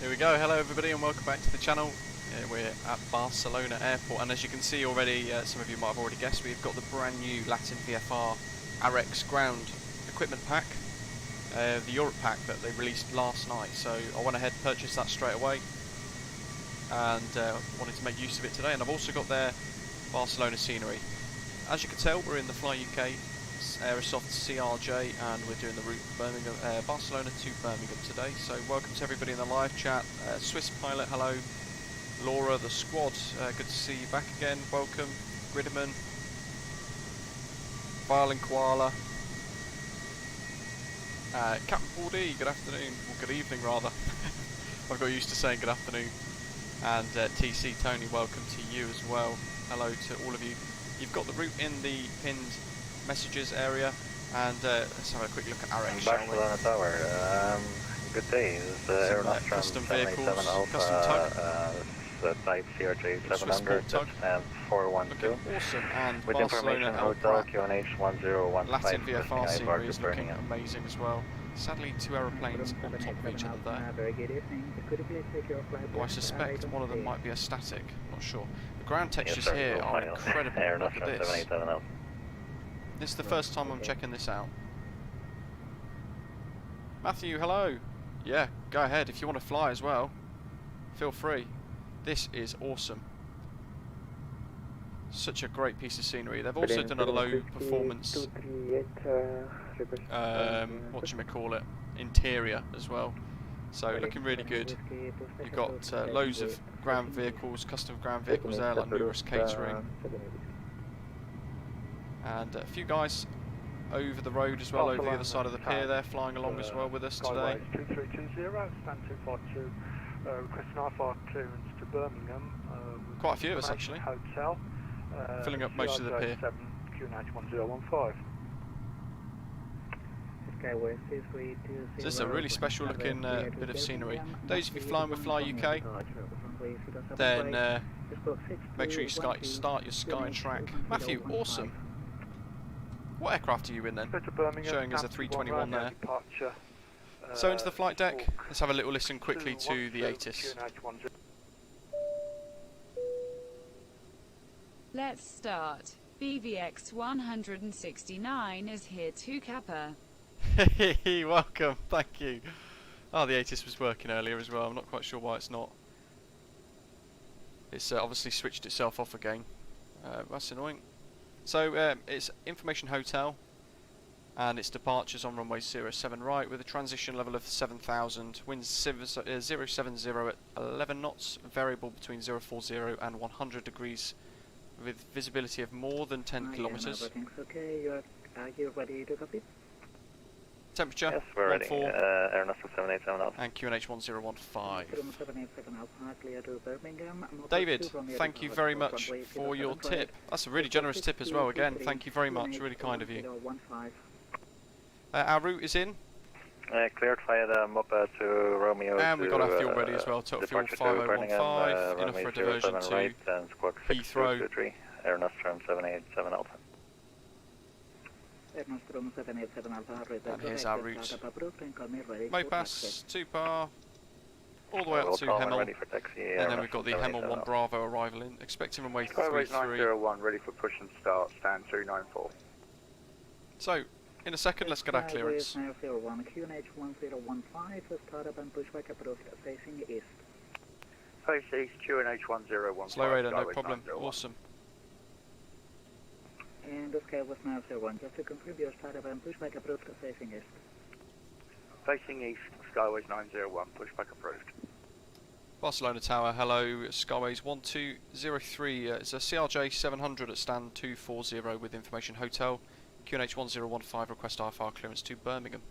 Here we go, hello everybody and welcome back to the channel. We're at Barcelona Airport, and as you can see already, some of you might have already guessed, we've got the brand new Latin VFR AREX ground equipment pack, the Europe pack that they released last night. So I went ahead and purchased that straight away and wanted to make use of it today. And I've also got their Barcelona scenery. As you can tell, we're in the Fly UK Aerosoft CRJ and we're doing the route Birmingham, Barcelona to Birmingham today. So welcome to everybody in the live chat. Swiss pilot, hello. Laura, the squad, good to see you back again. Welcome. Gridman, Violin Koala, Captain Paul D, good afternoon, or good evening rather. I've got used to saying good afternoon. And TC Tony, welcome to you as well. Hello to all of you. You've got the route in the pinned messages area, and let's have a quick look at AREX, shall we? Barcelona Tower, good day. This is Aerosoft custom vehicles, Alpha, custom tug. This is type CRJ 700 tug. and 412. Looking awesome, and with Barcelona information hotel QNH QNH 1015. Latin VFR scenery is looking Birmingham. amazing as well. Sadly, two aeroplanes on top of each other there. Very good evening. Could you please take your flight? Though I suspect one of them might be a static, not sure. The ground textures Yes, sir, here are final. incredible. Look at this. 787. This is the first time I'm checking this out. Matthew, hello. Yeah, go ahead if you want to fly as well. Feel free. This is awesome. Such a great piece of scenery. They've also done a low performance whatchamacallit, interior as well. So looking really good. You've got loads of ground vehicles, custom ground vehicles there, like numerous catering. And a few guys over the road as well, over the other side of the pier there, flying along as well with us today. 2320, stand 242, requesting IFR clearance to Birmingham. Quite a few of us actually. Hotel. Filling up most of the pier. QNH 1015. So this is a really special looking bit of scenery. Those of you flying with Fly UK, then make sure you start your Sky Track. Matthew, awesome. What aircraft are you in then? Showing as a 321 there. So into the flight deck, let's have a little listen quickly to the ATIS. Let's start. BVX 169 is here to Kappa. Hey, welcome, thank you. Oh, the ATIS was working earlier as well. I'm not quite sure why it's not. It's obviously switched itself off again. That's annoying. So it's Information Hotel and its departures on runway 07 right with a transition level of 7,000, winds 070 at 11 knots, variable between 040 and 100 degrees with visibility of more than 10 kilometers. Everything's okay. Are you ready to copy? Temperature, Yes, we're ready. 14, Aerosoft 787 Alpha. and QNH 1015. 787 Alpha, clear to Birmingham. David, thank you very much for your tip. That's a really generous tip as well. Again, thank you very much. Really kind of you. Our route is in, Cleared via the Moped to Romeo. and we've got our fuel ready as well. Total fuel 5015. Enough for a diversion to right, and squawk Heathrow. 623, Aeronostrand 787 Alpha. And here's our route. Mopass, 2-par, all the way up to Hemel, ready for taxi, and then we've got the Hemel 1 Bravo arrival in, expecting runway Skyways 33. 901, ready for push and start, stand 294. So, in a second, let's get our clearance. QNH 1015, startup and pushback approach facing east. Face east, QNH 1015. Slow radar, no Skyways problem. 901. Awesome. And the Skyway 901, just to confirm your startup and pushback approach facing east. Facing east, Skyways 901, pushback approved. Barcelona Tower, hello, Skyways 1203, it's a CRJ 700 at stand 240 with Information Hotel, QNH 1015, request IFR clearance to Birmingham.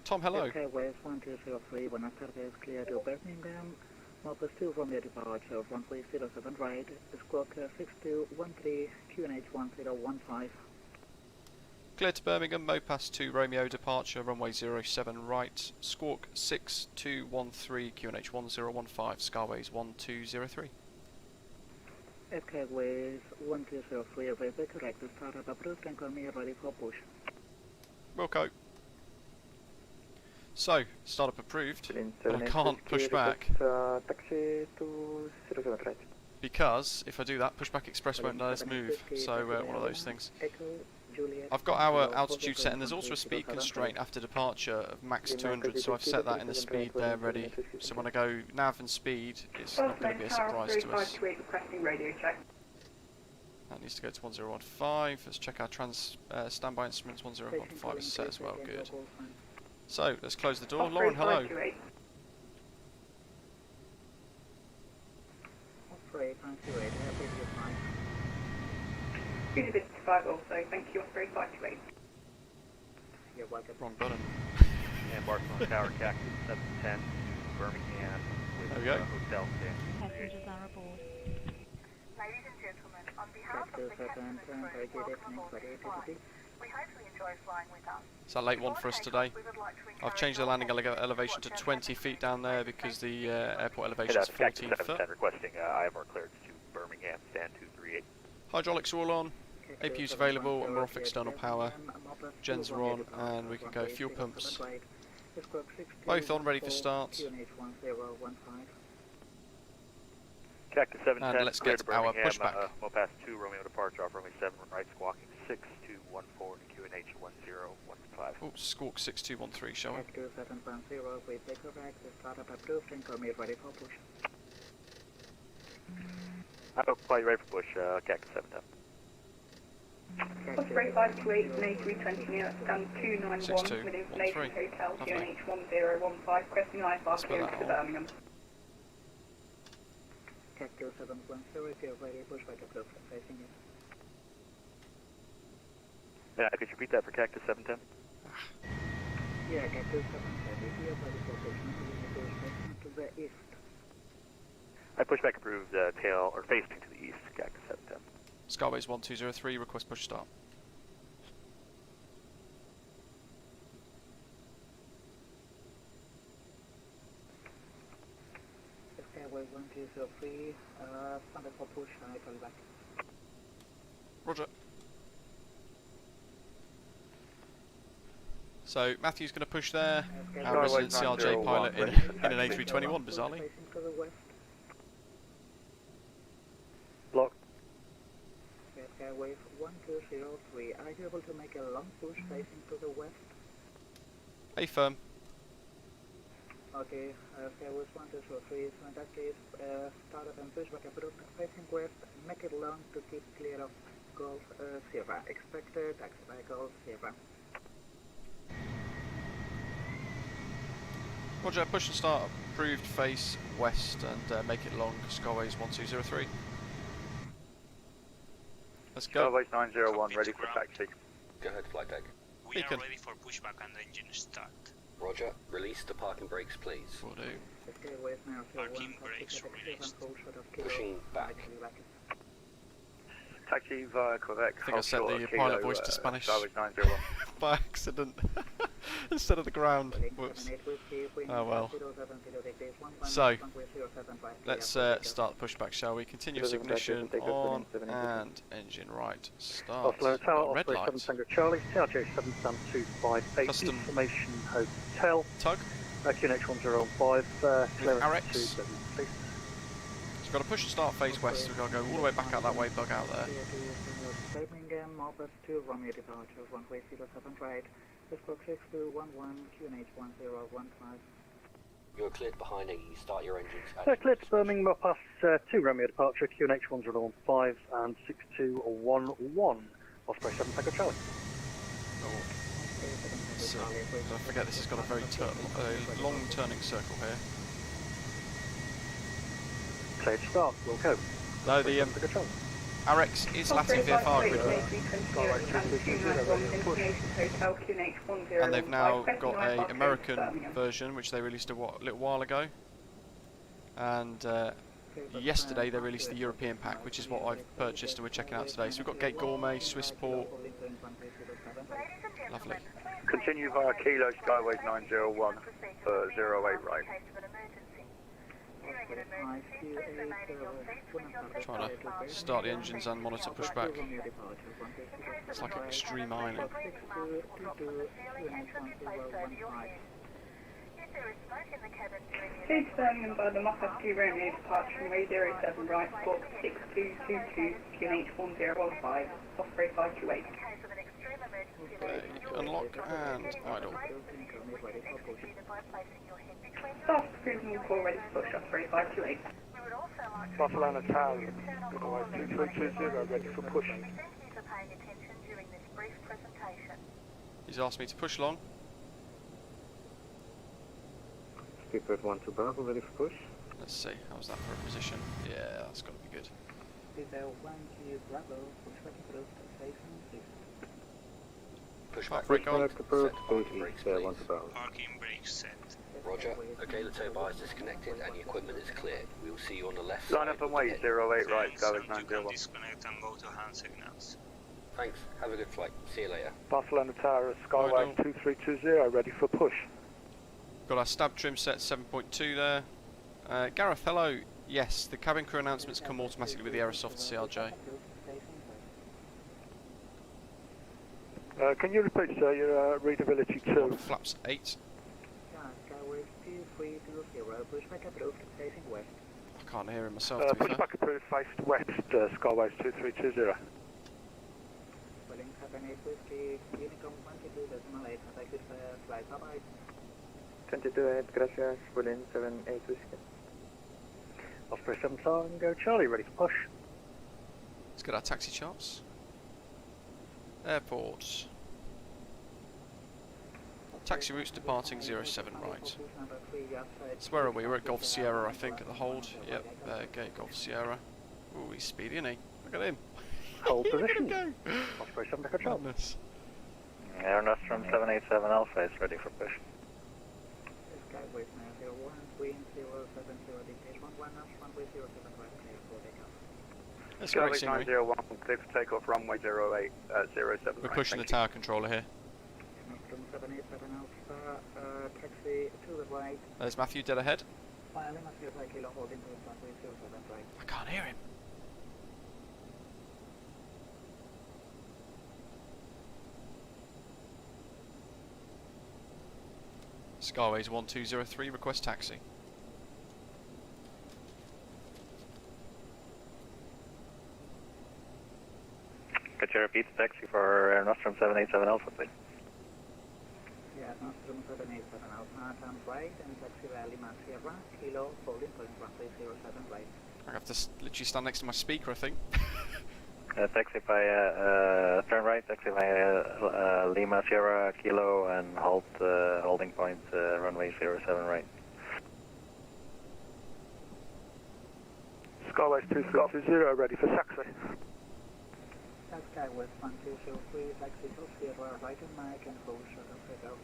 Tom, hello. Skyways 1203, buenas tardes, clear to Birmingham. Moped 2 from your departure, runway 07 right, squawk 6213, QNH 1015. Clear to Birmingham, Mopass 2 Romeo departure, runway 07 right, squawk 6213, QNH 1015, Skyways 1203. Skyways 1203, very correct, startup approved and call me ready for push. Wilco. So, startup approved, but I can't push back Taxi to 07 right. because if I do that, Pushback Express won't let us move. So, one of those things. Echo, Juliet, I've got our altitude set, and there's also a speed constraint after departure of max 200, so I've set that in the speed there ready. So when I go nav and speed, it's not going to be a surprise to us. That needs to go to 1015. Let's check our standby instruments. 1015 is set as well. Good. So let's close the door. Lauren, hello. Osprey 528, airport is fine. Good bit 5 also, thank you, Osprey 528. You're welcome. Wrong button. And Barcelona Tower, Cactus 710 to Birmingham with There we go. hotel stay. Passengers are aboard. Ladies and gentlemen, on behalf of the Captain's very good evening, we hope you enjoy flying with us. It's a late one for us today. I've changed the landing elevation to 20 feet down there because the airport elevation is 14 foot. Requesting IMR clearance to Birmingham, stand 238. Hydraulics are all on, APU's available, and we're off external power. Gens are on, and we can go fuel pumps. Both on, ready for start. Cactus 710, And let's get to our Birmingham, pushback. Mopass 2, Romeo departure off runway 7, right squawking 6214 to QNH 1015. Oh, squawk 6213 showing. Cactus 710, we take correct, the startup approved and permit ready for push. I'm apply you ready for push, Cactus 710. Osprey 528, an A320 near stand 291 with information hotel, QNH 1015, requesting IFR clearance to Birmingham. Cactus 710, if you're ready, pushback approved, facing it. Yeah, could you repeat that for Cactus 710? Yeah, Cactus 710, if you're ready for push, facing to the east. I pushback approved, tail, or facing to the east, Cactus 710. Skyways 1203, request push start. Skyway 1203, standard for push, I call back. Roger. So Matthew's going to push there, our resident CRJ pilot in an A321, bizarrely. Facing to the west. Block. Skyway 1203, are you able to make a long push facing to the west? A firm. Okay, Skyway 1203, so in that case, startup and pushback approved, facing west, make it long to keep clear of Golf Sierra. Expected taxi by Golf Sierra. Roger, push and start approved, face west and make it long, Skyways 1203. Let's go. Skyways 901, ready for taxi. Go ahead, flight deck. We Beacon. are ready for pushback and engine start. Roger. Release the parking brakes, please. Will do. Skyway now Parking brakes released. Pushing back. Taxi via Quebec. I think I set the pilot voice to Spanish Skyways 901. by accident instead of the ground. Whoops. Oh well. So, let's start the pushback, shall we? Continuous ignition on and engine right. Start. Oh, red light. Charlie, CRJ 73258, Custom. Information Hotel, Tug. QNH 1015, clearance AREX. to Birmingham, please. So we've got to push and start face west, so we've got to go all the way back out that way, bug out there. Birmingham, Airbus 2, Romeo departure, runway 07 right, squawk 6211, QNH 1015. You're cleared behind A. Start your engines. Cleared to Birmingham, Mopass 2, Romeo departure, QNH 1015 and 6211, Osprey 7 Echo Charlie. So, don't forget this has got a very long turning circle here. Cleared to start, we'll go. No, the Echo Charlie. AREX is Latin VFR grid, and they've now got a American version which they released a little while ago, and yesterday they released the European pack, which is what I've purchased and we're checking out today. So we've got Gate Gourmet, Swissport, lovely. Continue via Kilo Skyways 901 for 08 right. Trying to start the engines and monitor pushback. It's like extreme ironing. Please Birmingham by the Macco Romeo departure runway 07 right, squawk 6222, QNH 1015, Osprey 528. Okay, unlock and idle. Staff cruising will call ready to push, Osprey 528. Barcelona Tower, Skyways 2320, ready for push. He's asked me to push long. Skipper 12 Bravo, ready for push. Let's see, how's that for a position? Yeah, that's got to be good. Bravo, pushback approved, station 6. Pushback brake on. Approved, East 12 Bravo. Parking brakes set. Roger. Okay, the tow bar is disconnected and the equipment is clear. We will see you on the left Line side. up and wait, 08 right, Thanks, Skyways and you can 901. disconnect and go to hand signals. Thanks. Have a good flight. See you later. Barcelona Tower, Skyways Right, 2320, ready for push. Got our stab trim set 7.2 there. Gareth, hello. Yes, the cabin crew announcements come automatically with the Aerosoft CRJ. Can you repeat, sir, your readability 2? Flaps 8. Skyways 2320, pushback approved, facing west. I can't hear him myself, to be fair. Pushback approved, faced west, Skyways 2320. Willing 78 Whiskey, Unicom 22.8, affected flight bye-bye. 22-8, gracias, Berlin 78 Whiskey. Osprey 7 Tango Charlie, ready for push. Let's get our taxi charts. Airport. Taxi routes departing 07 right. So where are we? We're at Golf Sierra, I think, at the hold. Yep, gate Golf Sierra. Ooh, he's speedy, isn't he? Look at him. Hold position. Go. Osprey 7 Echo Charlie. Madness. Aeronostrand 787 Alpha is ready for push. Skyways 901, Queen 070, dictation 11, runway 07 right, clear for takeoff. Let's go, Skyways scenery. 901, clear for takeoff, runway 08, 07 We're right, pushing the thank you. tower controller here. Nostrum 787 Alpha, taxi to the right. There's Matthew dead ahead. Finally, Matthew Kilo holding to runway 07 right. I can't hear him. Skyways 1203, request taxi. Could you repeat the taxi for Aeronostrand 787 Alpha, please? Yeah, Nostrum 787 Alpha, turn right and taxi Valley Sierra, Kilo holding point runway 07 right. I have to literally stand next to my speaker, I think. Taxi by turn right, taxi by Lima Sierra Kilo and halt holding point runway 07 right. Skyways 2320, ready for taxi. Skyways 1203, taxi to Sierra right and Mike and hold short of takeoff.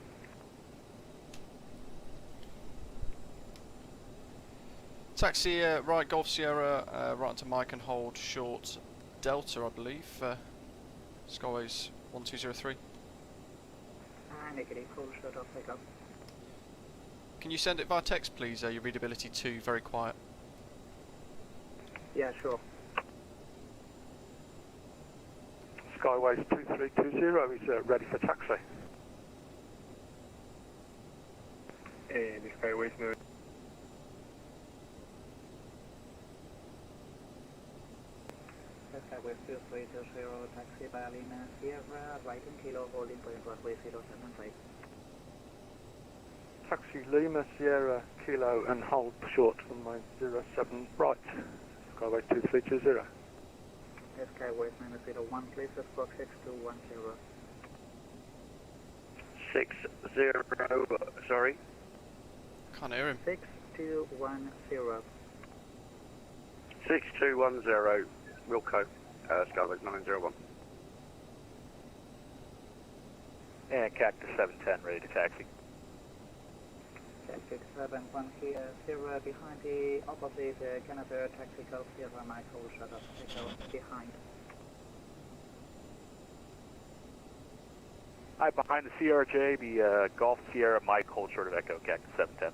Taxi right, Golf Sierra, right onto Mike and hold short Delta, I believe. Skyways 1203. Negative, hold short of takeoff. Can you send it via text, please? Your readability 2, very quiet. Yeah, sure. Skyways 2320 is ready for taxi. The Skyways move. Skyways 2320, taxi Valley Sierra, right and Kilo holding point runway 07 right. Taxi Lima Sierra Kilo and hold short runway 07 right. Skyways 2320. Skyways 901, please squawk 6210. 60, sorry. Can't hear him. 6210. 6210, Wilco, Skyways 901. And Cactus 710, ready to taxi. Cactus 710 here, Sierra behind the opposite Canada taxi Golf Sierra, Mike hold shut up, takeoff behind. Hi, behind the CRJ, the Golf Sierra, Mike hold short of Echo, Cactus 710.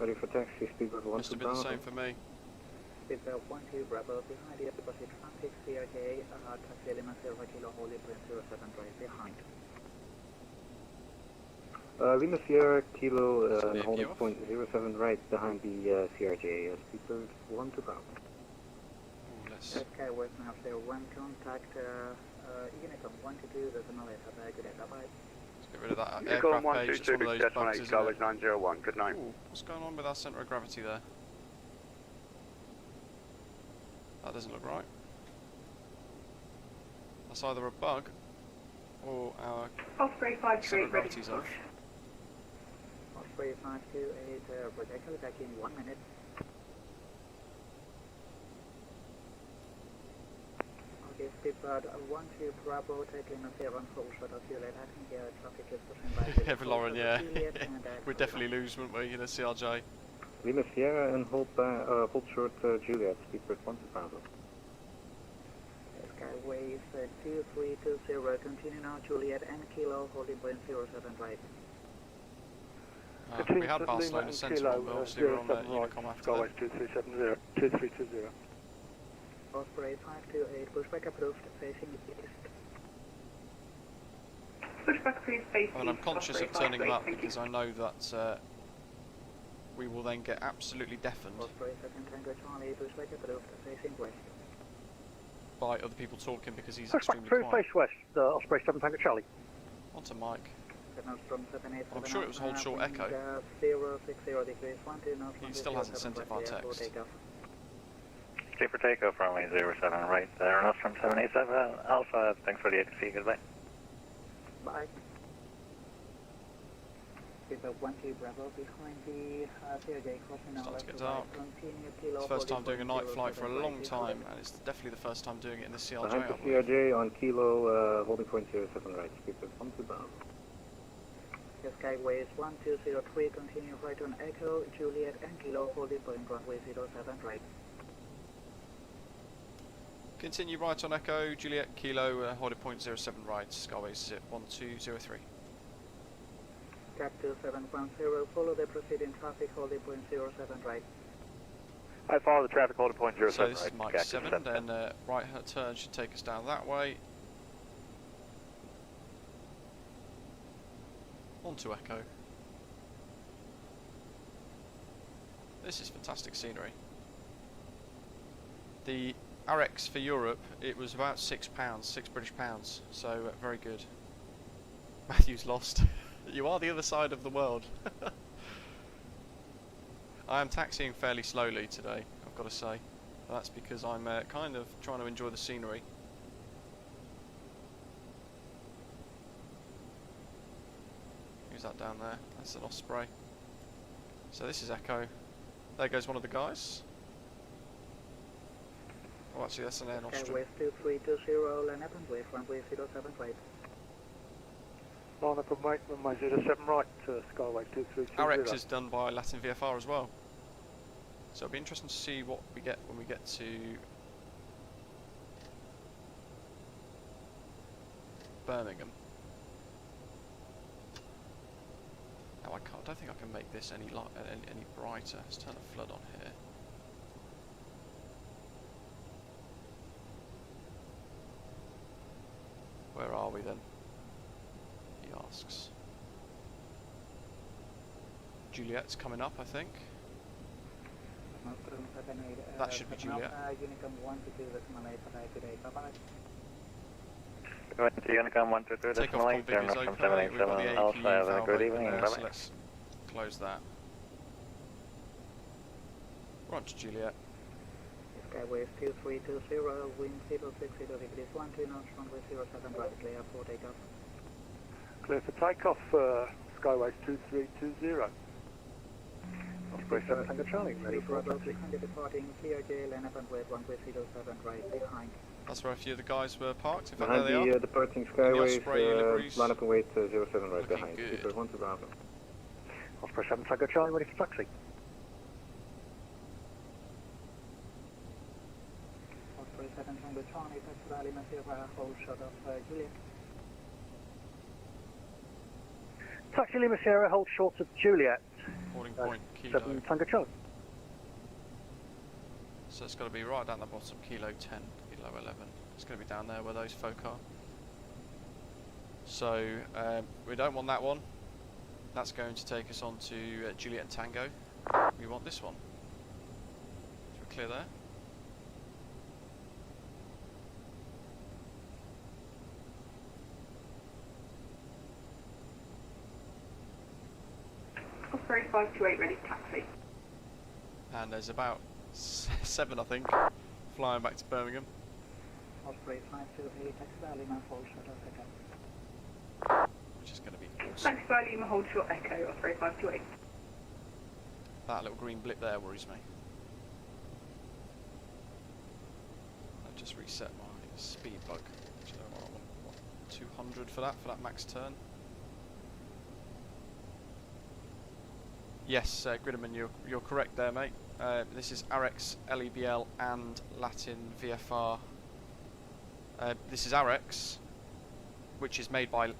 Ready for taxi, speedbird 1 Must to have been the Bravo. same for me. Speedbird 12 Bravo behind the opposite traffic CRJ, taxi Lima Sierra Kilo holding point 07 right behind. Lima Sierra Kilo So the holding view off. point 07 right behind the CRJ. Speedbird 1 to Bravo. Ooh, let's Okay, West now 01, contact Unicom 122, there's another good day, bye-bye. get rid of that aircraft page. It's one of those bugs, isn't it? 901, good night. Ooh, what's going on with our centre of gravity there? That doesn't look right. That's either a bug or our Osprey centre of 528 ready gravity's to off. push. Osprey 528, projectile back in 1 minute. Okay, Speedbird 12 Bravo, take Lima Sierra on full shot of Juliet. I think traffic is pushing by. Yeah, Lauren, yeah. We'd definitely lose, wouldn't we, in a CRJ? Lima Sierra and hold short Juliet. Speedbird 1 to Bravo. Skyways 2320, continue now Juliet and Kilo, holding point 07 right. We had Barcelona centre on, but obviously we're on Unicom after that. 2370, 2320. Osprey 528, pushback approved, facing east. Pushback approved, face I mean, I'm east, conscious Osprey of turning them 528, up thank you. because I know that we will then get absolutely deafened Osprey 2nd Tango Charlie, pushback approved, facing west. by other people talking because he's Pushback extremely through quiet. face west, Osprey 7 Tango Charlie. Onto Mike. From 787 I'm sure it was hold short echo. 060 degrees, 12 knots. He still hasn't sent it via text. Clear for takeoff, runway 07 right. Aerosoft from 787 Alpha. Thanks for the ATC. Goodbye. Bye. Speedbird 12 Bravo behind the CRJ crossing now. Starting to get dark. It's the first time doing a night flight for a long time, and it's definitely the first time doing it in the CRJ. Behind I the believe. CRJ on Kilo holding point 07 right. Speedbird 1 to Bravo. Skyways 1203, continue right on Echo, Juliet and Kilo, holding point runway 07 right. Continue right on Echo, Juliet, Kilo, holding point 07 right, Skyways 1203. Cap 2710, follow the proceeding traffic, holding point 07 right. I follow the traffic holding point 07 So this right. is Mike 7, then right hand turn should take us down that way. Onto Echo. This is fantastic scenery. The AREX for Europe, it was about £6, £6 British, so very good. Matthew's lost. You are the other side of the world. I am taxiing fairly slowly today, I've got to say. That's because I'm kind of trying to enjoy the scenery. Who's that down there? That's an Osprey. So this is Echo. There goes one of the guys. Oh, actually, that's an Air Nostrum. West 2320, line up and wait, runway 07 right. Line up and wait, runway 07 right, Skyway 2320. AREX is done by Latin VFR as well. So it'll be interesting to see what we get when we get to Birmingham. Now I don't think I can make this any brighter. Let's turn the flood on here. Where are we then? He asks. Juliet's coming up, I think. That should be Juliet. Unicom 122, good day, bye-bye. Going to Unicom 122, Takeoff config is from open. We've got the 787 APU Alpha. Have a valve good open evening. there, Bye-bye. so let's close that. We're on to Juliet. Skyways 2320, wind 060 degrees, 12 knots, runway 07 right, clear for takeoff. Clear for takeoff, Skyways 2320. Osprey 7 Tango Charlie, ready for Bravo taxi. behind the departing CRJ, line up and wait, runway 07 right, behind. That's where a few of the guys were parked. In fact, Behind there they the are. departing Osprey Skyways, liveries. line up and wait 07 right Looking behind. good. Speedbird 1 to Bravo. Osprey 7 Tango Charlie, ready for taxi. Osprey 7 Tango Charlie, taxi Valley, Msfs, hold shot of Juliet. Taxi Lima Sierra, hold short of Juliet. Holding point, Kilo. 7 Tango Charlie. So it's got to be right down the bottom, Kilo 10, Kilo 11. It's going to be down there where those folk are. So we don't want that one. That's going to take us on to Juliet and Tango. We want this one. So we're clear there. Osprey 528 ready to taxi. And there's about 7, I think, flying back to Birmingham. Osprey 528, taxi by Lima, hold short of Echo. Which is going to be awesome. Taxi by Lima, hold short Echo, Osprey 528. That little green blip there worries me. I just reset my speed bug. So I want 200 for that max turn. Yes, Gridman, you're correct there, mate. This is AREX, LEBL and Latin VFR. This is AREX, which is made by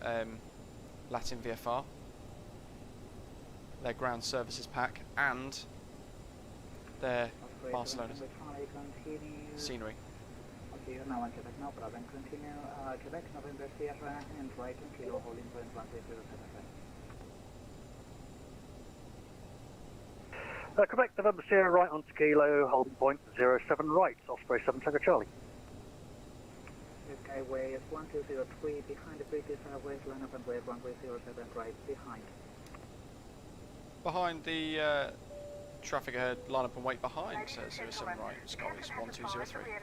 Latin VFR. Their ground services pack and their Barcelona scenery. Okay, you're now on Quebec, no problem. Continue Quebec, November Sierra and right on Kilo, holding point 1307. Quebec, November Sierra, right on Kilo, holding point 07 right, Osprey 7 Tango Charlie. Skyway is 1203 behind the British Airways, line up and wave runway 07 right behind. Behind the traffic ahead, line up and wait behind, says 07 right, Scotty's 1203.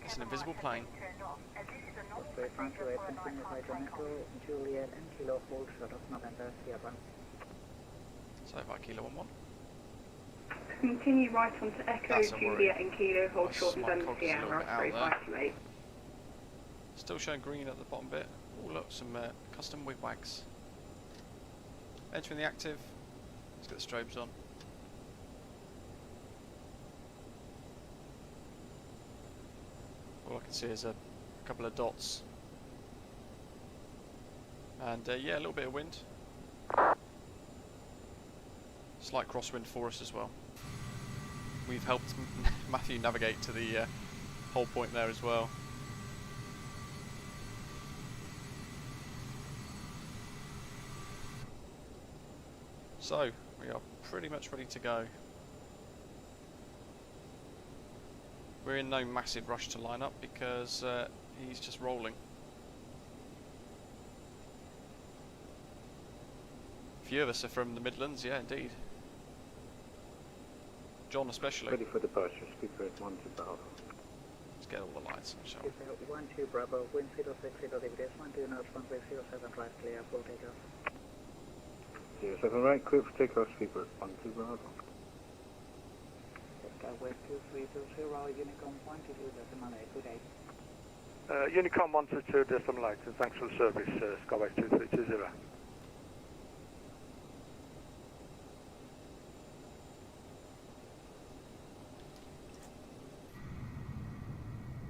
It's an invisible plane. Osprey 528, continue by Echo, Juliet and Kilo, hold short of November Sierra. So by Kilo 11. Continue right on to Echo, Juliet and Kilo, hold short November Sierra, Osprey 528. Still showing green at the bottom bit. Oh look, some custom wigwags. Entering the active. Let's get the strobes on. All I can see is a couple of dots. And yeah, a little bit of wind. Slight crosswind for us as well. We've helped Matthew navigate to the hold point there as well. So, we are pretty much ready to go. We're in no massive rush to line up because he's just rolling. A few of us are from the Midlands, yeah indeed. John especially. Ready for departure, speaker at 12 Bravo. Let's get all the lights on, shall we? 12 Bravo, wind 060 degrees, 12 knots, runway 07 right, clear, full takeoff. 07 right, clear for takeoff, speaker at 12 Bravo. Skyway 2320, Unicom 122.8, good day. Unicom 122.8, and thanks for the service, Skyway 2320.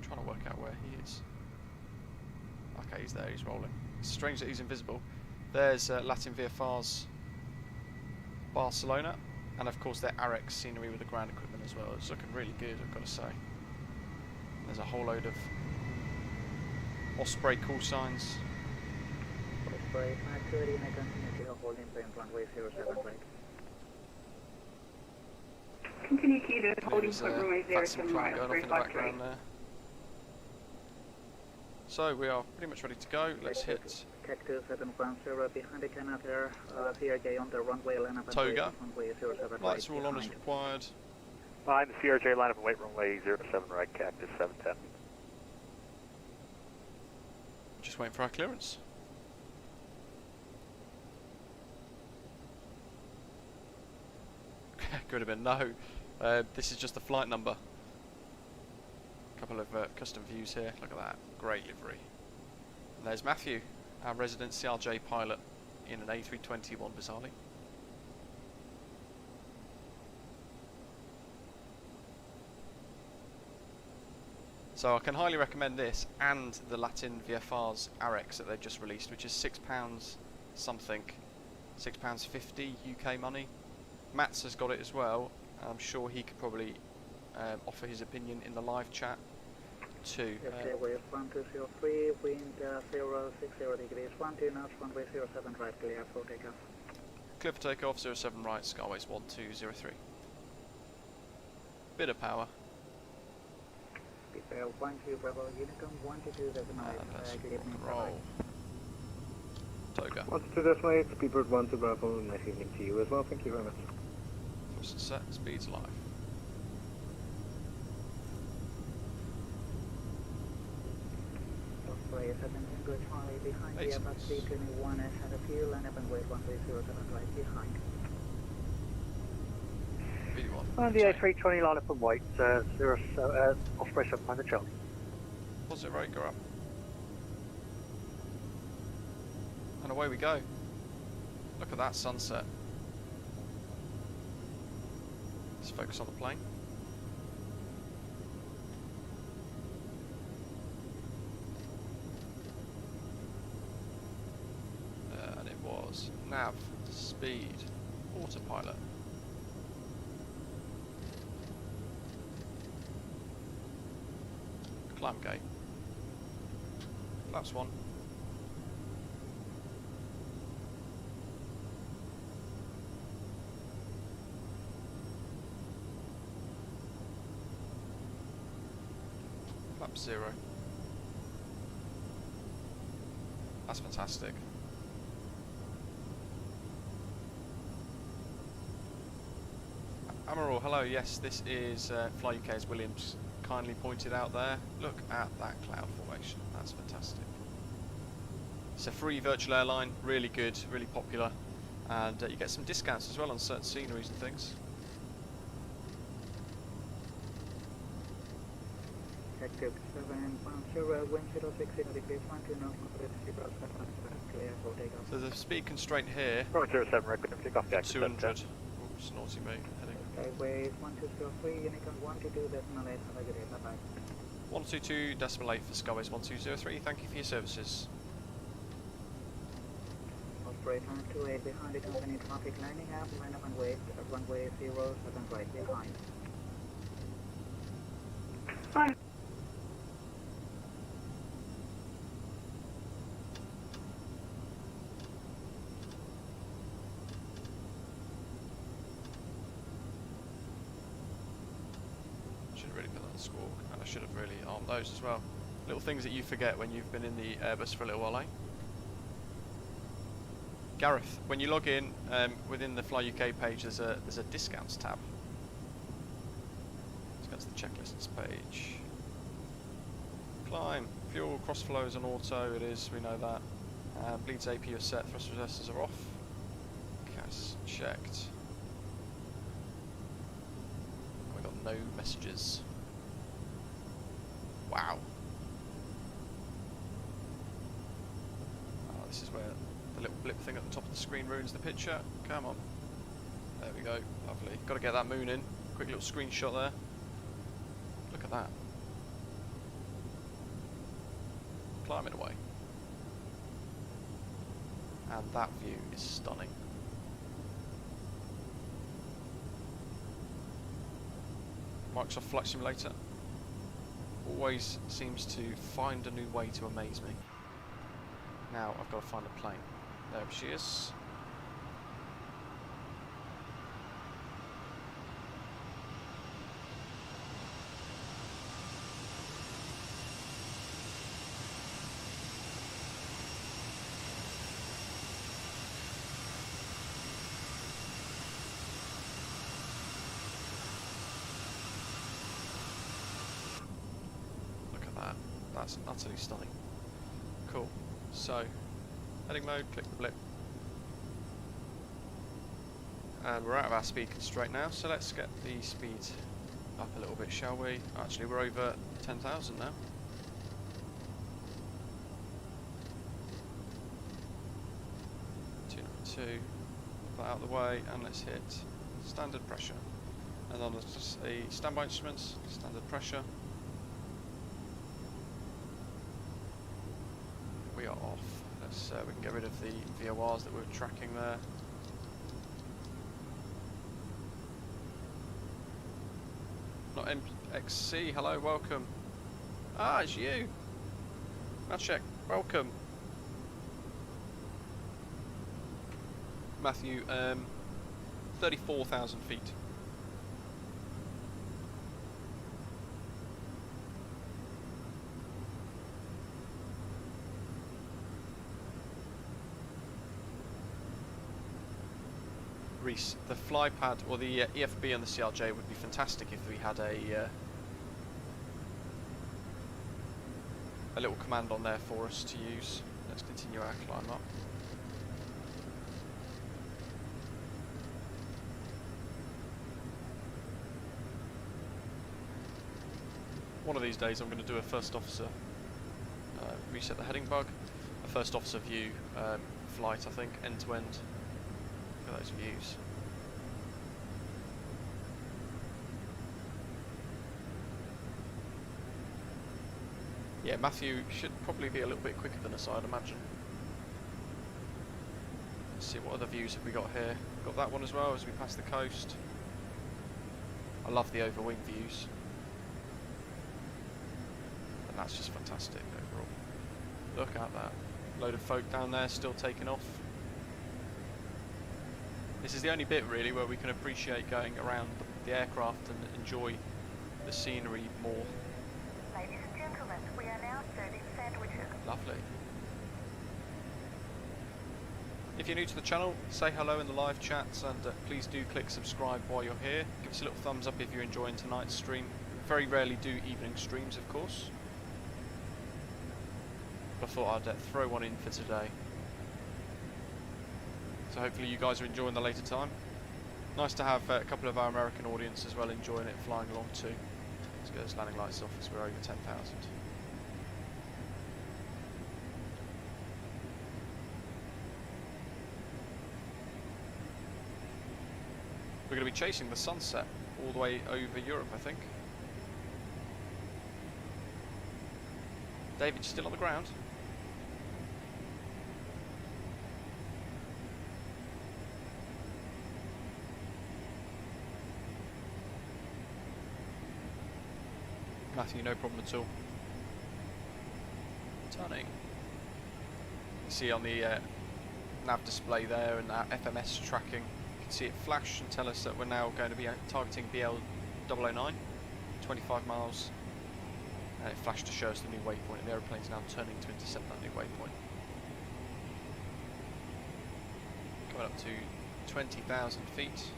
Trying to work out where he is. Okay, he's there, he's rolling. It's strange that he's invisible. There's Latin VFR's Barcelona, and of course their AREX scenery with the ground equipment as well. It's looking really good, I've got to say. And there's a whole load of Osprey call signs. Osprey 530, may continue to holding point runway 07 right. Continue Kilo, holding point runway 07 right, going off Osprey in the background there. So we are pretty much ready to go. Let's hit Cactus 710 behind the Canadair, CRJ on the runway, line up and Toga. runway 07 Lights right are all on as behind. required. Behind the CRJ, line up and wait runway 07 right, Cactus 710. Just waiting for our clearance. Could have been no. This is just the flight number. Couple of custom views here. Look at that. Great livery. And there's Matthew, our resident CRJ pilot in an A320 one bizarrely. So I can highly recommend this and the Latin VFR's AREX that they've just released, which is £6 something, £6.50 UK money. Mats has got it as well. I'm sure he could probably offer his opinion in the live chat. 2. Yes, airways 1203, wind 060 degrees, 12 knots, runway 07 right, clear for takeoff. Clear for takeoff, 07 right, Skyways 1203. Bit of power. Speed 12 Bravo, Unicom 122.9, good evening, roll. Toga. 122.8, speedbird 12 Bravo, nice evening to you as well, thank you very much. First set, speeds live. Osprey 7 Tango Charlie behind the Airbus A320 had a fuel and up and wait 1307 right behind. And the A320 line up and wait, Osprey 7 Tango Charlie. Positive rate, go up. And away we go. Look at that sunset. Let's focus on the plane. And it was nav, speed, autopilot. Climb gate. Flaps 1. Flap 0. That's fantastic. Amaral, hello, yes, this is Fly UK, as Williams kindly pointed out there. Look at that cloud formation, that's fantastic. It's a free virtual airline, really good, really popular, and you get some discounts as well on certain sceneries and things. Active 710, wind 060 degrees, 12 knots, clear for takeoff. So the speed constraint here, Roger 7, record take off, yeah, 200. Oops, naughty mate, heading. Skyways 1203, Unicom 122.8, have a good day, bye-bye. 122.8 for Skyways 1203, thank you for your services. Osprey 528 behind the company traffic lining up, line up and wait, runway 07 right behind. Hi. Should have really put that on squawk, and I should have really armed those as well. Little things that you forget when you've been in the Airbus for a little while, eh? Gareth, when you log in within the Fly UK page, there's a discounts tab. Let's go to the checklists page. Climb, fuel, cross flows on auto. It is, we know that. Bleeds AP are set, thrust resistors are off. Gas checked. We got no messages. Wow. This is where the little blip thing at the top of the screen ruins the picture. Come on. There we go. Lovely. Got to get that moon in. Quick little screenshot there. Look at that. Climbing away. And that view is stunning. Microsoft Flight Simulator always seems to find a new way to amaze me. Now I've got to find a plane. There she is. Look at that. That's utterly stunning. Cool. So, heading mode, click the blip. And we're out of our speed constraint now, so let's get the speed up a little bit, shall we? Actually, we're over 10,000 now. Put that out of the way, and let's hit standard pressure. And then there's just a standby instruments, standard pressure. We are off. Let's we can get rid of the VORs that we're tracking there. Not MXC, hello, welcome. Ah, it's you. Maciek, welcome. Matthew, 34,000 feet. Reese, the fly pad or the EFB on the CRJ would be fantastic if we had a little command on there for us to use. Let's continue our climb up. One of these days I'm going to do a first officer reset the heading bug, a first officer view flight, I think, end to end. Look at those views. Yeah, Matthew should probably be a little bit quicker than us, I'd imagine. Let's see what other views have we got here. Got that one as well as we pass the coast. I love the overwing views. And that's just fantastic overall. Look at that. Load of folk down there still taking off. This is the only bit really where we can appreciate going around the aircraft and enjoy the scenery more. Ladies and gentlemen, we are now serving sandwiches. Lovely. If you're new to the channel, say hello in the live chats and please do click subscribe while you're here. Give us a little thumbs up if you're enjoying tonight's stream. Very rarely do evening streams, of course. But I thought I'd throw one in for today. So hopefully you guys are enjoying the later time. Nice to have a couple of our American audience as well enjoying it, flying along too. Let's get those landing lights off as we're over 10,000. We're going to be chasing the sunset all the way over Europe, I think. David, you still on the ground? Matthew, no problem at all. Turning. You see on the nav display there and our FMS tracking, you can see it flash and tell us that we're now going to be targeting BL 009, 25 miles. And it flashed to show us the new waypoint, and the aeroplane's now turning to intercept that new waypoint. Coming up to 20,000 feet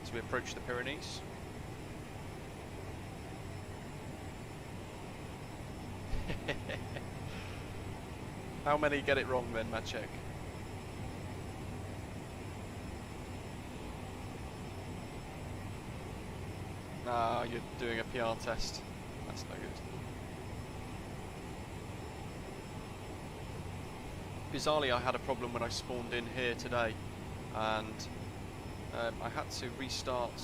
as we approach the Pyrenees. How many get it wrong then, Maciek? Nah, you're doing a PR test. That's no good. Bizarrely, I had a problem when I spawned in here today, and I had to restart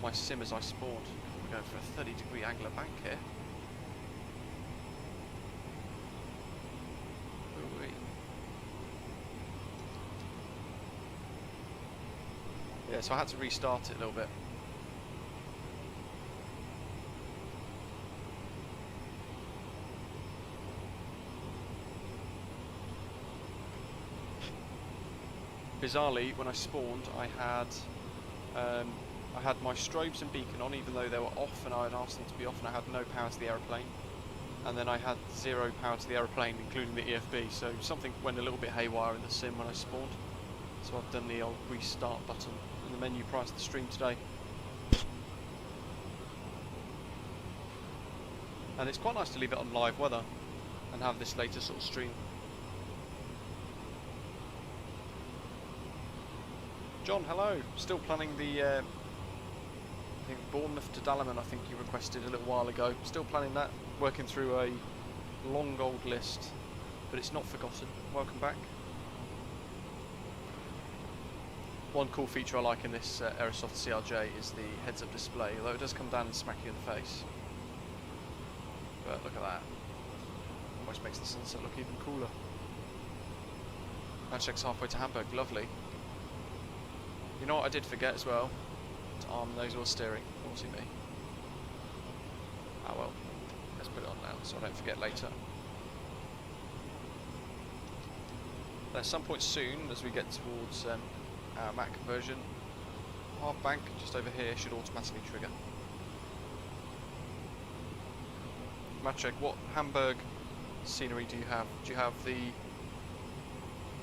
my sim as I spawned. We're going for a 30-degree angular bank here. Yeah, so I had to restart it a little bit. Bizarrely, when I spawned, I had my strobes and beacon on, even though they were off, and I had asked them to be off, and I had no power to the aeroplane. And then I had 0 power to the aeroplane, including the EFB. So something went a little bit haywire in the sim when I spawned. So I've done the old restart button in the menu prior to the stream today. And it's quite nice to leave it on live weather and have this later sort of stream. John, hello. Still planning the I think Bournemouth to Dalaman, I think you requested a little while ago. Still planning that, working through a long old list, but it's not forgotten. Welcome back. One cool feature I like in this Aerosoft CRJ is the heads-up display, although it does come down and smack you in the face. But look at that. Almost makes the sunset look even cooler. Maciek's halfway to Hamburg, lovely. You know what I did forget as well? To arm, nose or steering. Naughty me. Ah well. put it on now so I don't forget later. At some point soon, as we get towards our Mac conversion, half bank just over here should automatically trigger. Maciek, what Hamburg scenery do you have? Do you have the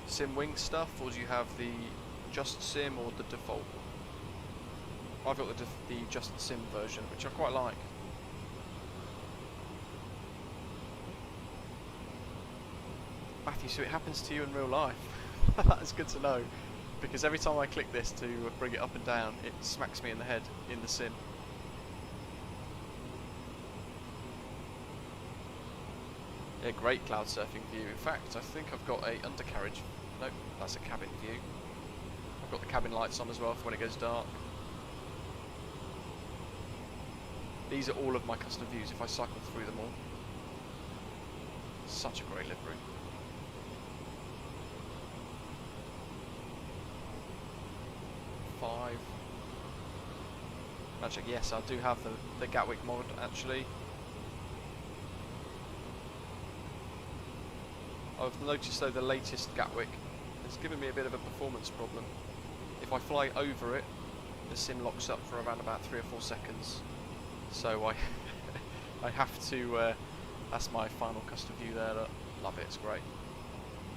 sim wing stuff, or do you have the just sim or the default? I've got the just sim version, which I quite like. Matthew, so it happens to you in real life. That's good to know, because every time I click this to bring it up and down, it smacks me in the head in the sim. Yeah, great cloud surfing view. In fact, I think I've got a undercarriage. Nope, that's a cabin view. I've got the cabin lights on as well for when it goes dark. These are all of my custom views if I cycle through them all. Such a great livery. Magic, yes, I do have the Gatwick mod actually. I've noticed though the latest Gatwick has given me a bit of a performance problem. If I fly over it, the sim locks up for around about 3 or 4 seconds. So I have to, that's my final custom view there, love it, it's great.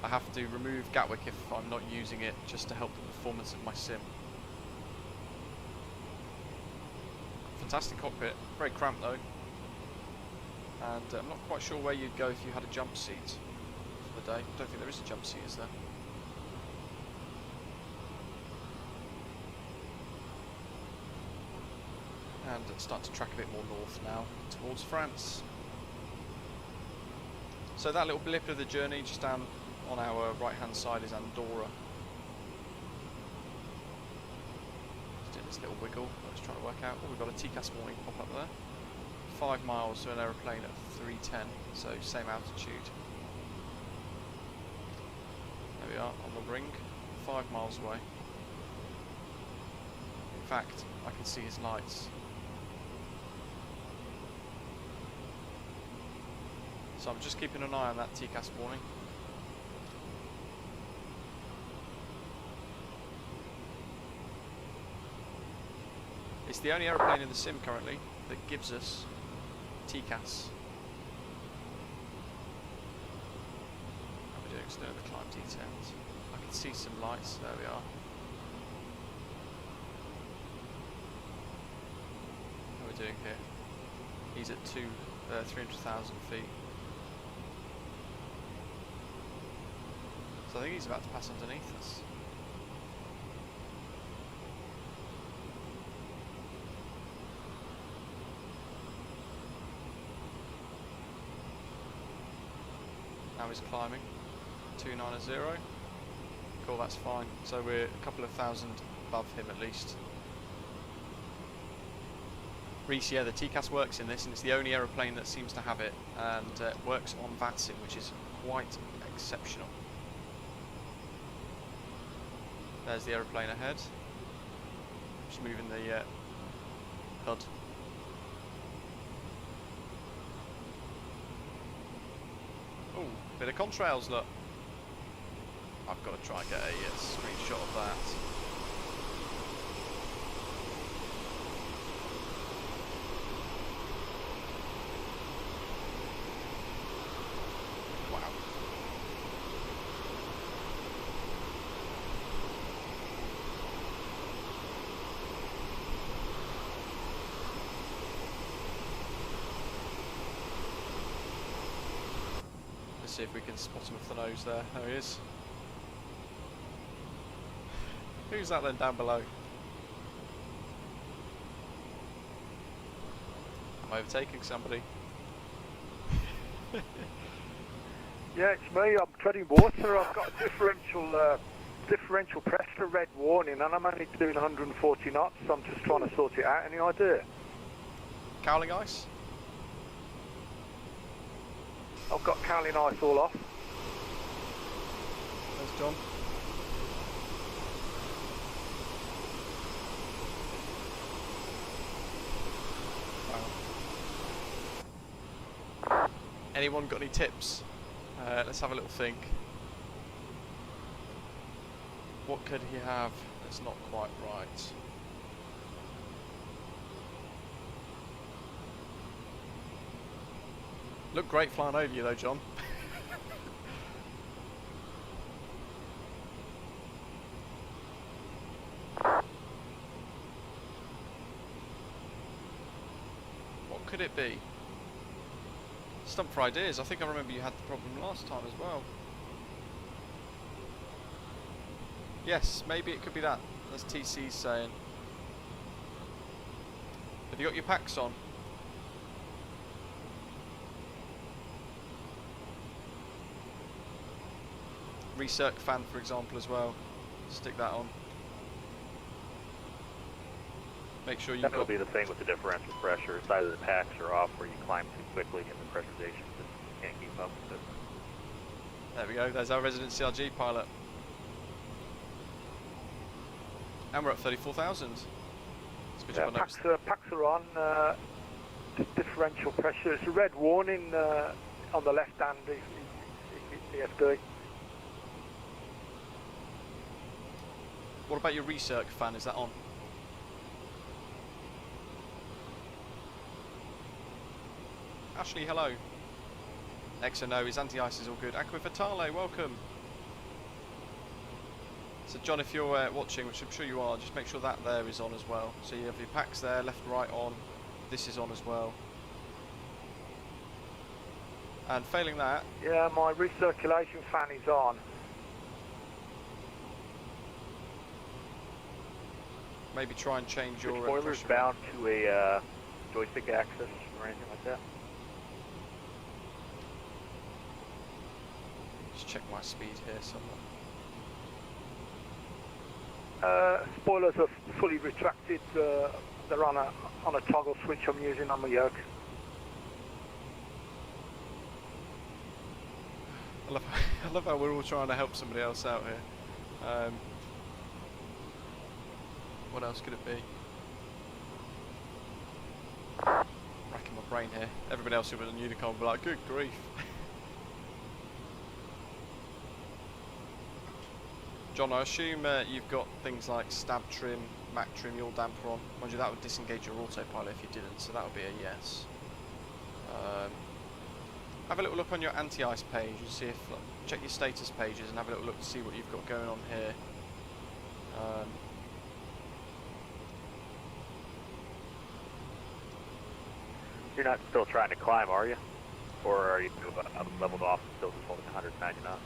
I have to remove Gatwick if I'm not using it just to help the performance of my sim. Fantastic cockpit, very cramped though. And I'm not quite sure where you'd go if you had a jump seat for the day. I don't think there is a jump seat, is there? And it's starting to track a bit more north now, towards France. So that little blip of the journey just down on our right hand side is Andorra. Just doing this little wiggle, I was trying to work out. Oh, we've got a TCAS warning pop up there. 5 miles to an aeroplane at 310, so same altitude. There we are, on the ring, 5 miles away. In fact, I can see his lights. So I'm just keeping an eye on that TCAS warning. It's the only aeroplane in the sim currently that gives us TCAS. How are we doing? Still in the climb details. I can see some lights. There we are. How are we doing here? He's at 300,000 feet. So I think he's about to pass underneath us. Now he's climbing, 290. Cool, that's fine. So we're a couple of thousand above him at least. Reese, yeah, the TCAS works in this, and it's the only aeroplane that seems to have it, and works on VATSIM, which is quite exceptional. There's the aeroplane ahead. Just moving the HUD. Oh, bit of contrails, look. I've got to try and get a screenshot of that. Wow. See if we can spot him off the nose there. There he is. Who's that then down below? I'm overtaking somebody. Yeah, it's me. I'm treading water. I've got a differential press for red warning, and I'm only doing 140 knots. So I'm just trying to sort it out. Any idea? Cowling ice? I've got cowling ice all off. There's John. Wow. Anyone got any tips? Let's have a little think. What could he have that's not quite right? Look great flying over you though, John. What could it be? Stump for ideas. I think I remember you had the problem last time as well. Yes, maybe it could be that. As TC's saying. Have you got your packs on? Recirc fan, for example, as well. Stick that on. Make sure you've That'll got... be the thing with the differential pressure. It's either the packs are off or you climb too quickly and the pressurization just can't keep up with it. There we go, there's our resident CRJ pilot. And we're at 34,000. Yeah, packs are on. Differential pressure. It's a red warning on the left hand EFD. What about your recirc fan? Is that on? Ashley, hello. XNO, his anti-ice is all good. Aqua Fatale, welcome. So John, if you're watching, which I'm sure you are, just make sure that there is on as well. So you have your packs there, left, right on. This is on as well. And failing that... Yeah, my recirculation fan is on. Maybe try and change your... spoilers bound to a joystick axis or anything like that? Just check my speed here somewhere. Spoilers are fully retracted. They're on a toggle switch I'm using on my yoke. I love how we're all trying to help somebody else out here. What else could it be? Racking my brain here. Everybody else who was on Unicorn will be like, good grief. John, I assume you've got things like stab trim, Mac trim, yaw damper on. Mind you, that would disengage your autopilot if you didn't, so that would be a yes. Have a little look on your anti-ice page and see if, check your status pages and have a little look to see what you've got going on here. You're not still trying to climb, are you? Or are you leveled off and still just holding 190 knots?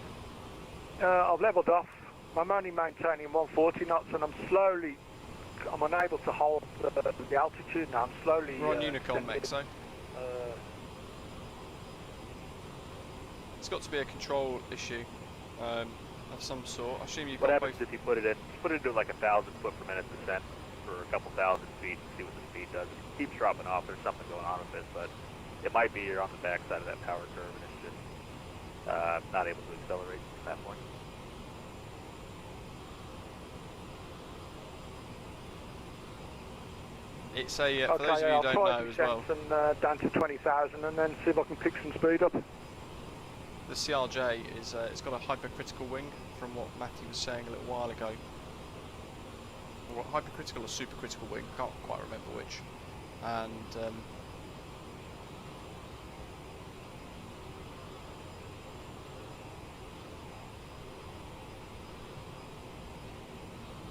I've leveled off. I'm only maintaining 140 knots and I'm unable to hold the altitude now. I'm slowly... We're on Unicorn, Mexo. It's got to be a control issue of some sort. I assume you've got What happens if you put it into like 1,000 foot per minute descent for a couple thousand feet and see what the speed does? It keeps dropping off. There's something going on with it, but it might be you're on the backside of that power curve and it's just not able to accelerate from that point. It's a, for those of you who don't know as well. And, down to 20,000 and then see if I can pick some speed up. The CRJ is, it's got a hypercritical wing from what Matthew was saying a little while ago. Or hypercritical or supercritical wing, can't quite remember which. And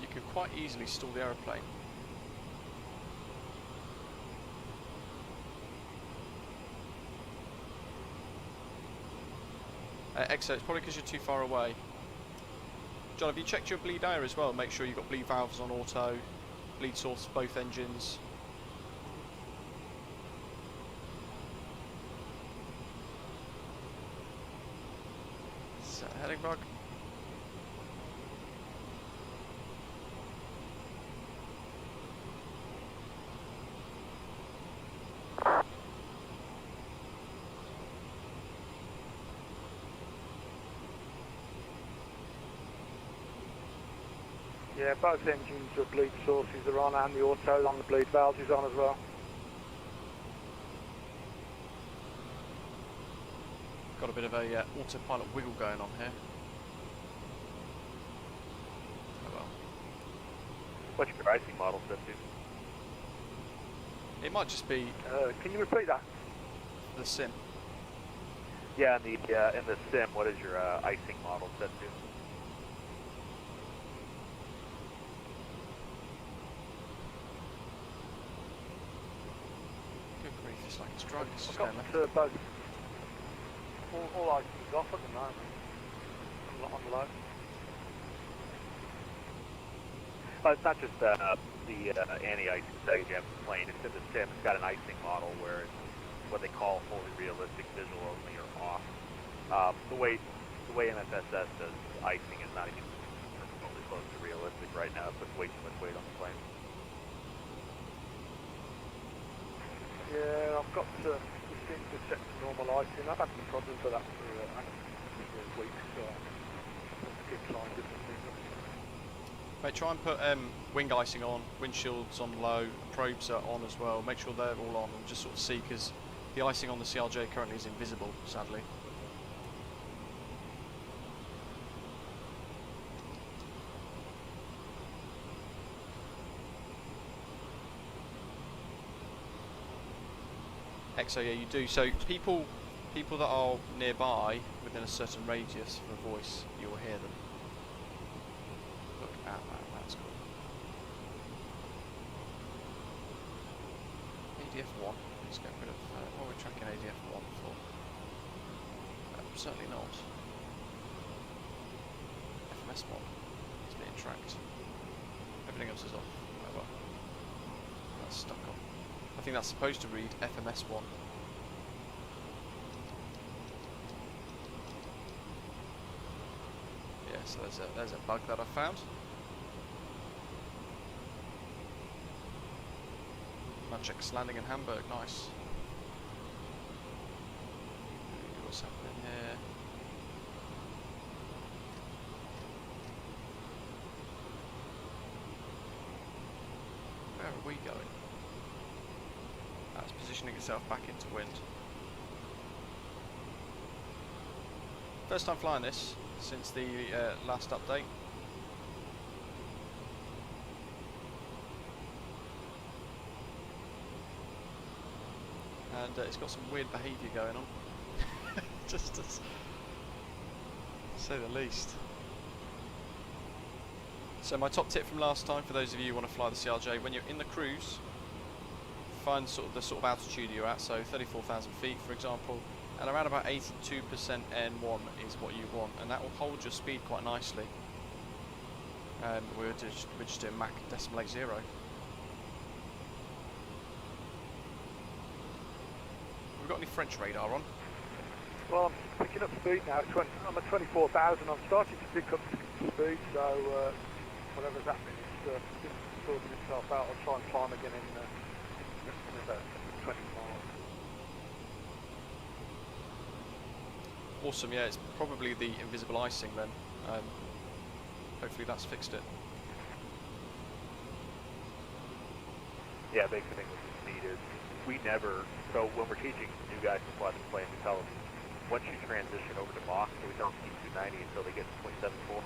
you can quite easily stall the aeroplane. Exo, it's probably because you're too far away. John, have you checked your bleed air as well? Make sure you've got bleed valves on auto, bleed source both engines. Is that a heading bug? Yeah, both engines are bleed sources are on and the auto on the bleed valves is on as well. got a bit of a autopilot wiggle going on here. Oh well. What's your icing model set to? It might just be Can you repeat that? the sim. Yeah, in the sim, what is your icing model set to? Good grief, it's like it's drunk. It's I've just got going left. both. All icing's off at the moment. I'm on the low. It's not just the anti-icing setting you have in the plane. It's in the sim. It's got an icing model where it's what they call fully realistic, visual only, or off. The way MFSS does icing is not even remotely close to realistic right now. It puts way too much weight on the plane. Yeah, I've got the thing to set to normal icing. I've had some problems with that for weeks, so I keep trying different things. Mate, try and put wing icing on, windshields on low, probes are on as well. Make sure they're all on and just sort of see, because the icing on the CRJ currently is invisible, sadly. So yeah, you do. So people that are nearby within a certain radius of a voice, you'll hear them. Look at that, that's cool. ADF1, let's get rid of, what are we tracking ADF1 for? Certainly not. FMS1 is being tracked. Everything else is off. Oh well. That's stuck on. I think that's supposed to read FMS1. Yeah, so there's a bug that I found. Mancheck's landing in Hamburg, nice. What's happening here? Where are we going? That's positioning itself back into wind. First time flying this since the last update. And it's got some weird behaviour going on. Just to say the least. So my top tip from last time, for those of you who want to fly the CRJ, when you're in the cruise, find the sort of altitude you're at, so 34,000 feet for example, and around about 82% N1 is what you want, and that will hold your speed quite nicely. And we're just doing Mach decimal 80. We've got any French radar on? Well, I'm picking up speed now. I'm at 24,000. I'm starting to pick up speed, so whatever's happening, it's just sorting itself out. I'll try and climb again in about 20 miles. Awesome, yeah, it's probably the invisible icing then. Hopefully that's fixed it. Yeah, big thing with the speed is we never, so when we're teaching new guys to fly the plane, we tell them once you transition over to Mach, so we tell them keep 290 until they get to 0.74,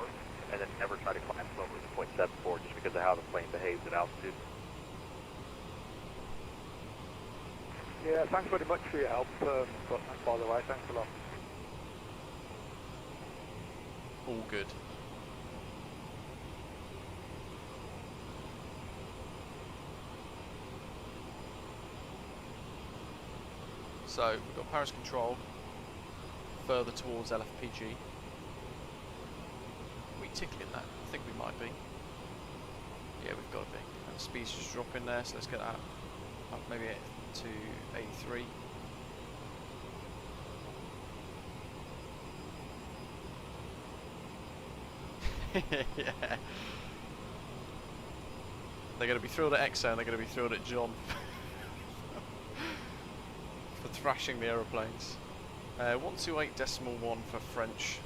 and then never try to climb over to 0.74 just because of how the plane behaves at altitude. Yeah, thanks very much for your help, by the way, thanks a lot. All good. So we've got Paris control further towards LFPG. Are we tickling that? I think we might be. Yeah, we've got to be. And the speed's just dropping there, so let's get that up maybe to 83. Yeah. They're going to be thrilled at Exo and they're going to be thrilled at John for thrashing the aeroplanes. 128.1 for French.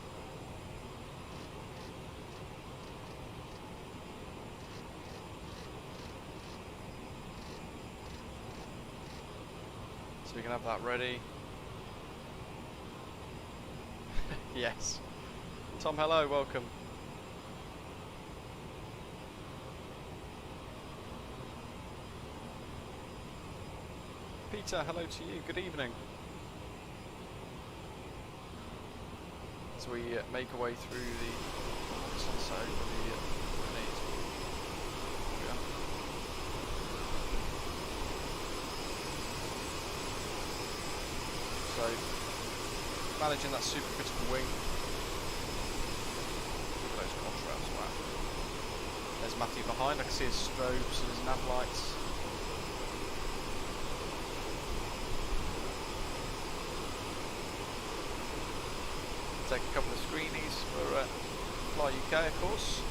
So we can have that ready. Yes. Tom, hello, welcome. Peter, hello to you, good evening. As we make our way through the sunset over the grenades. There we are. So, managing that supercritical wing. Look at those contrails, wow. There's Matthew behind, I can see his strobes and his nav lights. Take a couple of screenies for Fly UK, of course.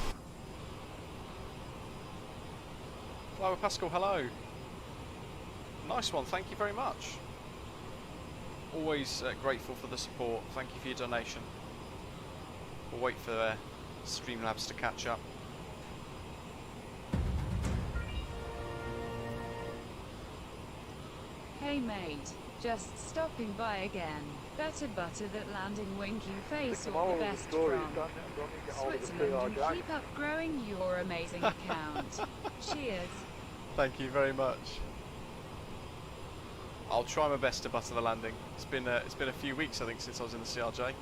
Flower Pascal, hello. Nice one, thank you very much. Always grateful for the support. Thank you for your donation. We'll wait for Streamlabs to catch up. Hey mate, just stopping by again. Better butter that landing winking face or the best from Switzerland and keep up growing your amazing account. Cheers. Thank you very much. I'll try my best to butter the landing. It's been a few weeks I think since I was in the CRJ.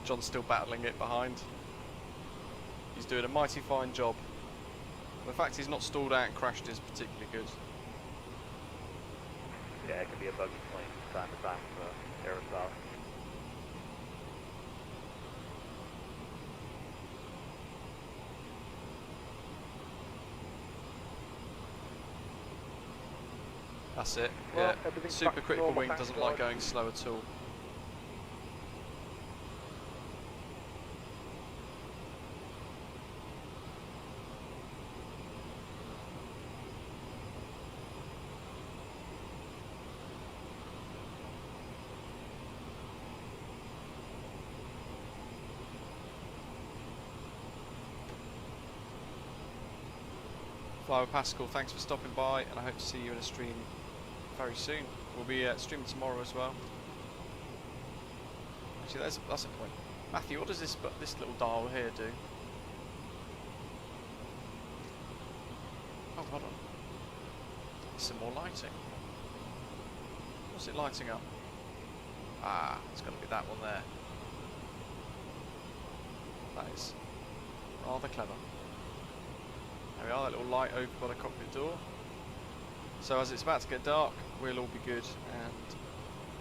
John's still battling it behind. He's doing a mighty fine job. The fact he's not stalled out and crashed is particularly good. Yeah, it can be a buggy plane from time to time with Aerosoft. That's it. Well, Yeah, super critical wing doesn't like going slow at all. Flower Pascal, thanks for stopping by, and I hope to see you in a stream very soon. We'll be streaming tomorrow as well. Actually, that's a point. Matthew, what does this little dial here do? Oh, hold on. Some more lighting. What's it lighting up? Ah, it's got to be that one there. That is rather clever. There we are, that little light over by the cockpit door. So as it's about to get dark, we'll all be good, and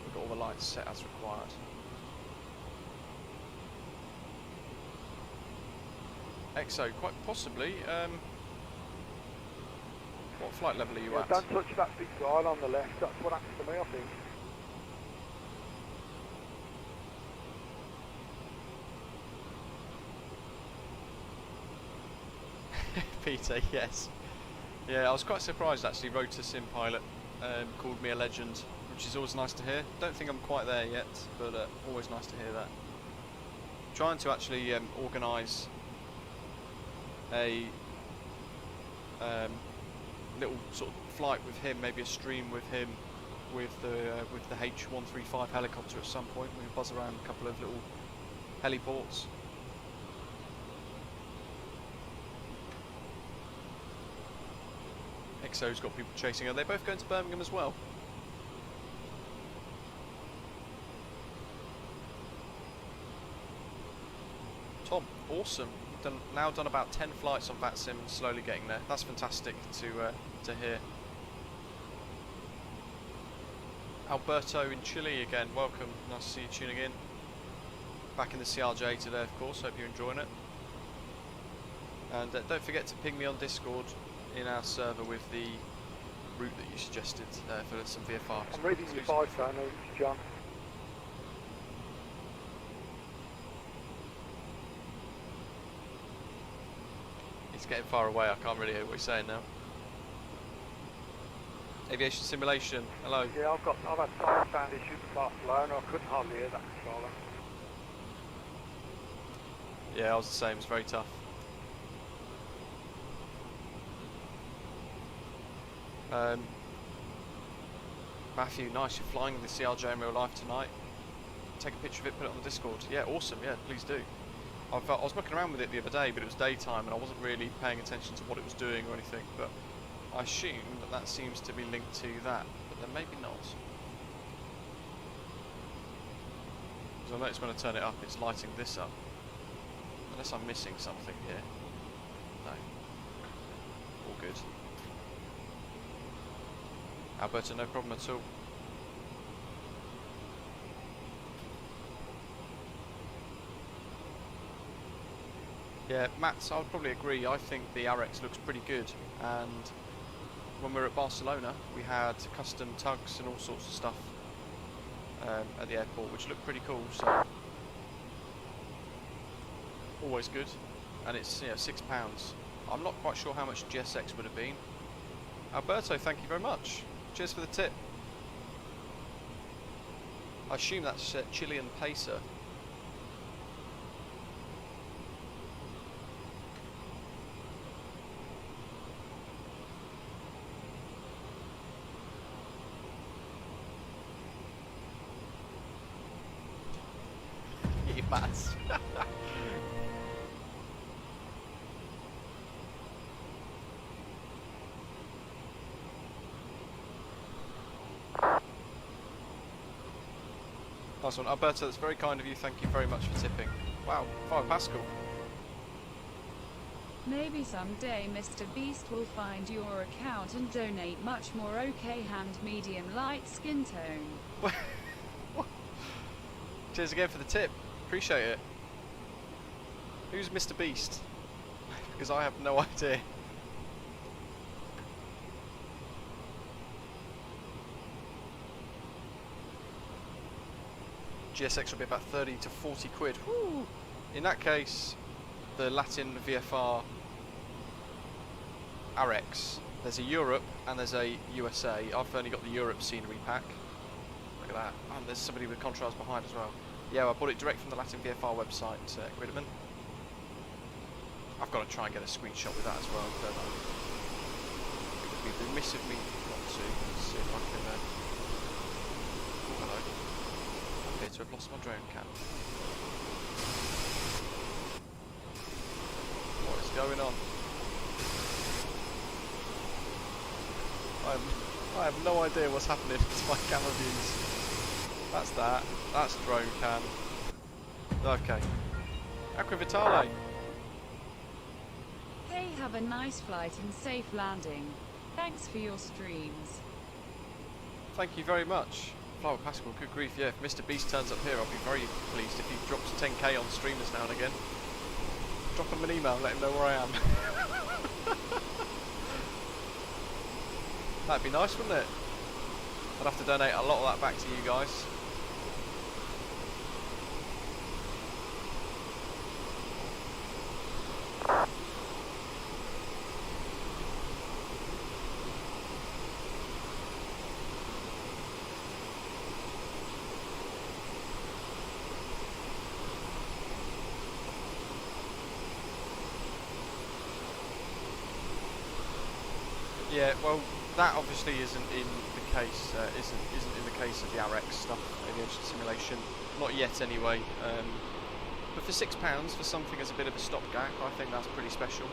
we've got all the lights set as required. EXO, quite possibly. What flight level are you at? Don't touch that big dial on the left, that's what happens to me, I think. Peter, yes. Yeah, I was quite surprised actually. Rotor Sim Pilot called me a legend, which is always nice to hear. Don't think I'm quite there yet, but always nice to hear that. Trying to actually organise a little sort of flight with him, maybe a stream with him, with the H135 helicopter at some point. We can buzz around a couple of little heliports. EXO's got people chasing her. They're both going to Birmingham as well. Tom, awesome. Now done about 10 flights on VATSIM and slowly getting there. That's fantastic to hear. Alberto in Chile again, welcome. Nice to see you tuning in. Back in the CRJ today, of course. Hope you're enjoying it. And don't forget to ping me on Discord in our server with the route that you suggested for some VFR. I'm reading your 5 phone, it's John. It's getting far away, I can't really hear what you're saying now. Aviation simulation, hello. Yeah, I've had sound issues with Barcelona, I couldn't hardly hear that controller. Yeah, I was the same, it's very tough. Matthew, nice, you're flying the CRJ in real life tonight. Take a picture of it, put it on the Discord. Yeah, awesome, yeah, please do. I was mucking around with it the other day, but it was daytime and I wasn't really paying attention to what it was doing or anything, but I assume that that seems to be linked to that, but then maybe not. Because I notice when I turn it up, it's lighting this up. Unless I'm missing something here. No. All good. Alberta, no problem at all. Yeah, Matt, I would probably agree. I think the AREX looks pretty good, and when we were at Barcelona we had custom tugs and all sorts of stuff at the airport which looked pretty cool, so always good. And it's, yeah, £6. I'm not quite sure how much GSX would have been. Alberto, thank you very much. Cheers for the tip. I assume that's Chilean peso. You bats. Nice one. Alberto, that's very kind of you. Thank you very much for tipping. Wow, 5 Pascal. Maybe someday Mr. Beast will find your account and donate much more. Okay, hand medium light skin tone. Cheers again for the tip. Appreciate it. Who's Mr. Beast? Because I have no idea. GSX will be about 30 to 40 quid. Woo. In that case, the Latin VFR AREX. There's a Europe and there's a USA. I've only got the Europe scenery pack. Look at that. And there's somebody with contrails behind as well. Yeah, I bought it direct from the Latin VFR website, Gridman. I've got to try and get a screenshot with that as well, don't I? It would be remiss of me not to. Let's see if I can... Oh, hello. I appear to have lost my drone cam. What is going on? I have no idea what's happening to my camera views. That's that. That's drone cam. Okay. Aqua Vitale. Hey, have a nice flight and safe landing. Thanks for your streams. Thank you very much. Flower Pascal, good grief, yeah. If Mr. Beast turns up here, I'll be very pleased if he drops 10k on streamers now and again. Drop him an email and let him know where I am. That'd be nice, wouldn't it? I'd have to donate a lot of that back to you guys. Yeah, well, that obviously isn't in the case. Isn't in the case of the AREX stuff, aviation simulation. Not yet, anyway. But for £6 for something as a bit of a stopgap, I think that's pretty special.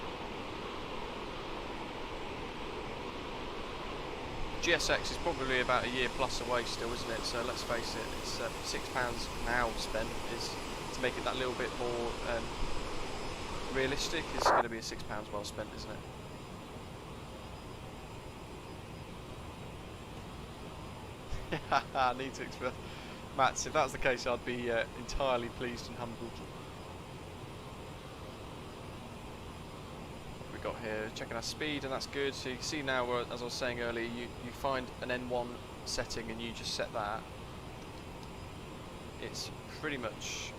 GSX is probably about a year plus away still, isn't it? So let's face it, it's £6 now spent is to make it that little bit more realistic. Is going to be a £6 well spent, isn't it? I need to express. Mats, if that's the case, I'd be entirely pleased and humbled. What we got here, checking our speed, and that's good. So you can see now, as I was saying earlier, you find an N1 setting and you just set that. It's pretty much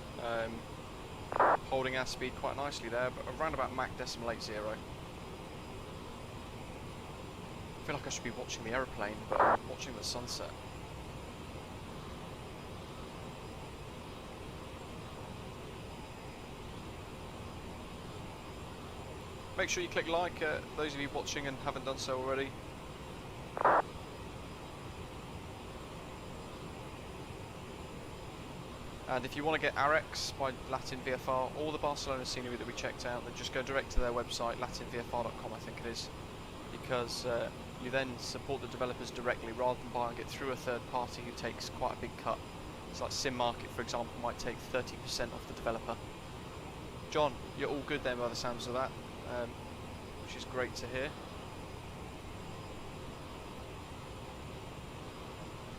holding our speed quite nicely there, but around about Mach 0.80. I feel like I should be watching the aeroplane, but I'm watching the sunset. Make sure you click like, those of you watching and haven't done so already. And if you want to get AREX by Latin VFR, all the Barcelona scenery that we checked out, then just go direct to their website, LatinVFR.com I think it is, because you then support the developers directly rather than buying it through a third party who takes quite a big cut. It's like Sim Market, for example, might take 30% off the developer. John, you're all good then by the sounds of that, which is great to hear.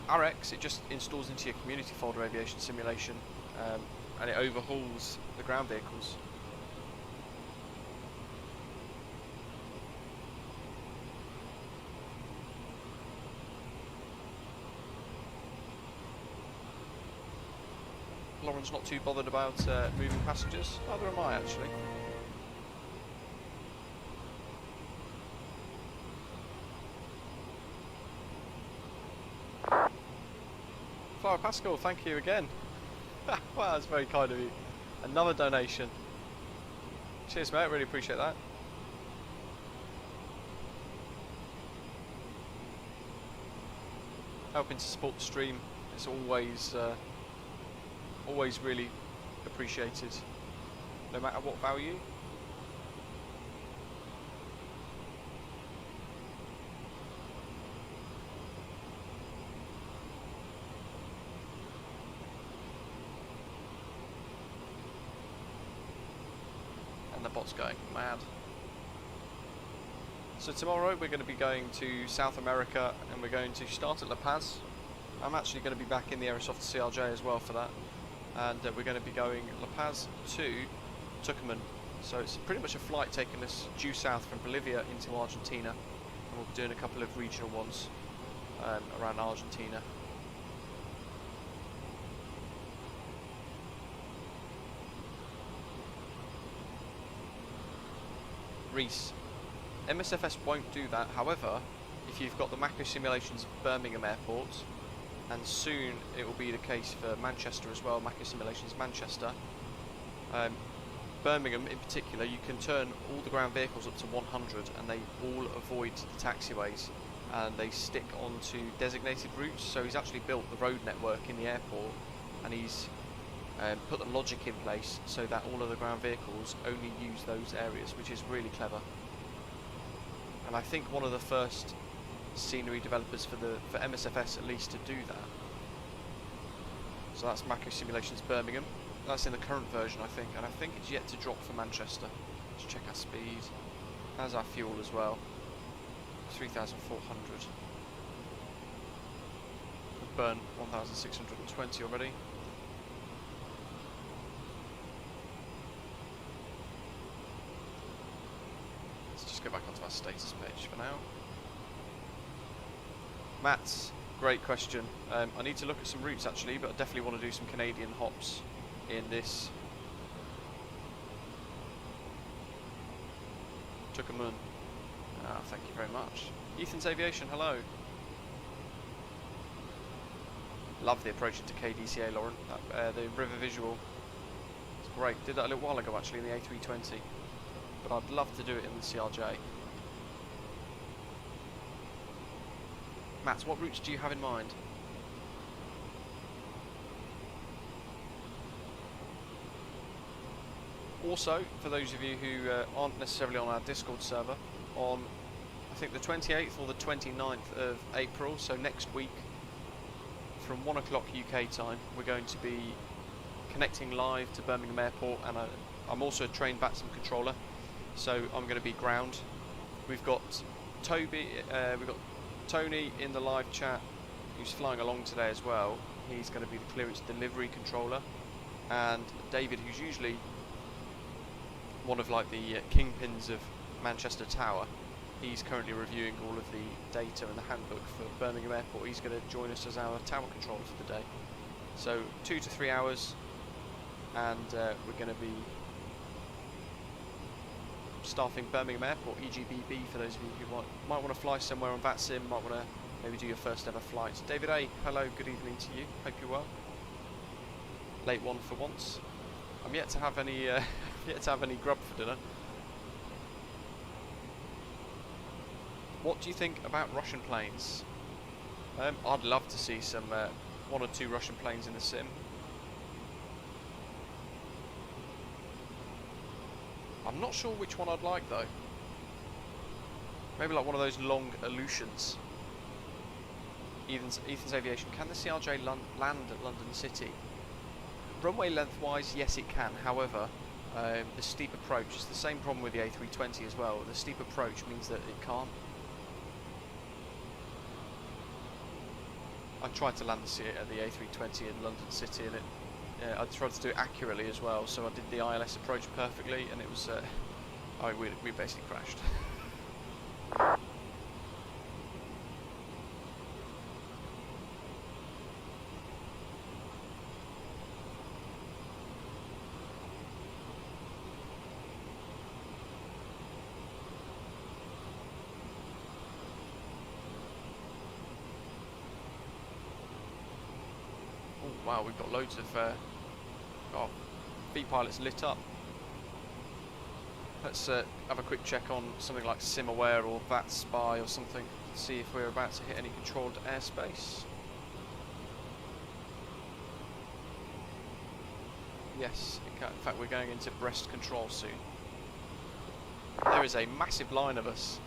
AREX, it just installs into your community folder aviation simulation, and it overhauls the ground vehicles. Lauren's not too bothered about moving passengers, neither am I actually. Flower Pascal, thank you again. Wow, that's very kind of you. Another donation. Cheers mate, really appreciate that. Helping to support the stream is always always really appreciated, no matter what value. And the bot's going mad. So tomorrow we're going to be going to South America and we're going to start at La Paz. I'm actually going to be back in the Aerosoft CRJ as well for that. And we're going to be going La Paz to Tucumán. So it's pretty much a flight taking us due south from Bolivia into Argentina. And we'll be doing a couple of regional ones around Argentina. Reese, Msfs won't do that. However, if you've got the Macco Simulations Birmingham Airport, and soon it will be the case for Manchester as well, Macco Simulations Manchester, Birmingham in particular, you can turn all the ground vehicles up to 100 and they all avoid the taxiways and they stick onto designated routes. So he's actually built the road network in the airport and he's put the logic in place so that all of the ground vehicles only use those areas, which is really clever. And I think one of the first scenery developers for Msfs at least to do that. So that's Macco Simulations Birmingham. That's in the current version I think, and I think it's yet to drop for Manchester. Let's check our speed. How's our fuel as well? 3,400. We've burned 1,620 already. Let's just go back onto our status page for now. Matt's, great question. I need to look at some routes actually, but I definitely want to do some Canadian hops in this Tucumán. Thank you very much. Ethan's Aviation, hello. Love the approach into KDCA, Lauren. The river visual, it's great. Did that a little while ago actually in the A320, but I'd love to do it in the CRJ. Matt, what routes do you have in mind? Also, for those of you who aren't necessarily on our Discord server, on I think the 28th or the 29th of April, so next week, from 1 o'clock UK time, we're going to be connecting live to Birmingham Airport, and I'm also a trained VATSIM controller, so I'm going to be ground. We've got Toby, we've got Tony in the live chat, who's flying along today as well. He's going to be the clearance delivery controller, and David, who's usually one of like the kingpins of Manchester Tower. He's currently reviewing all of the data and the handbook for Birmingham Airport. He's going to join us as our tower controller for the day. So 2 to 3 hours, and we're going to be staffing Birmingham Airport, EGBB, for those of you who might want to fly somewhere on VATSIM, might want to maybe do your first ever flight. David A, hello, good evening to you, hope you're well. Late one for once. I'm yet to have any grub for dinner. What do you think about Russian planes? I'd love to see some 1 or 2 Russian planes in the sim. I'm not sure which one I'd like though. Maybe like one of those long Aleutians. Ethan's Aviation. Can the CRJ land at London City? Runway lengthwise, yes it can. However, the steep approach is the same problem with the A320 as well. The steep approach means that it can't. I tried to land the A320 in London City, and I tried to do it accurately as well. So I did the ILS approach perfectly, and it was we basically crashed. Wow, we've got loads of V-pilots lit up. Let's have a quick check on something like SimAware or VATSPy or something, see if we're about to hit any controlled airspace. Yes, in fact we're going into Brest control soon. There is a massive line of us.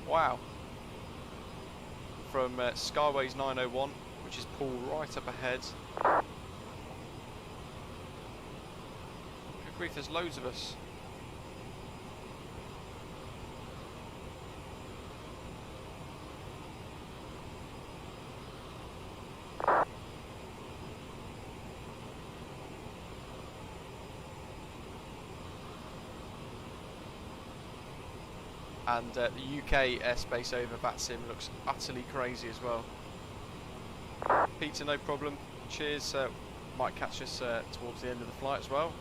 Wow. From Skyways 901, which is pulled right up ahead. Good grief, there's loads of us. And the UK airspace over VATSIM looks utterly crazy as well. Peter, no problem. Cheers. Might catch us towards the end of the flight as well.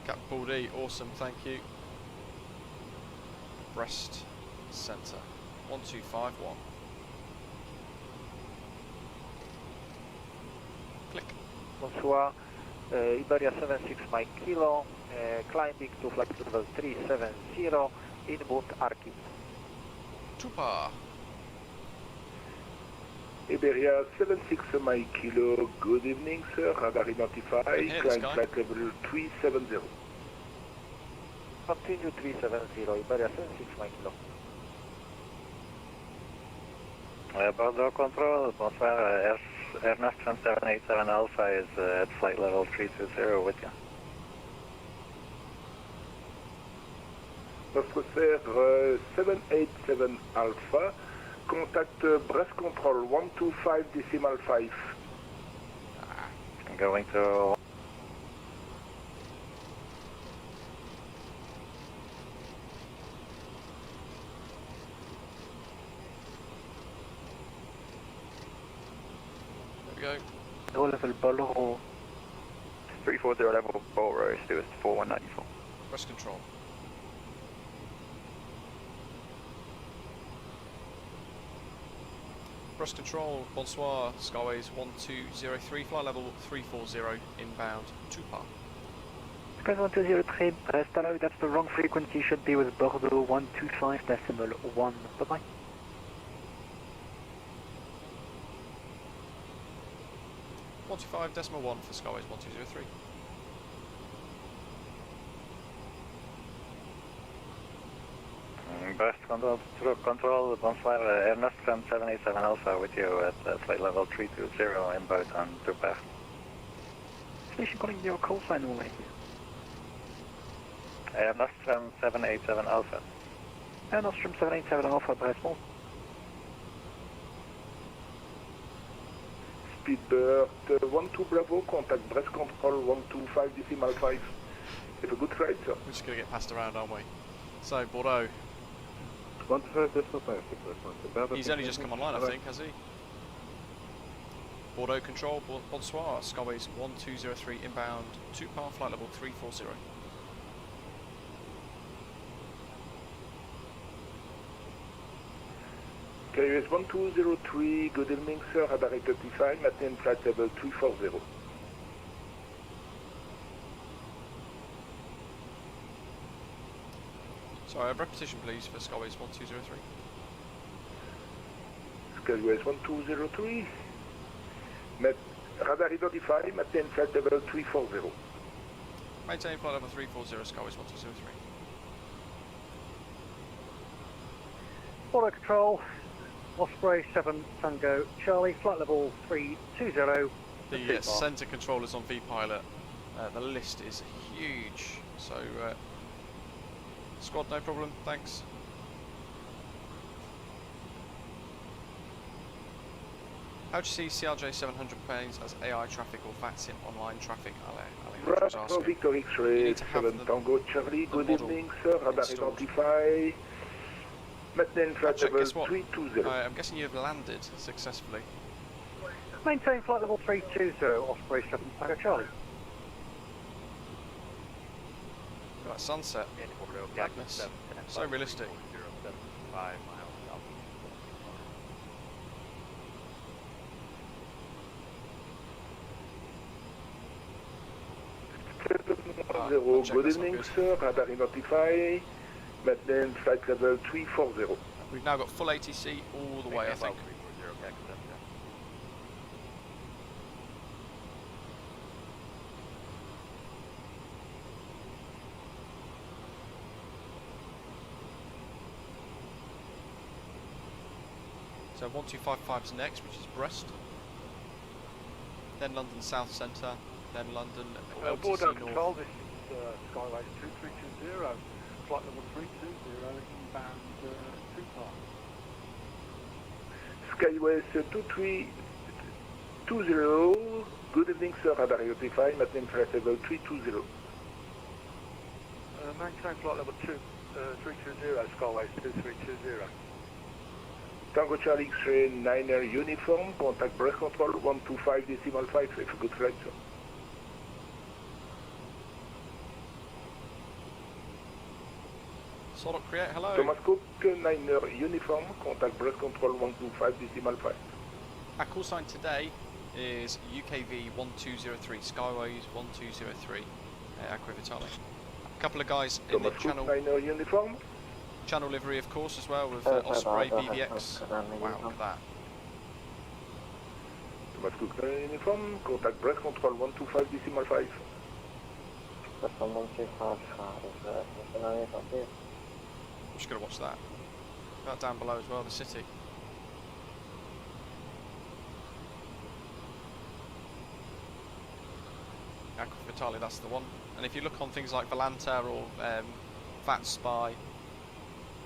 Cap Baldy, awesome, thank you. Brest Centre, 1251. Click. Bonsoir, Iberia 76 Mike Kilo, climbing to flight level 370, inbound Arkin. Tupa. Iberia 76 Mike Kilo, good evening sir, radar identified, climb flight level 370. Continue 370, Iberia 76 Mike Kilo. Bordeaux Control, bonsoir, Aerosoft 787 Alpha is at flight level 320 with you. Notre Serre 787 Alpha, contact Brest Control 125.5. I'm going to... Go. Low level Bordeaux. 340 level Bordeaux, Stewart 4194. Brest control. Brest control, bonsoir, Skyways 1203, flight level 340, inbound, Tupa. Skyways 1203, Brest allow, that's the wrong frequency, should be with Bordeaux 125.1. Bye-bye. .1 for Skyways 1203. Brest control, bonsoir, Aerosoft 787 Alpha with you at flight level 320, inbound on Tupa. Station calling your call sign only. Aerosoft 787 Alpha. Aerosoft 787 Alpha, Brest. Speedbird 12 Bravo, contact Brest Control 125.5. Have a good flight, sir. We're just going to get passed around, aren't we? So, Bordeaux. 125.5. He's only just come online, I think, has he? Bordeaux control, bonsoir, Skyways 1203, inbound, Tupa, flight level 340. KUS 1203, good evening sir, radar identified, maintain flight level 340. Sorry, repetition please for Skyways 1203. Skyways 1203. Radar identify, maintain flight level 340. Maintain flight level 340, Skyways 1203. Auto control, Osprey 7 Tango Charlie, flight level 320. The centre controllers on V-Pilot, the list is huge, so squad no problem, thanks. How do you see CRJ 700 planes as AI traffic or VATSIM online traffic? Bravo Victor X-ray 7 Tango Charlie, good evening sir, radar identify, maintain flight level 320. I'm guessing you've landed successfully. Maintain flight level 320, Osprey 7 Tango Charlie. Look at that sunset, madness, so realistic. 5 miles. Good evening sir, radar identify, maintain flight level 340. We've now got full ATC all the way, I think. So 1255's next, which is Brest, then London South Centre, then London Board LTC control, North. this is Skyway 2320, flight level 320, inbound 2 Skyways 2320, good evening sir, radar identify, maintain flight level 320. Maintain flight level 320, Skyways 2320. Tango Charlie X-ray 9er uniform, contact breath control 125.5, have a good flight sir. Solid create, hello. Thomas Cook 9er uniform, contact breath control 125.5. Our call sign today is UKV 1203, Skyways 1203, Acqua Vitale. A couple of guys in the channel. 9er uniform. Channel livery, of course, as well, with Osprey BVX. Wow, look at that. Thomas Cook uniform, contact breath control 125.5. I'm just going to watch that. That down below as well, the city. Acqua Vitale, that's the one. And if you look on things like Volanta or VATSPY,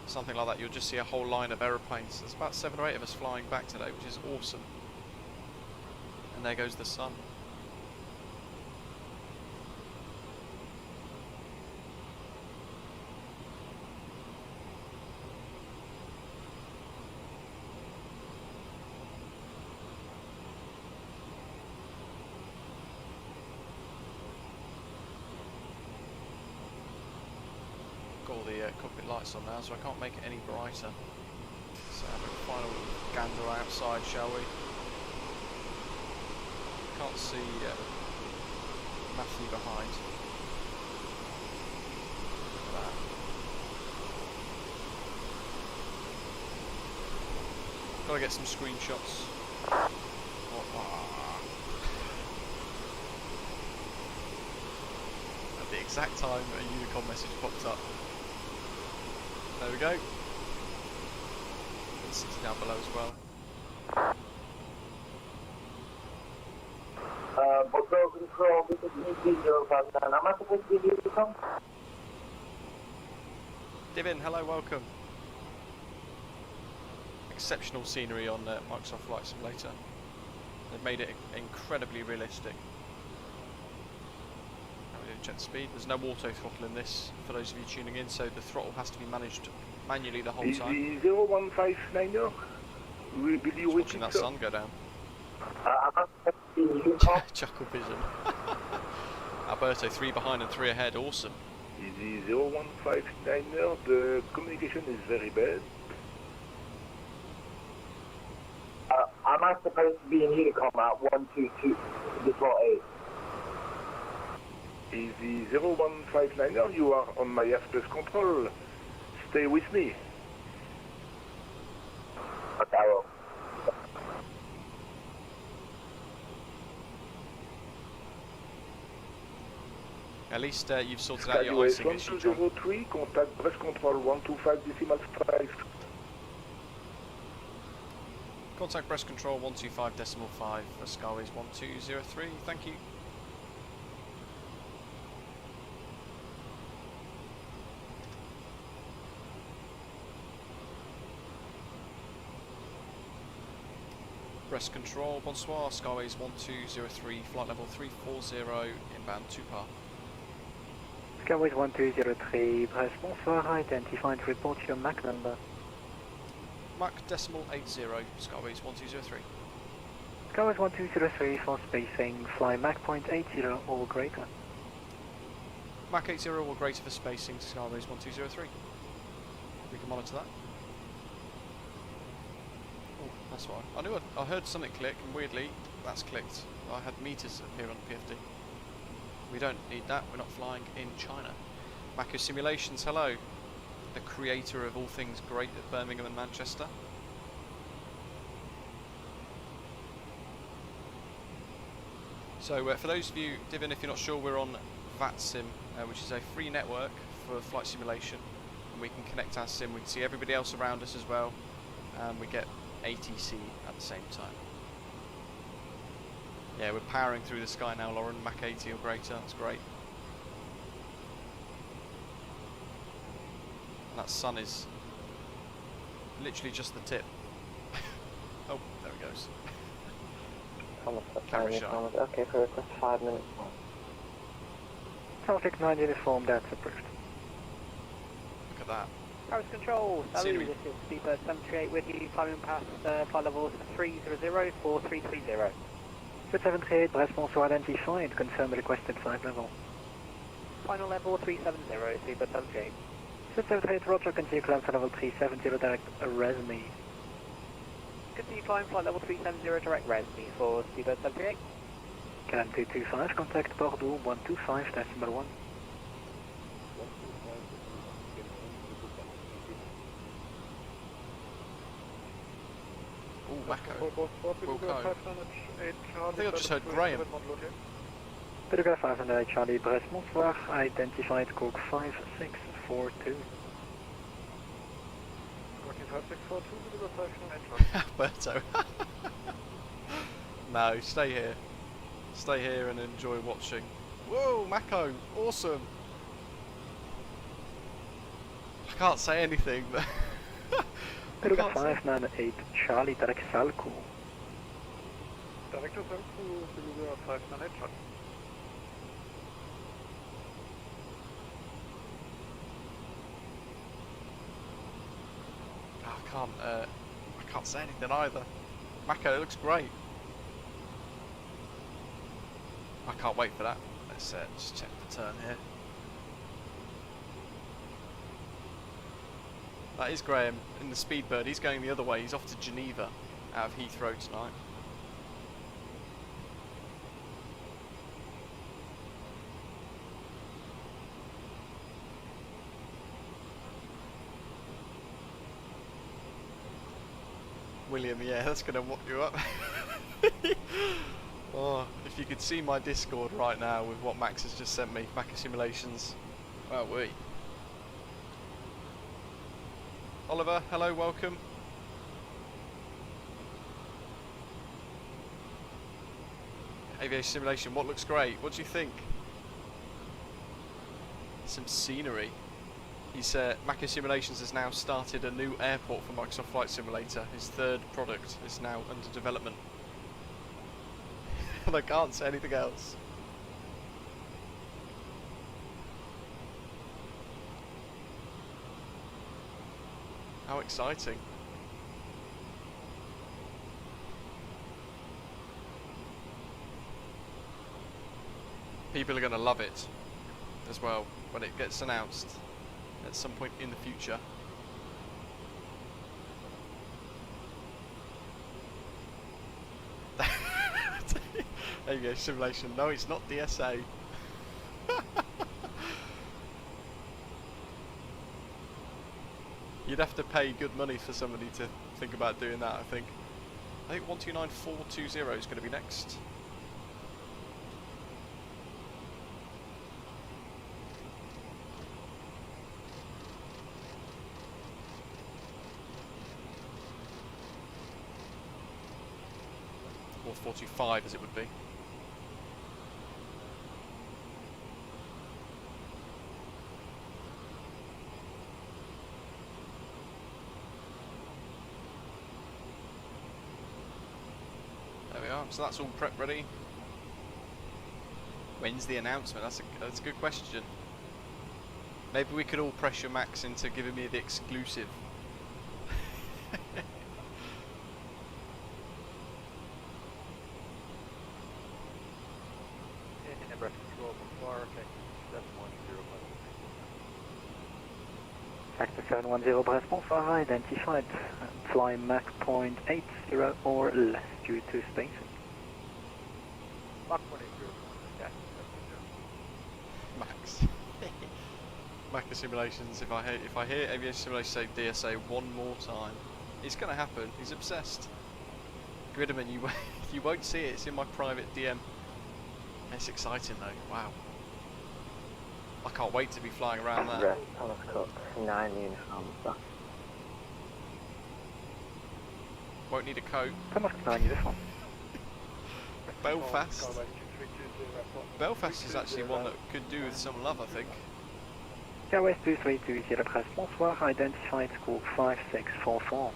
something like that, you'll just see a whole line of aeroplanes. There's about 7 or 8 of us flying back today, which is awesome. And there goes the sun. All the cockpit lights on now, so I can't make it any brighter. So have a final gander outside, shall we? Can't see Matthew behind. Look at that. Gotta get some screenshots. At the exact time a Unicom message popped up. There we go. The city down below as well. Control, this is am I supposed to be here to come? Divin, hello, welcome. Exceptional scenery on Microsoft Flight Simulator. They've made it incredibly realistic. Check the speed. There's no auto throttle in this for those of you tuning in, so the throttle has to be managed manually the whole time. The 0159er, will you watching that sun go down. Chuckle vision. Alberto, 3 behind and 3 ahead, awesome. The 0159er, the communication is very bad. Am I supposed to be in Unicom at 122, the slot 8? Is the 0159er, you are on my airspace control. stay with me. Arrow. At least you've sorted out your icing issue, John. 1203, contact breast control 125.5. Contact breast control 125.5 for Skyways 1203, thank you. Breast control, bonsoir, Skyways 1203, flight level 340, inbound 2-par. Skyways 1203, Brest, bonsoir, identify and report your Mach number. Mach decimal 80, Skyways 1203. Skyways 1203 for spacing, fly Mach point 80 or greater. Mach 80 or greater for spacing, Skyways 1203. We can monitor that. Oh, that's why. I heard something click, and weirdly, that's clicked. I had meters appear on the PFD. We don't need that, we're not flying in China. Macco Simulations, hello. The creator of all things great at Birmingham and Manchester. So for those of you, Divin, if you're not sure, we're on VATSIM, which is a free network for flight simulation. And we can connect our sim, we can see everybody else around us as well. And we get ATC at the same time. Yeah, we're powering through the sky now, Lauren. Mach 80 or greater, that's great. And that sun is literally just the tip. Oh, there it goes. Camera shot. Okay, for request 5 minutes. Traffic 9 uniform, that's approved. Look at that. Paris Control, Salut, this is Speedbird 738 with you, climbing past flight level 300 for 330. 738, Brest, bonsoir, identified, confirm requested flight level. Final level 370, Speedbird 738. 738, roger, continue climb flight level 370, direct resme. Continue climb flight level 370, direct resme for Speedbird 738. Climb 225, contact Bordeaux 125.1. Ooh, Macco. Wilco. I think I just heard Graham. Pedoga 508 Charlie, Brest, bonsoir, identified Coke 5642. 5642, Alberto. No, stay here. Stay here and enjoy watching. Whoa, Macco, awesome. I can't say anything, but... Pedoga 598 Charlie, direct Salco. Director Salco, Pedoga 598 Charlie. I can't say anything either. Macco, it looks great. I can't wait for that. Let's just check the turn here. That is Graham in the Speedbird. He's going the other way. He's off to Geneva out of Heathrow tonight. William, yeah, that's going to whoop you up. Oh, if you could see my Discord right now with what Max has just sent me, Macco Simulations. Wow, we. Oliver, hello, welcome. Aviation Simulation, what looks great? What do you think? Some scenery. Macco Simulations has now started a new airport for Microsoft Flight Simulator. His third product is now under development. And I can't say anything else. How exciting. People are going to love it as well when it gets announced at some point in the future. There you go, simulation. No, it's not DSA. You'd have to pay good money for somebody to think about doing that, I think. I think 129420 is going to be next. Or 425 as it would be. There we are, so that's all prep ready. When's the announcement? That's a good question. Maybe we could all pressure Max into giving me the exclusive. Factor 710 Brest, bonsoir, identified. Fly Mach 0.80 or less due to spacing. Mach 0.80. Yeah. Max. Macco Simulations. If I hear aviation simulation say DSA one more time, it's going to happen. He's obsessed. Gridman, you won't see it. It's in my private DM. It's exciting though. Wow. I can't wait to be flying around that. Telescope 9 Hamza. Won't need a coat. Belfast is actually one that could do with some love, I think. Airways 2320 Brest, bonsoir, identified squawk 5644.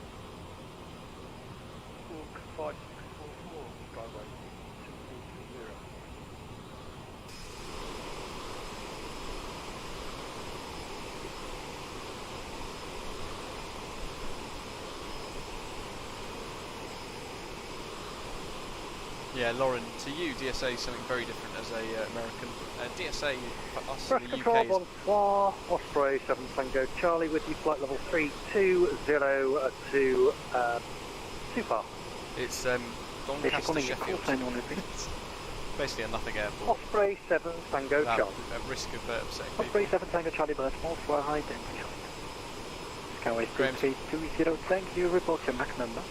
Squawk 5644, Skyway 2320. Yeah, Lauren, to you, DSA is something very different as a American. DSA for us Brest in the Control, UK is... bonsoir, Osprey 7 Tango Charlie with you, flight level 320 to Super. It's Doncaster, Sheffield. It's basically a nothing airport. Osprey 7 Tango Charlie. At risk of upsetting people. Osprey 7 Tango Charlie Brest, bonsoir, identified. Skyway 2320, thank you, report your Mach number.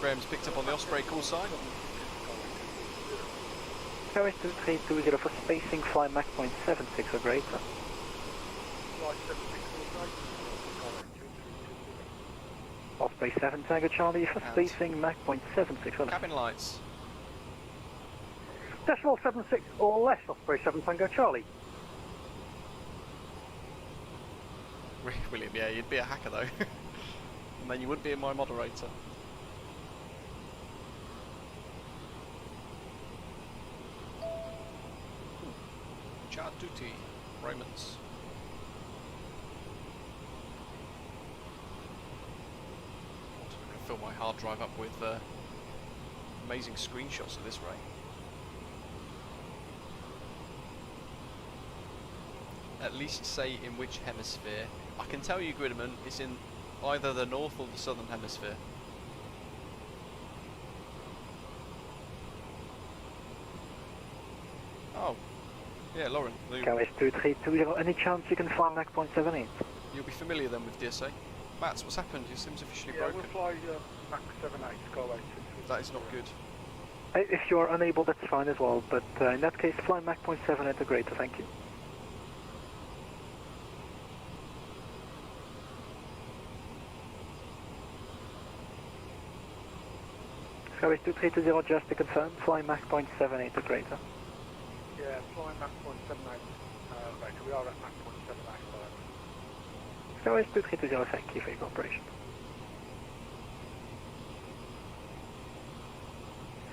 Graham's picked up on the Osprey call sign. Skyway 2320 for spacing, fly Mach 0.76 or greater. Osprey 7 Tango Charlie for spacing, Mach 0.76 or less. Cabin lights. Decimal 76 or less, Osprey 7 Tango Charlie. William, yeah, you'd be a hacker though. And then you wouldn't be my moderator. Chad Duty, Romans. I'm going to fill my hard drive up with amazing screenshots of this ray. At least say in which hemisphere. I can tell you, Gridman, it's in either the north or the southern hemisphere. Oh, yeah, Lauren. Skyway 2320, any chance you can fly Mach 0.78? You'll be familiar then with DSA. Mats, what's happened? Your sim's officially broken. We'll fly Mach 78, Skyway 6. That is not good. If you're unable, that's fine as well, but in that case, fly Mach 0.78 or greater, thank you. Skyway 2320, just to confirm, fly Mach 0.78 or greater. Yeah, flying Mach 0.78, right, we are at Mach 0.78. Skyway 2320, thank you for your cooperation.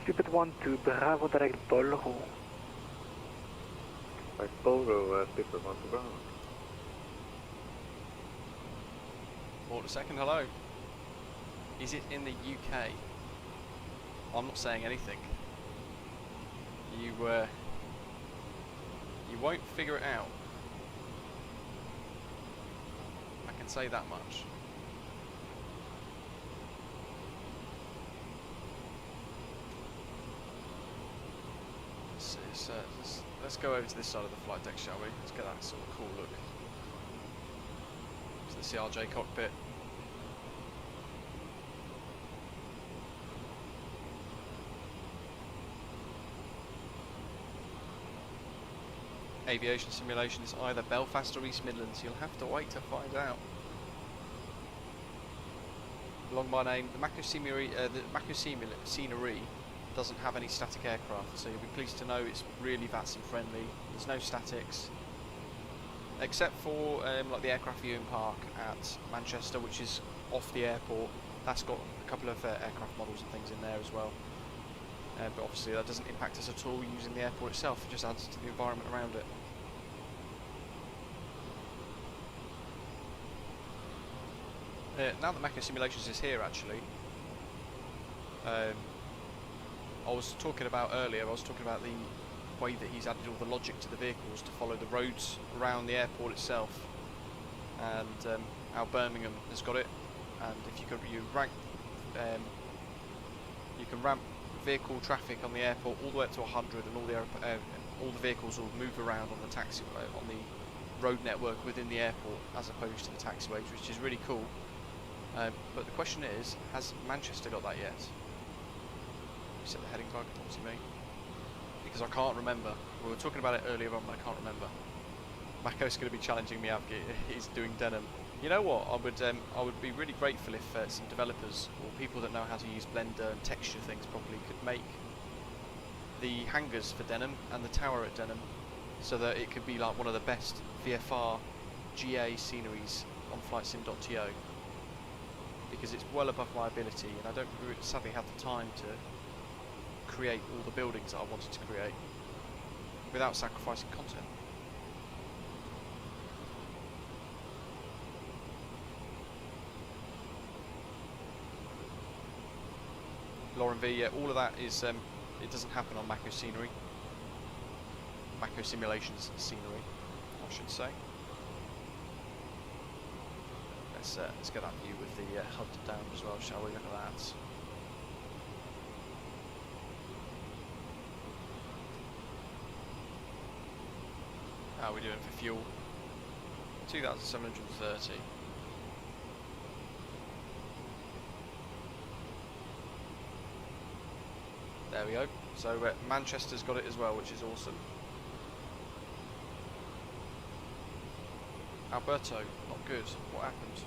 Stupid 1-2, Bravo direct Paul Roux. Like Paul Roux, Stupid 1-2 Bravo. Hold a second, hello. Is it in the UK? I'm not saying anything. You won't figure it out. I can say that much. Let's go over to this side of the flight deck, shall we? Let's get that sort of cool look. It's the CRJ cockpit. aviation simulations, either Belfast or East Midlands. You'll have to wait to find out. Along my name, the Macco Scenery doesn't have any static aircraft, so you'll be pleased to know it's really VATSIM friendly. There's no statics, except for like the aircraft viewing park at Manchester, which is off the airport. That's got a couple of aircraft models and things in there as well. But obviously that doesn't impact us at all using the airport itself, it just adds to the environment around it. Now that Macco Simulations is here actually, I was talking about earlier, I was talking about the way that he's added all the logic to the vehicles to follow the roads around the airport itself. And our Birmingham has got it, and if you can ramp vehicle traffic on the airport all the way up to 100, and all the vehicles will move around on the on the road network within the airport as opposed to the taxiways, which is really cool. But the question is, has Manchester got that yet? You set the heading target, obviously me, because I can't remember. We were talking about it earlier on, but I can't remember. Macco's going to be challenging me out. He's doing Denham. You know what? I would be really grateful if some developers or people that know how to use Blender and texture things properly could make the hangars for Denham and the tower at Denham, so that it could be like one of the best VFR GA sceneries on flightsim.to, because it's well above my ability, and I don't sadly have the time to create all the buildings that I wanted to create without sacrificing content. Lauren V, yeah, all of that is, it doesn't happen on Macco Scenery. Macco Simulations Scenery, I should say. Let's get that view with the HUD down as well, shall we? Look at that. How are we doing for fuel? 2,730. There we go. So Manchester's got it as well, which is awesome. Alberto, not good. What happened?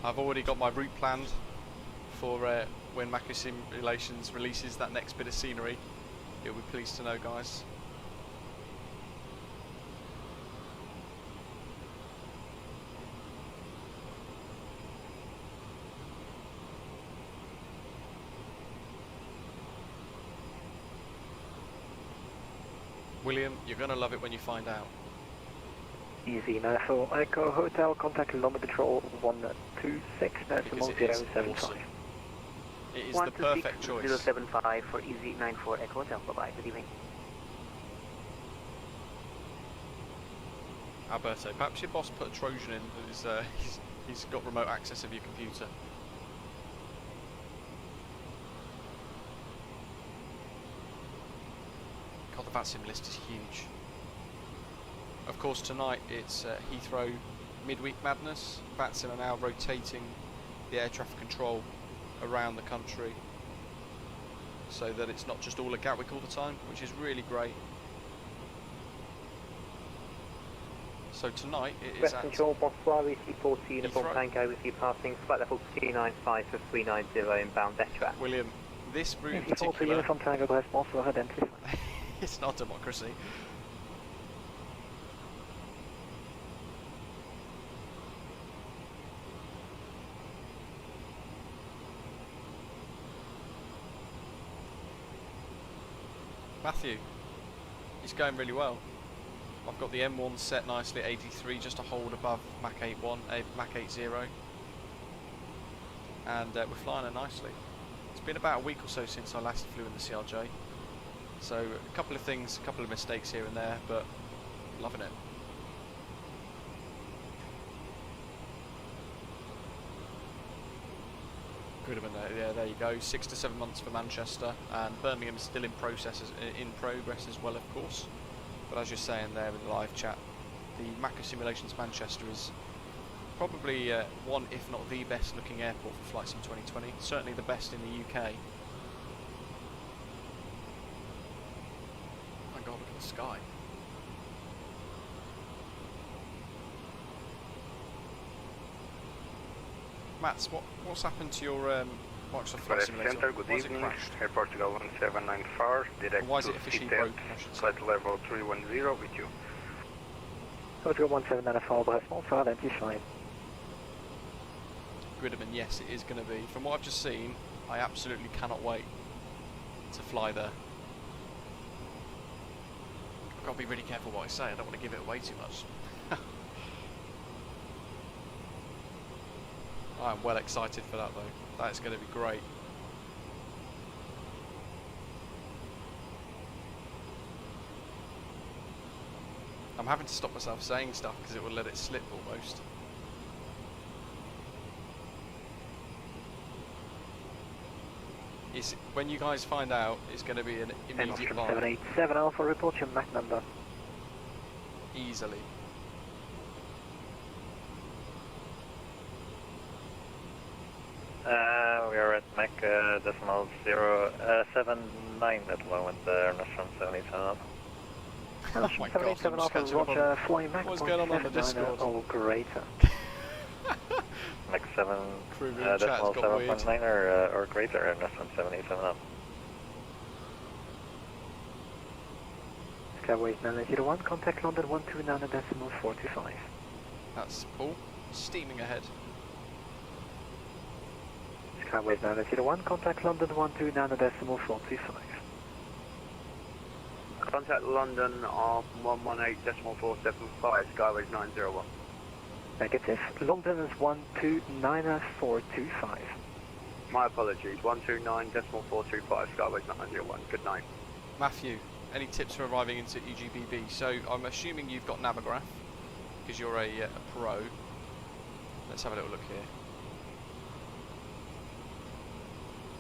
I've already got my route planned for when Macco Simulations releases that next bit of scenery. You'll be pleased to know, guys. William, you're going to love it when you find out. Easy, Nashville Echo Hotel, contact London Control 126, decimal 075. It is the perfect choice. 075 for Easy 94 Echo Hotel, bye-bye, good evening. Alberto, perhaps your boss put a Trojan in, he's got remote access of your computer. God, the VATSIM list is huge. Of course, tonight it's Heathrow midweek madness. VATSIM are now rotating the air traffic control around the country so that it's not just all at Gatwick all the time, which is really great. So tonight it is West at Control, bonsoir, EC14 upon Tango with you passing flight level 295 for 390 inbound Detra. William, this route in particular... Uniform Tango, West, bonsoir, identify. It's not democracy. Matthew, he's going really well. I've got the M1 set nicely at 83 just to hold above Mach 81, Mach 80, and we're flying it nicely. It's been about a week or so since I last flew in the CRJ, So a couple of things, a couple of mistakes here and there, but loving it. Goodman, yeah, there you go. 6 to 7 months for Manchester, and Birmingham is still in progress as well, of course. But as you're saying there in the live chat, the Macco Simulations Manchester is probably one, if not the best looking airport for Flight Sim 2020. Certainly the best in the UK. Oh my God, look at the sky. Mats, what's happened to your Microsoft Flight Simulator? Center, good evening. Air Portugal 1794, direct why is to it officially CTET, broken, I should say? flight level 310 with you. Portugal 1794, Barcelona, identified. Gridman, yes, it is going to be. From what I've just seen, I absolutely cannot wait to fly there. I've got to be really careful what I say, I don't want to give it away too much. I'm well excited for that though. That's going to be great. I'm having to stop myself saying stuff because it will let it slip almost. When you guys find out, it's going to be an immediate buy. 787 Alpha, report your MAC number. Easily. We are at Mac decimal 079 at the moment, Nostrum 77 up. Oh my God, I'm just catching up on what's going on the Discord. Oh, greater. Mac 7 decimal 7.9 or greater, Nostrum 77 up. Skyway 901, contact London 129.425. That's Paul, steaming ahead. Skyway 901, contact London 129.425. Contact London on 118.475, Skyways 901. Negative. London is 129.425. My apologies, 129.425, Skyways 901. Good night. Matthew, any tips for arriving into EGBB? So I'm assuming you've got Navigraph, because you're a pro. Let's have a little look here.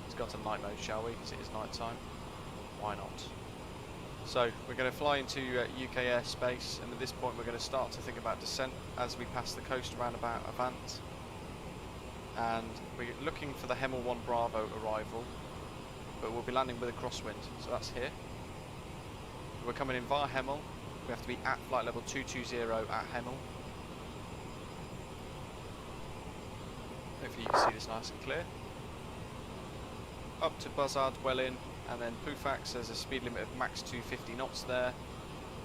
Let's go to night mode, shall we? Because it is night time. Why not? So we're going to fly into UK airspace, and at this point we're going to start to think about descent as we pass the coast roundabout Avant. And we're looking for the Hemel 1 Bravo arrival, but we'll be landing with a crosswind, so that's here. We're coming in via Hemel. We have to be at flight level 220 at Hemel. Hopefully you can see this nice and clear. Up to Buzzard, Welling, and then Pufax. There's a speed limit of max 250 knots there,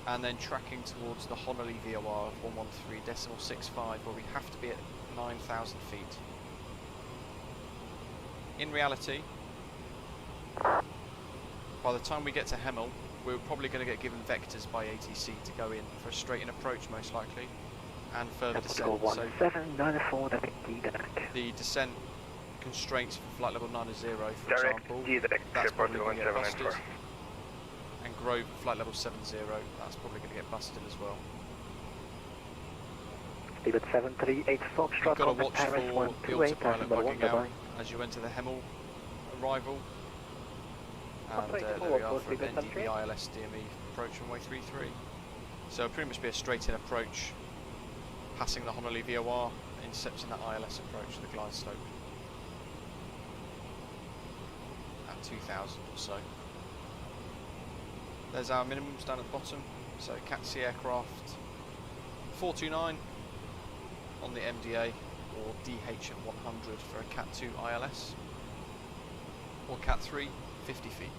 and then tracking towards the Honolulu VOR of 113.65, where we have to be at 9,000 feet. In reality, by the time we get to Hemel, we're probably going to get given vectors by ATC to go in for a straight-in approach most likely, and further descent. So the descent constraints for flight level 90, for example, that's probably going to get busted. And Grove at flight level 70, that's probably going to get busted as well. Speed 738 Foxtrot, you've got to watch Paris for 128, the autopilot bugging out as you enter the Hemel arrival. And there we are for an NDB ILS DME approach runway 33. So it'll pretty much be a straight in approach, passing the Honolulu VOR, intercepting that ILS approach to the glide slope. At 2,000 or so. There's our minimums down at the bottom. So Cat C aircraft 429 on the MDA, or DH at 100 for a Cat 2 ILS, or Cat 3 50 feet.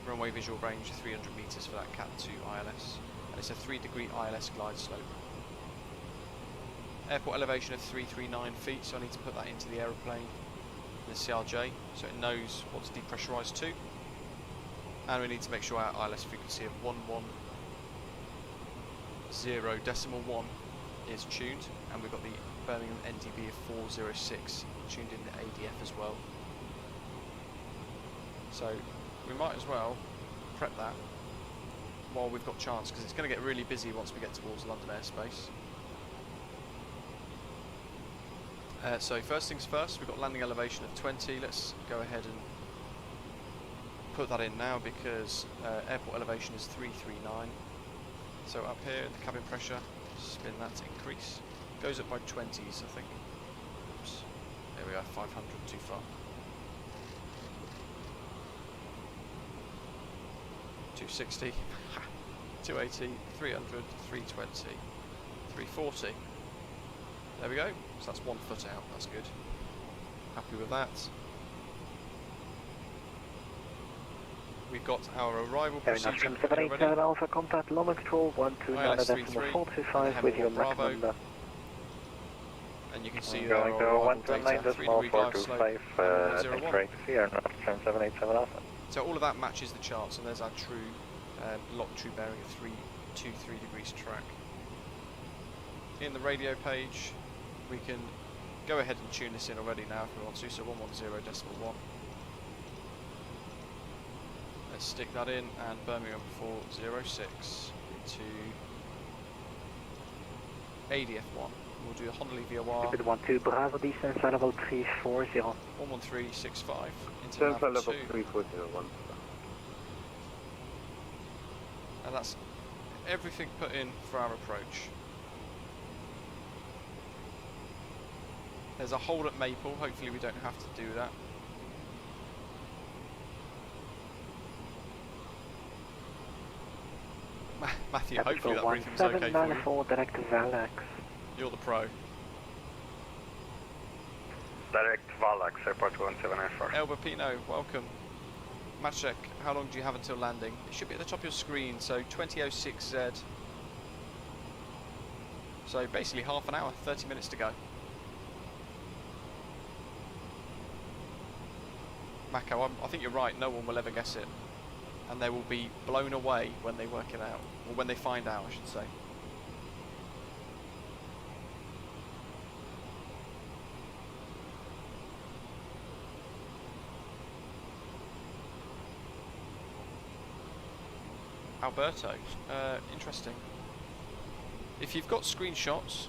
Runway visual range 300 metres for that Cat 2 ILS, and it's a 3-degree ILS glide slope. Airport elevation of 339 feet, so I need to put that into the aeroplane, the CRJ, so it knows what to depressurise to. And we need to make sure our ILS frequency of 110.1 is tuned, and we've got the Birmingham NDB of 406 tuned in the ADF as well. So we might as well prep that while we've got chance, because it's going to get really busy once we get towards London airspace. So first things first, we've got landing elevation of 20. Let's go ahead and put that in now, because airport elevation is 339. So up here, the cabin pressure, spin that to increase. Goes up by 20s, I think. Oops. There we are, 500, too far. 260, 280, 300, 320, 340. There we go. So that's 1 foot out. That's good. Happy with that. We've got our arrival procedure already. Alpha contact London Control 129.425 with your Mac number. And you can see going to 129.425 0 here, not 787 Alpha. So all of that matches the charts, and there's our true lock true bearing of 323 degrees track. In the radio page, we can go ahead and tune this in already now if we want to, so 110.1. Let's stick that in, and Birmingham 406 into ADF1. We'll do a Honolulu VOR. 12 Bravo, descent level 340. 11365 into level 340. And that's everything put in for our approach. There's a hold at Maple, hopefully we don't have to do that. Matthew, hopefully that briefing's okay for you. Direct VALAX. You're the pro. Direct VALAX, airport 17FR. Elba Pino, welcome. Match check, how long do you have until landing? It should be at the top of your screen, so 2006Z. So basically half an hour, 30 minutes to go. Macco, I think you're right, no one will ever guess it. And they will be blown away when they work it out, or when they find out, I should say. Alberto, interesting. If you've got screenshots,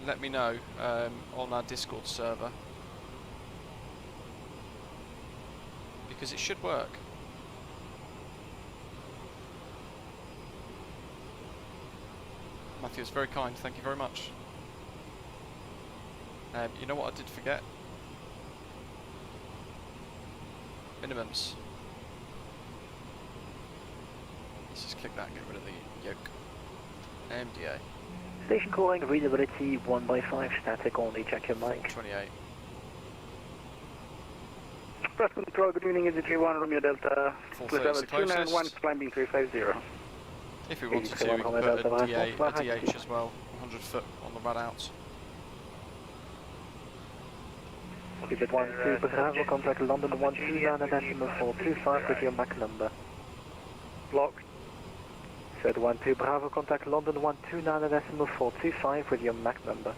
let me know on our Discord server, because it should work. Matthew is very kind, thank you very much. You know what I did forget? Minimums. Let's just click that and get rid of the yoke. MDA. Station calling, readability 1/5, static only, check your mic. 28. Press control, good evening, is it 31 Romeo Delta, close level 291, climbing 350. If we wanted to, we could put a DH as well, 100 foot on the run out. Keep it 12 Bravo, contact London 129.425 with your Mac number. Block. Said 12 Bravo, contact London 129.425 with your Mac number.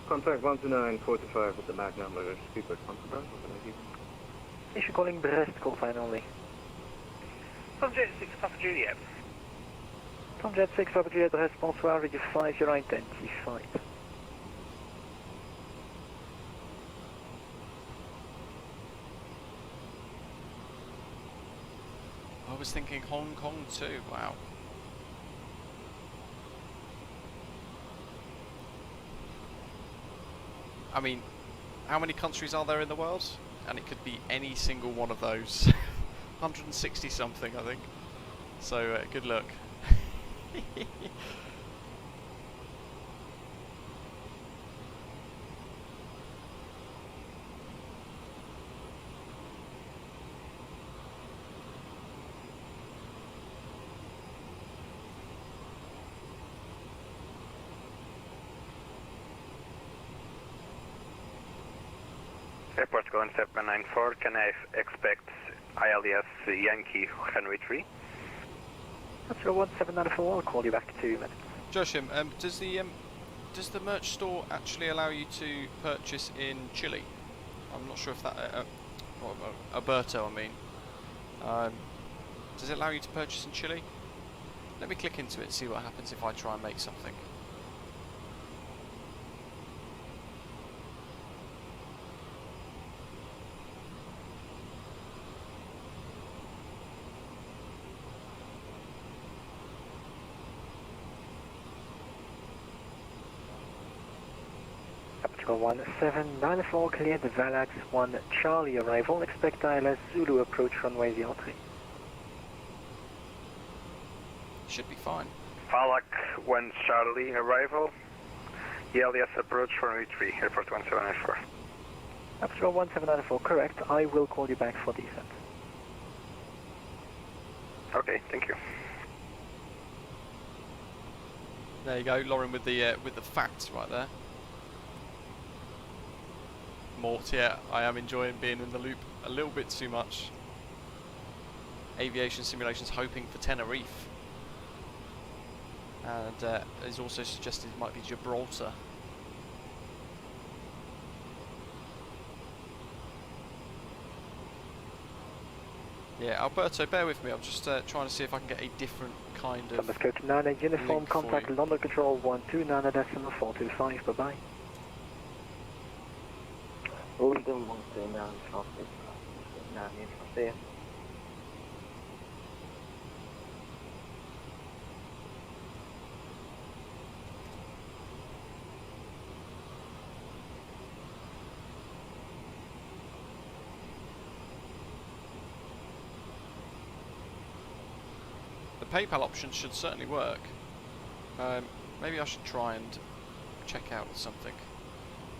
Contact 129.45 with the Mac number, speaker contact. Issue calling Brest, call fine only. Tom Jet 6 Papa Juliet. Tom Jet 6 Papa Juliet, response to average of 5, you're identified. I was thinking Hong Kong too, wow. I mean, how many countries are there in the world? And it could be any single one of those. 160 something, I think. So, good luck. Airport going 794, can I expect ILS Yankee Henry 3? That's your 1794, I'll call you back in 2 minutes. Joshim, does the does the merch store actually allow you to purchase in Chile? I'm not sure if that... Alberto, I mean. Does it allow you to purchase in Chile? Let me click into it and see what happens if I try and make something. Capital 1794, clear the Valax 1 Charlie arrival, expect ILS Zulu approach runway 03. Should be fine. Valax 1 Charlie arrival, ELS approach runway 3, airport 1794. Capital 1794, correct, I will call you back for descent. Okay, thank you. There you go, Lauren with the facts right there. Mort, yeah, I am enjoying being in the loop a little bit too much. Aviation Simulations hoping for Tenerife. And is also suggested it might be Gibraltar. Yeah, Alberto, bear with me. I'm just trying to see if I can get a different kind of. Coach 9 uniform contact London Control 129.425. Bye bye. London 129 traffic. 9 in PayPal option should certainly work. Maybe I should try and check out something.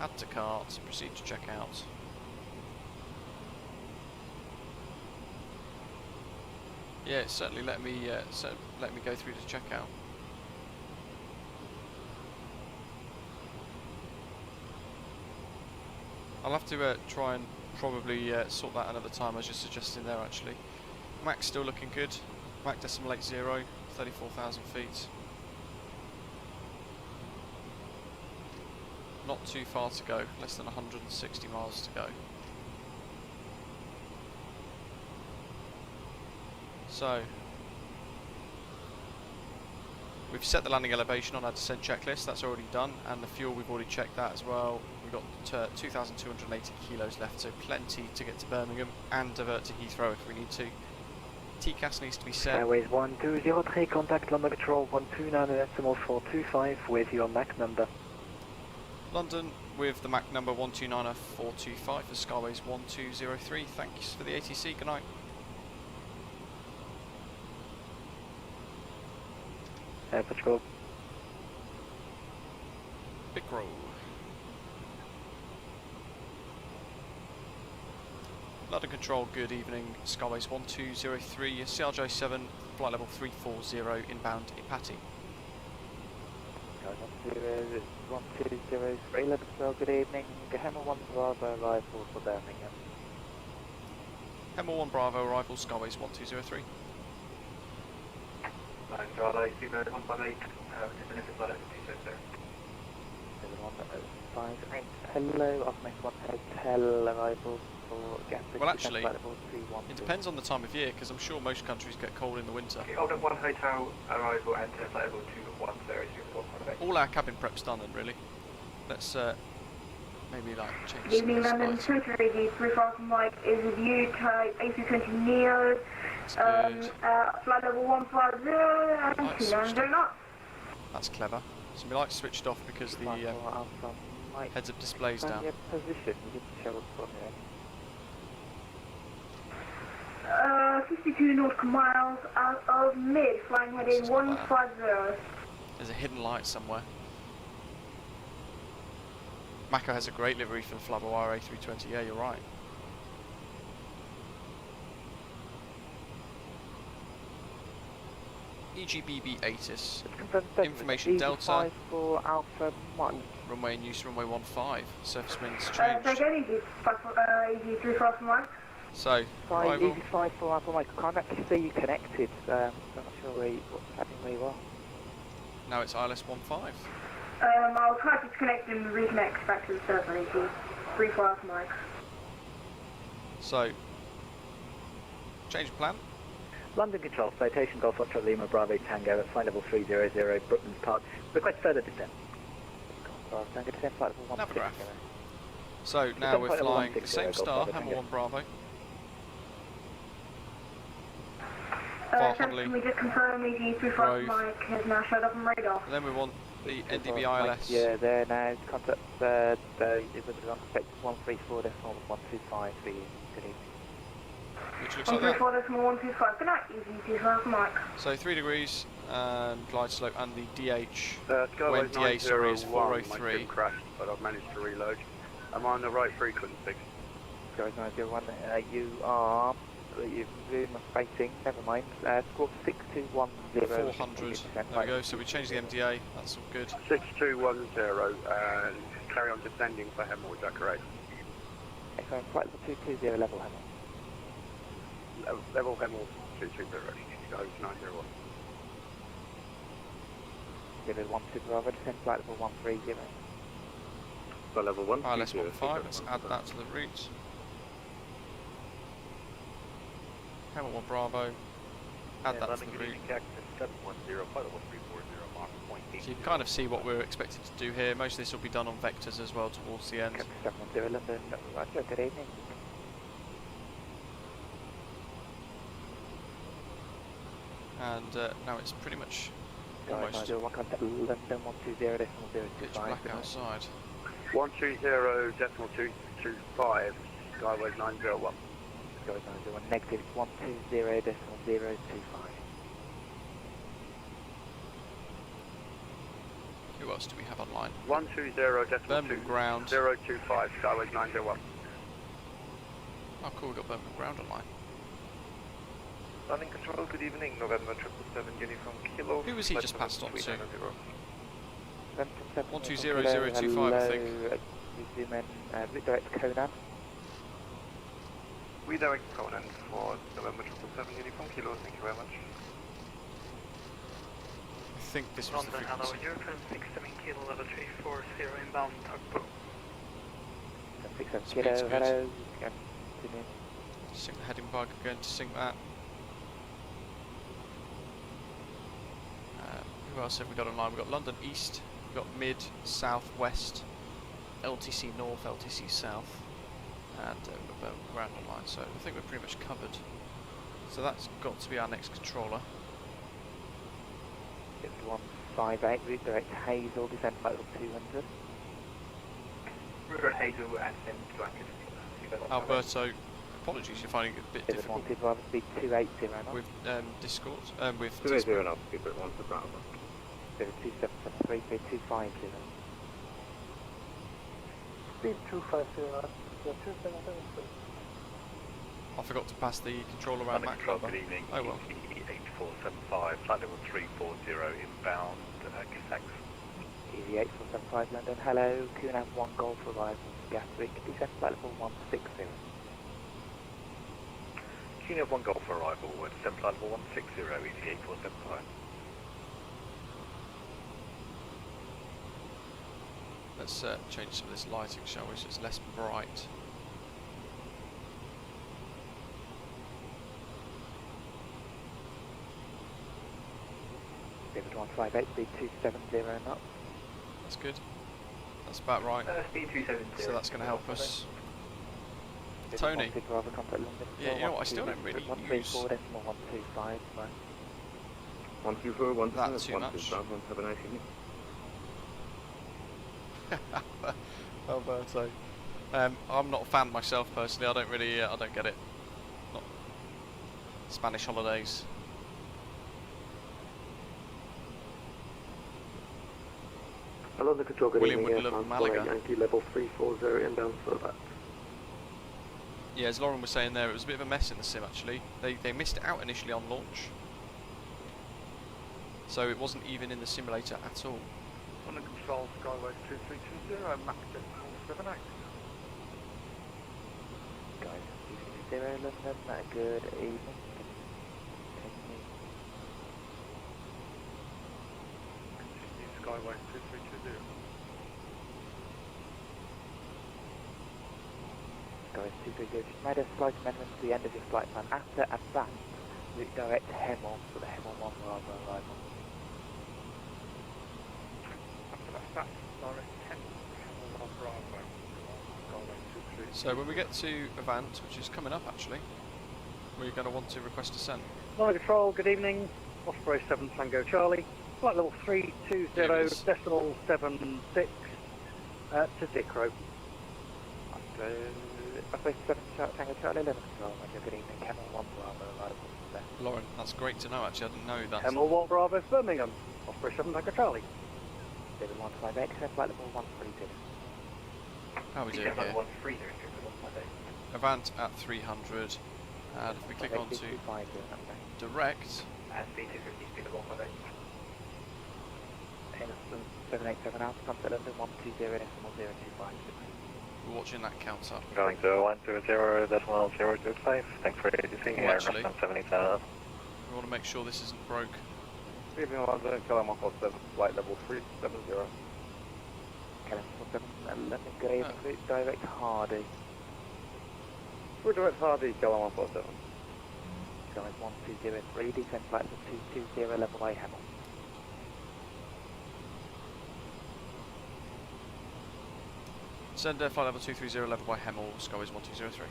Add to cart, proceed to checkout. Yeah, certainly let me go through to checkout. I'll have to try and probably sort that another time. I was just suggesting there actually. Mac's still looking good. Mac decimal 80, 34,000 feet. Not too far to go, less than 160 miles to go. So, we've set the landing elevation on our descent checklist, that's already done, and the fuel, we've already checked that as well. We've got 2,280 kilos left, so plenty to get to Birmingham and divert to Heathrow if we need to. TCAS needs to be set. Airways 1203, contact London Control 129.425 with your MAC number. London with the MAC number 129.425 for Skyways 1203. Thanks for the ATC, good night. Air Patrol. Big roll. London Control, good evening. Skyways 1203, CRJ 7, flight level 340, inbound Ipati. 1203, London Control, good evening. Hammer 1 Bravo arrival for Birmingham. Hammer 1 Bravo arrival, Skyways 1203. 9 Charlie, Seabird 158, definitive flight level 260. 158, hello, I've made 1 hotel arrival. Well, actually, it depends on the time of year, because I'm sure most countries get cold in the winter. Okay, hold up 1 hotel arrival and flight level 210. All our cabin prep's done then, really. Let's maybe like change. Good evening, London 230, 35 Mike is with you, type A320 Neo, flight level 150 and 290 knots. That's clever. So my lights switched off because the heads-up display's down. Position, you didn't show us from here. 52 nautical miles out of mid, flying heading 150. There's a hidden light somewhere. Macco has a great livery for the Flyboire A320, yeah, you're right. EGBB ATIS. Information Delta. For Alpha Mike. Runway in use, runway 15. Surface winds changed. EG35 Mike. So, arrival. EG5 for Alpha Mike. I can't actually see you connected. I'm not sure where you are. Now it's ILS 15. I'll try to disconnect and reconnect back to the server, AT. 3-4 Alpha Mike. So, change of plan. London Control, citation Golf Foxtrot Lima Bravo Tango at flight level 300, Brooklands Park. Request further descent. Golf Tango descent, flight level 160. So now we're flying the same star, Hammer 1 Bravo. Can we just confirm EG3 Alpha Mike has now showed up on radar? And then we want the NDB ILS. Yeah, there now. Contact it was on spec 134.125 for you. Good evening. Which looks like that. 134.125. Good night, EG3 Alpha Mike. So 3 degrees and glide slope, and the DH. Skyway when DH sorry is 403. My ship crashed, but I've managed to reload. Am I on the right frequency? Skyway 901. You are. You've zoom facing. Never mind. Squawk 6210. 400. There we go. So we changed the MDA. That's all good. 6210 and carry on descending for Hemel. Is that correct? Excellent. Flight level 220 level Hemel. Level Hemel 220. Goes 901. Level 12 Bravo. Descend flight level 130. So level 1. ILS 15. Let's add that to the route. Hammer 1 Bravo. Add that to the route. So you can kind of see what we're expected to do here. Most of this will be done on vectors as well towards the end. 710 London. Roger. Good evening. And now it's pretty much almost London 120.025. pitch black outside. 120.225. Skyway 901. Skyway 901. Negative 120.025. Who else do we have online? 120.225. Birmingham ground. 025. Skyway 901. Oh cool, we've got Birmingham ground online. London Control, good evening, November 777 Uniform Kilo. Who was he just passed on to? 120.025 I think. Zoom in, redirect Conan. Redirect Conan for November 777 Uniform Kilo, thank you very much. I think this was the London, frequency. hello, Eurofin 67 Kilo, level 340 inbound, tugboat. 67 Kilo, hello. Sync the heading bug, going to sync that. Who else have we got online? We've got London East, we've got Mid, South, West, LTC North, LTC South, and we've got ground online, so I think we're pretty much covered. So that's got to be our next controller. 158, redirect Hazel, descent flight level 200. Redirect Hazel and then to active. Alberto, apologies, you're finding it a bit difficult. Rather speed 280 now. With Discord, with 280 now, keep it 1 to Bravo. 2773, 250. Speed 250, 277. I forgot to pass the controller around Mac number. Good evening. Oh well. 8475, flight level 340 inbound, Gatwick. Easy 8475 London, hello, Cunard 1 Golf arrival, Gatwick, descent flight level 160. Cunard 1 Golf arrival, descent flight level 160, easy 8475. Let's change some of this lighting, shall we, so it's less bright. David 158, speed 270 knots. That's good. That's about right. Speed 270. So that's going to help us. Tony. Yeah, you know what, I still don't really use 134.125. 124, 1 that too much. Have a nice evening. Alberto. I'm not a fan myself personally. I don't really, I don't get it. Not Spanish holidays. Hello, the control. Good William evening. Woodlove, Malaga. Yankee level 340 inbound for that. Yeah, as Lauren was saying there, it was a bit of a mess in the sim actually. They missed it out initially on launch. So it wasn't even in the simulator at all. London Control, Skyway 2320, Mac 78. Guys, 260 London, good evening. Skyway 2320. Skyway 230, just made a slight amendment to the end of your flight plan. After advance, route direct to Hemel for the Hemel 1 Bravo arrival. After that, direct 10, Hemel 1 Bravo, Skyway 230. So when we get to Avant, which is coming up actually, we're going to want to request descent. Line control, good evening. Osprey 7 Tango Charlie. Flight level 320 decimal 76 to Dicro. Osprey 7 Tango Charlie, Line control, good evening. Hemel 1 Bravo arrival. Lauren, that's great to know actually, I didn't know that. Hemel 1 Bravo Birmingham. Osprey 7 Tango Charlie. 158, flight level 130. How are we doing here? Avant at 300, and if we click on to direct, 787 Alpha, contact London 120.025. we're watching that count up. Going to 120.025. Thanks for ATC. Oh, actually, 787. we want to make sure this isn't broke. Evening London, Kalama 7, flight level 370. Kalama 7, London Grave, route direct Hardy. Route direct Hardy, Kalama 7. Guys 1203, descend flight level 220, level A Hemel. Send flight level 230, level by Hemel, Skyways 1203.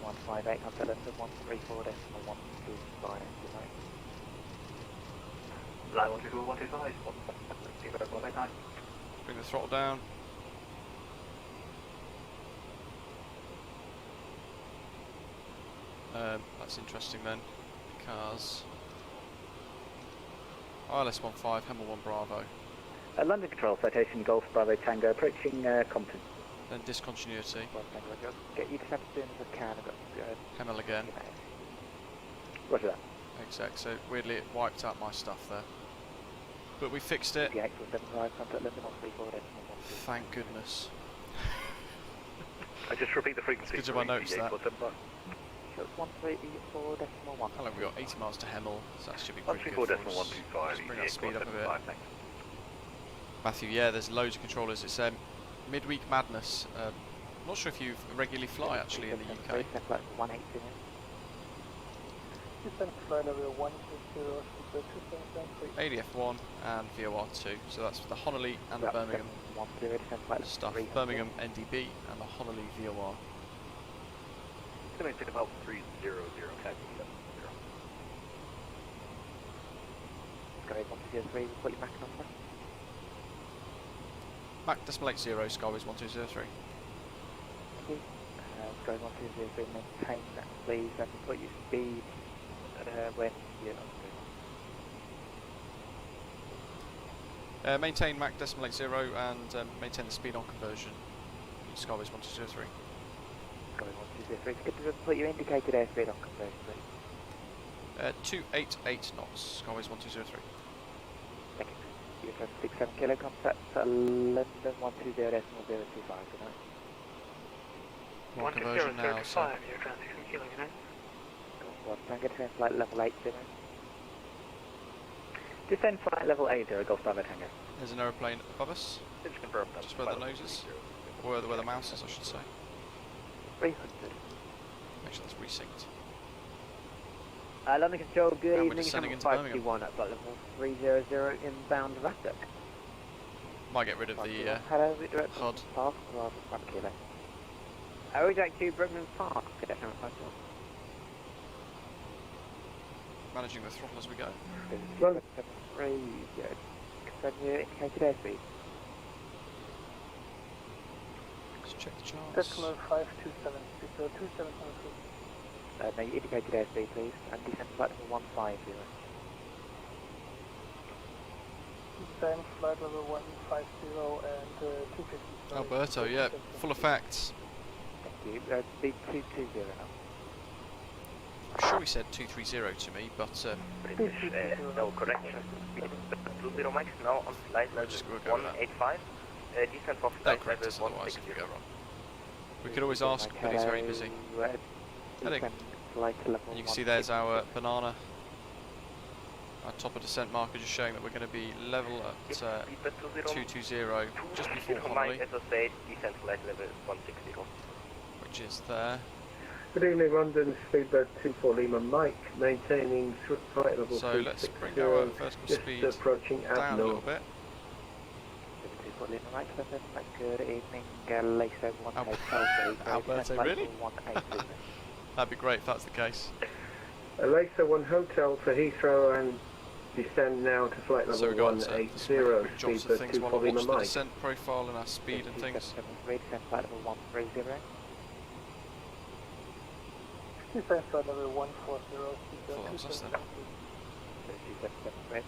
158, contact London 134, decimal 125. Line 125, Bring the throttle down. That's interesting then, because ILS 15, Hemel 1 Bravo. London Control, citation Golf Bravo Tango, approaching Compton. Then discontinuity. Get you to as soon as I can. Hemel again. Roger that. Exact, so weirdly it wiped out my stuff there. But we fixed it. Thank goodness. I just repeat the frequency. Good job I noticed that. 134.1. Hello, we've got 80 miles to Hemel, so that should be pretty good. 134.125. Just bring our speed up a bit. Matthew, yeah, there's loads of controllers. It's midweek madness. I'm not sure if you regularly fly actually in the UK. ADF1 and VOR2, so that's the Honolulu and the Birmingham stuff. Birmingham NDB and the Honolulu VOR. Estimated about 300, okay. Skyways 103, what your Mac number? Mac decimal 80, Skyways 1203. Thank you. Skyways 1203, maintain that please, and put your speed when you're on. Maintain Mac decimal 80 and maintain the speed on conversion. Skyways 1203. Skyways 1203, good to put your indicated airspeed on conversion, please. 288 knots, Skyways 1203. Thank you. You're 67 kilo, contact London 120.025, good night. On conversion now, so. You're transition kilo, you know? Golf Tango, descend flight level 80. Descend flight level 80, Golf Bravo Tango. There's an aeroplane above us. It's confirmed. Just where the nose is. Or where the mouse is, I should say. 300. Make sure that's resynced. London Control, good And we're evening, descending Hamilton into 521 at flight level 300 inbound VATSIM. Might get rid of the Hello, direct HUD. Park, Bravo 1 kilo. Redirect to Birmingham Park, good afternoon, 521. Managing the throttle as we go. 773, good. Confirm your indicated airspeed. Let's check the charts. Decimal 527, 2773. No, your indicated airspeed, please, and descend flight level 150. Descend flight level 150 and 250. Alberto, yeah, full effect. Thank you. Speed 220 now. I'm sure he said 230 to me, but British, no correction. 20 max now on flight level 185. Descent for they'll flight correct level us otherwise if we 160. go wrong. We could always ask, but he's very busy. Descend flight level You can see there's our banana. Our top of descent marker just showing that we're going to be level at 220 just before Honolulu, descent flight level 160. which is there. Good evening, London, Speedbird 24 Lima Mike, maintaining flight level 360. So let's bring our vertical speed approaching down a little bit. 24 Lima Mike, good evening, LASO 1 Hotel. Alberto, really? That'd be great if that's the case. LASO 1 Hotel for Heathrow and descend now to flight level 180, Speedbird 24 Lima the Mike. descent profile and our speed and things. Descend flight level 130. Descend flight level 140. Thought that was us then.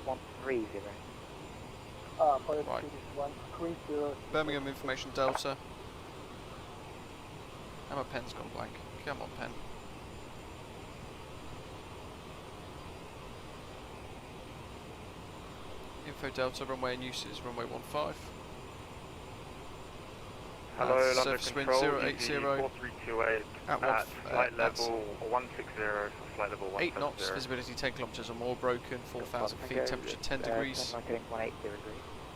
130. Right. 130. Birmingham information Delta. And my pen's gone blank. Come on, pen. Info Delta, runway in use is runway 15. Hello, London surface wind Control, 080 4328 at flight level 160 for flight level 170. 8 knots, visibility 10 kilometres or more, broken, 4,000 feet, temperature 10 degrees.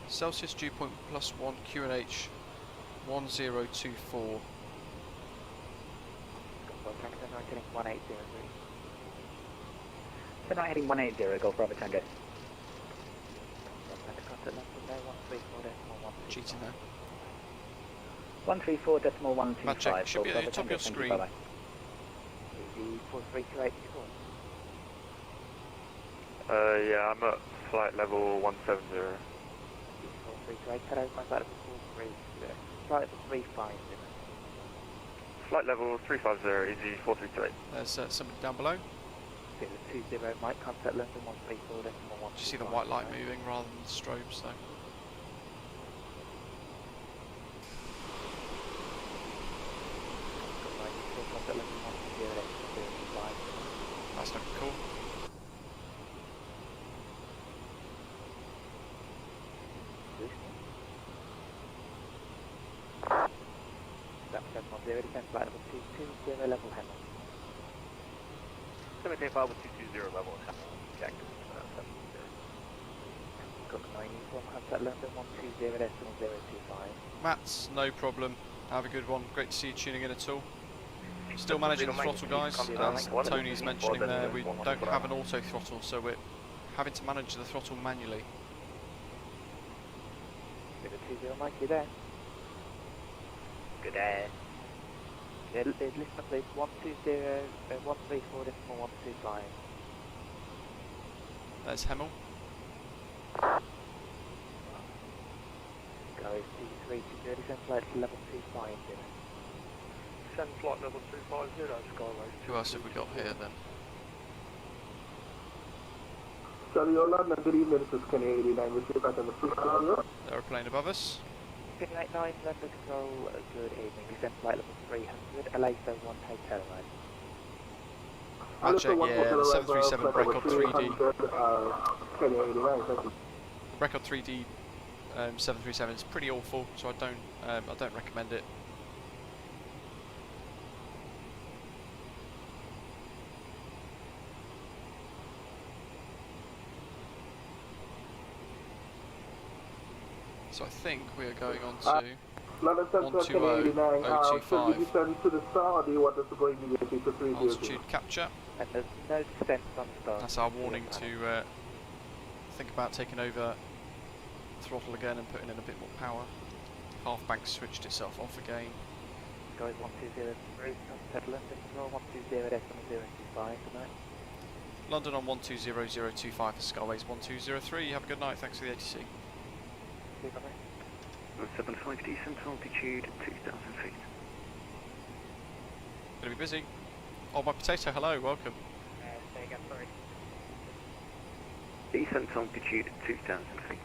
Celsius, dew point +1, QNH 1024. So now heading 180, Golf Bravo Tango. Cheating there. 134.125. Matt check, should be at the top of your screen. 4328. Yeah, I'm at flight level 170. 4328, cut over my flight level 430. Flight level 350. Flight level 350, easy 4328. There's somebody down below. 20 Mike, contact London 134.1. Do you see the white light moving rather than the strobes though? That's looking cool. That's 710, descent flight level 220, level Hamel. 75 with 220 level and Jack. Cook 94, contact London 120, decimal 025. Matt's no problem. Have a good one. Great to see you tuning in at all. Still managing the throttle, guys. As Tony's mentioning there, we don't have an auto throttle, so we're having to manage the throttle manually. 020, Mike, you there? Good day. Yeah, listen up please, 120, 134, decimal 125. There's Hemel. Guys, 2320, descent flight level 250. Descend flight level 250, Skyway. Who else have we got here then? Sorry, London, good evening, this is Kenny 89, we'll see back on the freeway. Aeroplane above us. 789, London Control, good evening, descent flight level 300, LASO 1 Hotel Ride. I'll check, yeah, the 737 record 3D. Record 3D 737 is pretty awful, so I don't recommend it. So I think we are going on to 120.025 altitude capture. And there's no descent on start. That's our warning to think about taking over throttle again and putting in a bit more power. Half bank switched itself off again. Guys 1203, contact London Control 120 decimal 025 tonight. London on 120025 for Skyways 1203. Have a good night, thanks for the ATC. 75 descent altitude 2,000 feet. Gonna be busy. Oh, my potato, hello, welcome. Say again, sorry. Descent altitude 2,000 feet.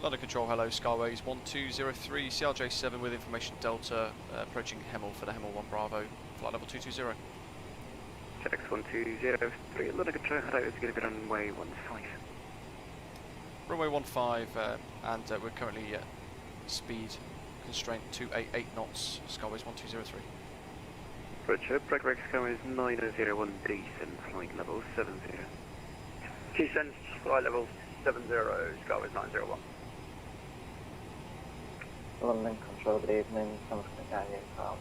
London Control, hello, Skyways 1203, CRJ7 with information Delta, approaching Hemel for the Hemel 1 Bravo, flight level 220. FedEx 1203, London Control, hello, it's going to be runway 15. Runway 15, and we're currently speed constraint 288 knots, Skyways 1203. Roger, break Skyways 901 descent, flight level 70. Descent, flight level 70, Skyways 901. London Control, good evening. Thomas Cook Daniel from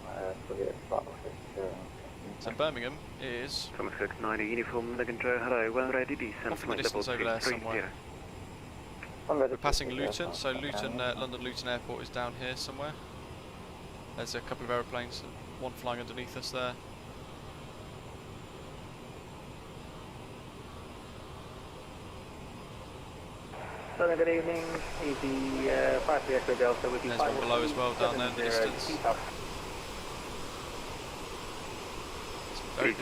Flight Level 50. So Birmingham is... Thomas Cook 90 uniform, London Control, hello, well ready, descent, off in the distance over there somewhere. We're passing Luton, so Luton, London Luton Airport is down here somewhere. There's a couple of aeroplanes, one flying underneath us there. So good evening, easy 53 Echo Delta with you. There's one below as well down there in the distance. Easy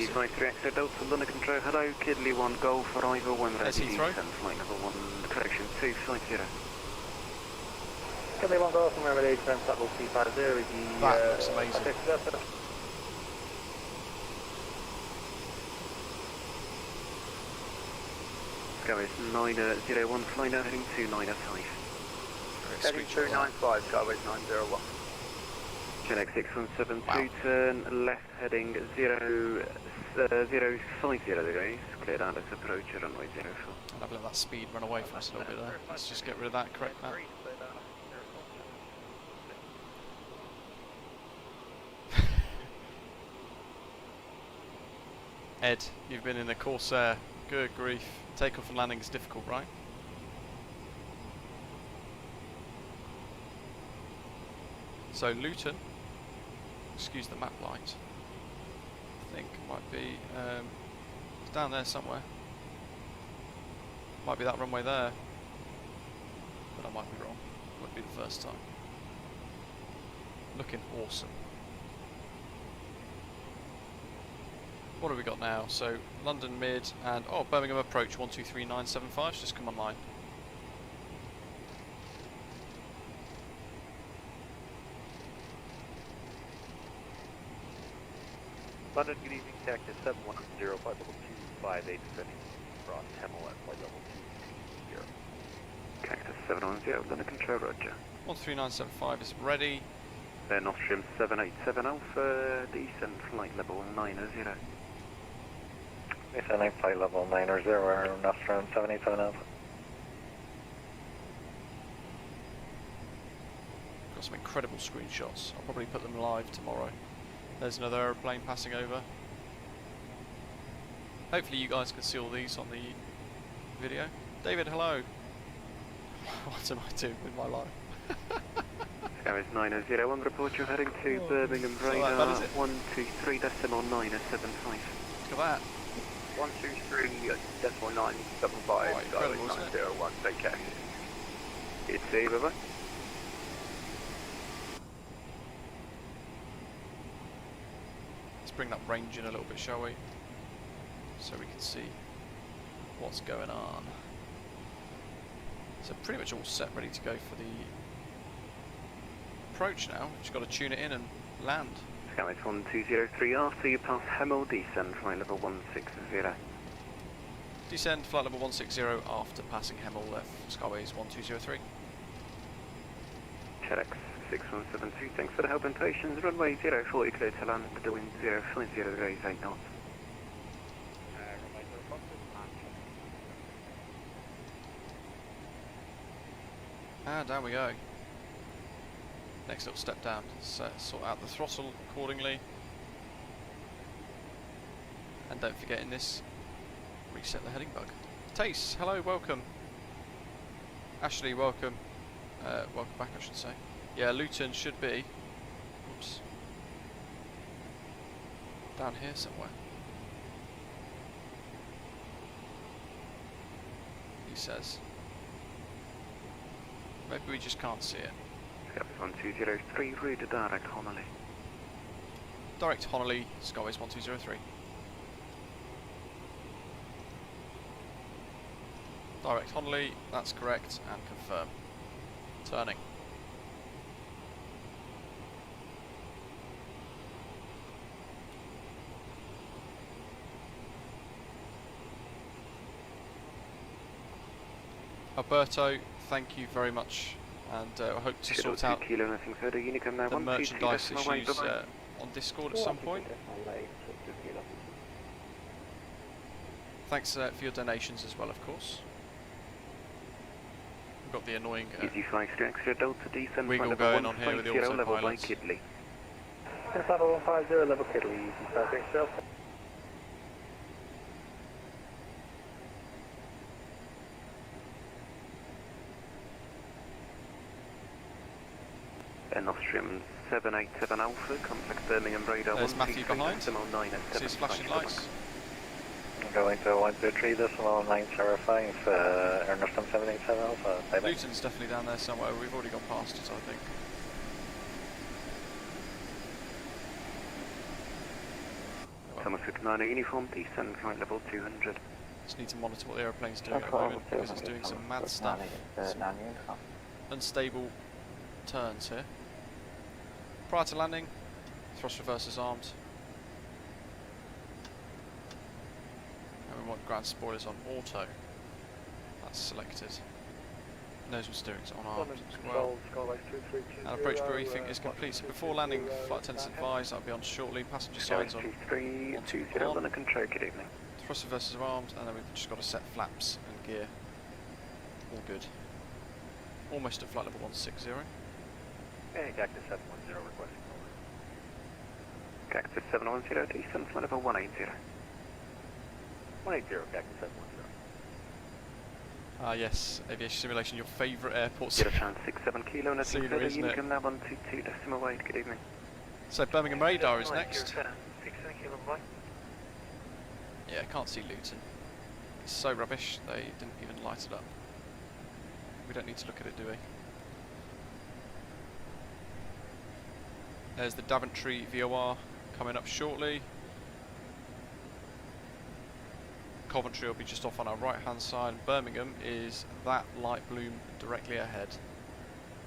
53 Echo Delta, London Control, hello, Kidley 1 Golf Arrival 1 ready, descent, flight level 1, correction 250. Kidley 1 Golf, and ready, descent, flight level 250 is the... That looks amazing. Skyways 901, flying now heading 295. Heading 295, Skyways 901. Genex 6172, turn left heading 050 degrees, cleared out, let's approach runway 04. I'll let that speed run away from us a little bit there. Let's just get rid of that, correct that. Ed, you've been in a Corsair, good grief. Takeoff and landing is difficult, right? So Luton, excuse the map light, I think might be it's down there somewhere. Might be that runway there, but I might be wrong. Wouldn't be the first time. Looking awesome. What have we got now? So London mid and Birmingham approach 123975 just come online. London, good evening, Cactus 710, flight level 258, descending across Hemel at flight level 220. Cactus 710, London Control, roger. 13975 is ready. Then Austrian 787 Alpha, descent flight level 90. Descending flight level 90, Austrian 787 Alpha. Got some incredible screenshots. I'll probably put them live tomorrow. There's another aeroplane passing over. Hopefully you guys can see all these on the video. David, hello. What am I doing with my life? Skyways 901, report you're heading to Birmingham, radar 123.975. Look at that. 123.975, Right, Skyways 901, take care. It's see, bye-bye. Let's bring that range in a little bit, shall we? So we can see what's going on. So pretty much all set, ready to go for the approach now. Just got to tune it in and land. Skyways 1203, after you pass Hemel, descend flight level 160. Descend flight level 160 after passing Hemel, left Skyways 1203. Cherex 6172, thanks for the help and patience. Runway 040, clear to land with the wind 050 degrees, 8 knots. And down we go. Next little step down. Sort out the throttle accordingly. And don't forget in this, reset the heading bug. Tace, hello, welcome. Ashley, welcome. Welcome back, I should say. Yeah, Luton should be, oops, down here somewhere. He says. Maybe we just can't see it. 1203, route to direct Honolulu. Direct Honolulu, Skyways 1203. Direct Honolulu, that's correct, and confirm. Turning. Alberto, thank you very much, and I hope to sort out the merchandise issues on Discord at some point. Thanks for your donations as well, of course. We've got the annoying wiggle going on here with the autopilots. Level 150, level Kidley, easy, perfect, self. Nostrum 787 Alpha, contact Birmingham radar. There's Matthew behind. See his flashing lights. I'm going to 123.905 Nostrum 787 Alpha. Luton's definitely down there somewhere. We've already gone past it, I think. Thomas 59 uniform, descend flight level 200. Just need to monitor what the aeroplane's doing at the moment because it's doing some mad stuff. Some unstable turns here. Prior to landing, thrust reversers armed. And we want ground spoilers on auto. That's selected. Knows what it's doing, it's on armed as well. And approach briefing is complete. So before landing, flight attendants advise I'll be on shortly. Passenger signs on. 320 London control, good evening. Thrust reversers are armed, and then we've just got to set flaps and gear. All good. Almost at flight level 160. Okay, Cactus 710 requesting over. Cactus 710, descend flight level 180. 180, Cactus 710. Ah yes, aviation simulation, your favourite airport. 0.67 kilo, nothing further, Unicum now 122.8, good evening. So Birmingham radar is next. 6 kilo flight. Yeah, can't see Luton. It's so rubbish, they didn't even light it up. We don't need to look at it, do we? There's the Daventry VOR coming up shortly. Coventry will be just off on our right hand side. Birmingham is that light blue directly ahead.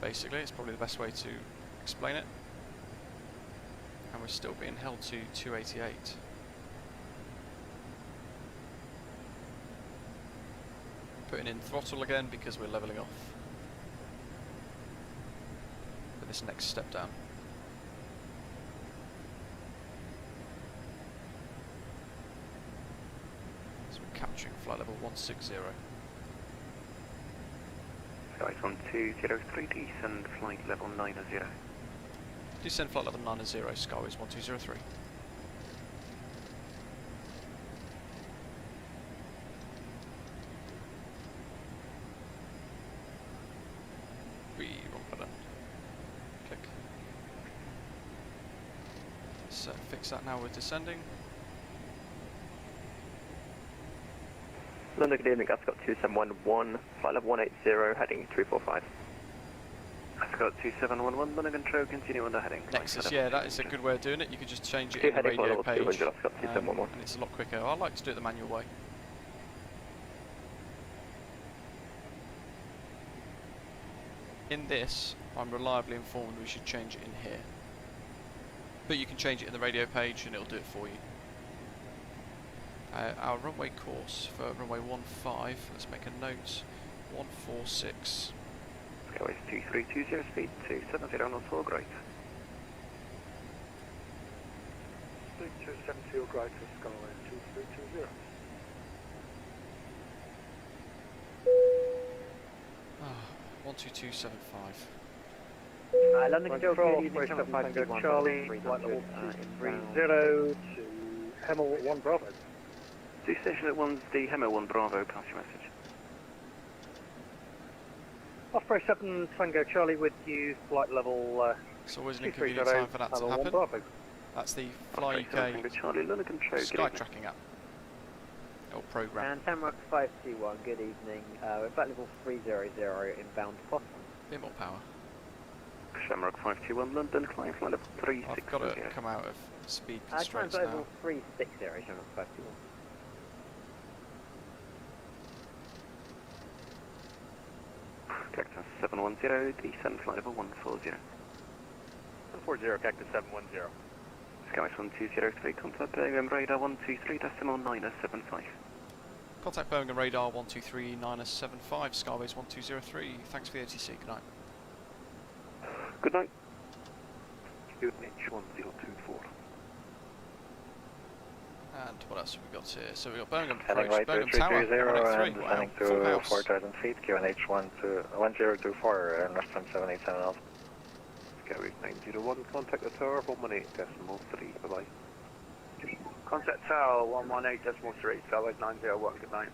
Basically, it's probably the best way to explain it. And we're still being held to 288. Putting in throttle again because we're levelling off for this next step down. Capturing flight level 160. Skies 1203, descend flight level 90. Descend flight level 90, Skyways 1203. Wrong button. Click. Let's fix that now we're descending. London, good evening, Ascot 2711, flight level 180, heading 345. Ascot 2711, London control, continue on the heading. Nexus, yeah, that is a good way of doing it. You could just change it in the radio page, and it's a lot quicker. I like to do it the manual way. In this, I'm reliably informed we should change it in here. But you can change it in the radio page and it'll do it for you. Our runway course for runway 15, let's make a note, 146. Skyways 2320, speed 270 on 4, great. Speed 270 or greater, Skyways 2320. Ah, 12275. London Control, good evening, Charlie, flight level 230 to Hemel 1 Bravo. To station at 1's the Hemel 1 Bravo, pass your message. Osprey 7 Tango Charlie with you, flight level it's always an inconvenient time for that to happen. That's the Fly UK Sky tracking app. Or program. And Tamrock 521, good evening. We're flight level 300 inbound Boston. Bit more power. Shamrock 521 London, climb flight level 360. I've got to come out of speed constraints now. Level 360, Shamrock 521. Cactus 710, descend flight level 140. 140, Cactus 710. Skyways 1203, contact Birmingham radar 123.975. Contact Birmingham radar 123.975, Skyways 1203. Thanks for the ATC, good night. Good night. QNH1024. And what else have we got here? So we've got Birmingham Heading approach, right to Birmingham Tower, 330 and wow, descending full to house. 4,000 feet, QNH 1024, left from 787 Alpha. Skyways 901, contact the tower, 118.3, bye-bye. Contact tower 118.3, Skyways 901, good night.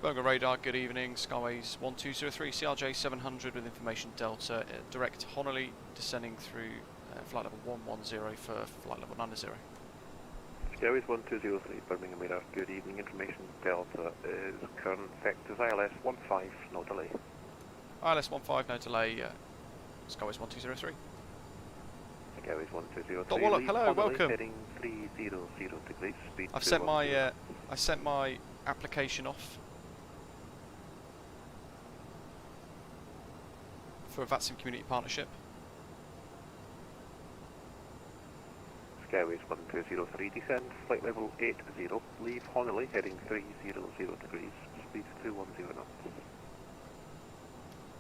Birmingham radar, good evening, Skyways 1203, CRJ 700 with information Delta, direct Honolulu, descending through flight level 110 for flight level 90. Skyways 1203, Birmingham radar, good evening, information Delta is current vectors ILS 15, no delay. ILS 15, no delay, Skyways 1203. Skyways 1203. Dot Wallop, hello, welcome. Heading 300 degrees, speed I've sent my application off for a VATSIM community partnership. Skyways 1203, descend, flight level 80, leave Honolulu, heading 300 degrees, speed 210 knots.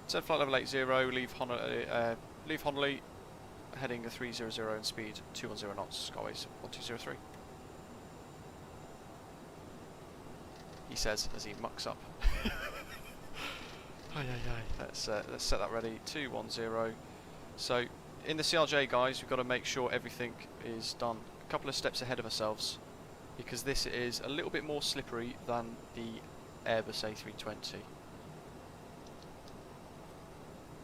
Descend flight level 80, leave Honolulu, heading 300 and speed 210 knots, Skyways 1203. He says as he mucks up. Let's set that ready, 210. So in the CRJ, guys, we've got to make sure everything is done a couple of steps ahead of ourselves, because this is a little bit more slippery than the Airbus A320.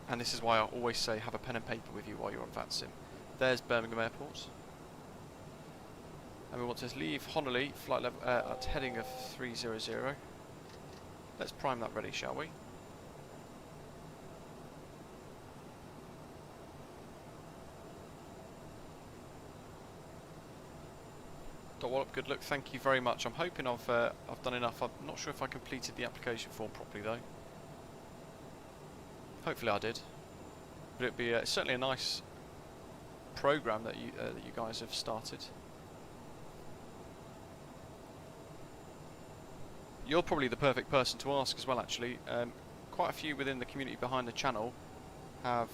And this is why I always say have a pen and paper with you while you're on VATSIM. There's Birmingham Airport. And we want to leave Honolulu, flight level at heading of 300. Let's prime that ready, shall we? Wallop, good luck, thank you very much. I'm hoping I've done enough. I'm not sure if I completed the application form properly though. Hopefully I did. But it'd be certainly a nice program that you guys have started. You're probably the perfect person to ask as well, actually. Quite a few within the community behind the channel have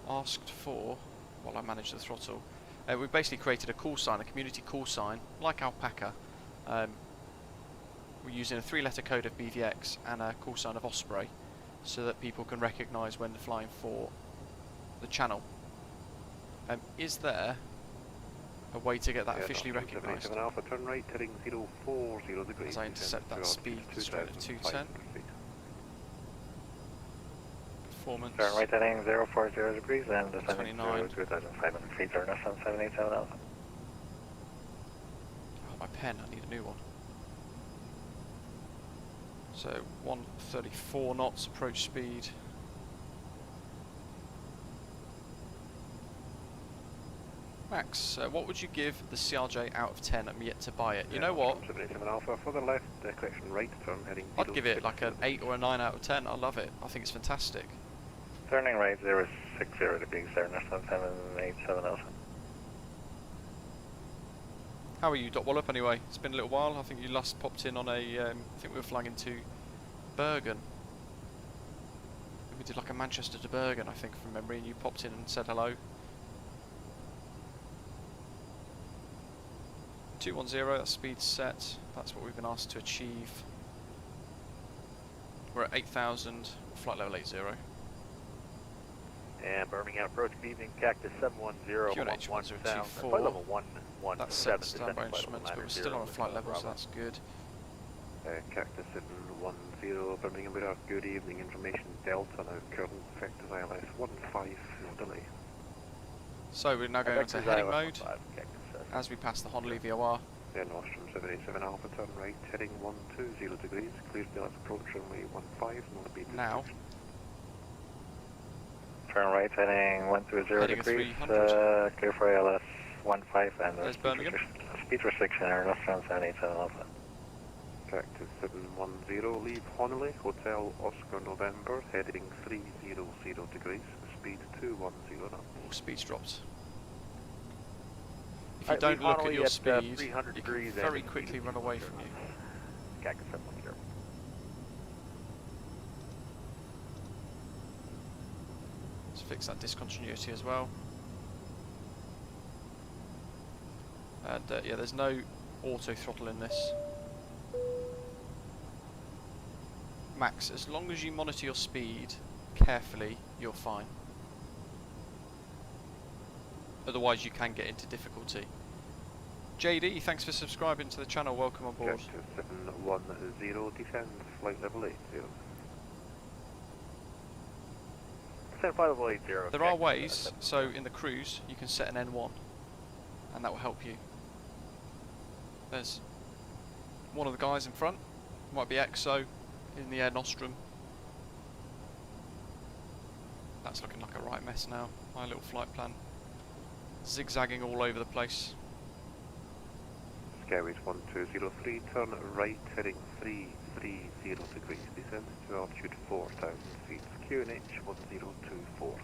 asked for, while I manage the throttle, we've basically created a call sign, a community call sign, like Alpaca. We're using a 3-letter code of BVX and a call sign of Osprey, so that people can recognise when they're flying for the channel. Is there a way to get that officially recognised? Alpha, turn right, heading 040 degrees. As I intercept that speed straight at 210. Performance. Turn right heading 040 degrees and descending to 2,500 feet, turn left on 787 Alpha. Oh, my pen, I need a new one. So 134 knots approach speed. Max, what would you give the CRJ out of 10? I'm yet to buy it. You know what? 787 Alpha, further left, correction right, turn heading. I'd give it like an 8 or a 9 out of 10. I love it. I think it's fantastic. Turning right 060 degrees, turn left on 787 Alpha. How are you, Dot Wallop, anyway? It's been a little while. I think you last popped in on a, I think we were flying into Bergen. We did like a Manchester to Bergen, I think, from memory, and you popped in and said hello. 210, that speed's set. That's what we've been asked to achieve. We're at 8,000, flight level 80. And Birmingham approach, good evening, Cactus 710, QNH 1024. flight level 117. That's set standby instruments, but we're still on a flight level, so that's good. Cactus 710, Birmingham radar, good evening, information Delta, now current vectors ILS 15, no delay. So we're now going into heading mode, as we pass the Honolulu VOR. Then Nostrum 787 Alpha, turn right, heading 120 degrees, clear to approach runway 15, no speed. Now. Turn right heading 120 degrees, clear for ALS 15 and there's Birmingham. Speed restriction, Aerosoft 787 Alpha. Cactus 710, leave Honolulu, Hotel Oscar November, heading 300 degrees, speed 210 knots. Oh, speed's dropped. If you don't look at your speed, you can very quickly run away from you. Cactus 710. It's fix that discontinuity as well. And yeah, there's no auto throttle in this. Max, as long as you monitor your speed carefully, you're fine. Otherwise you can get into difficulty. JD, thanks for subscribing to the channel, welcome on board. 710, descend, flight level 80. Descend flight level 80. There are ways, so in the cruise you can set an N1 and that will help you. There's one of the guys in front, might be EXO in the Air Nostrum. That's looking like a right mess now, my little flight plan. Zigzagging all over the place. Skyways 1203, turn right heading 330 degrees, descend to altitude 4,000 feet, QNH 1024.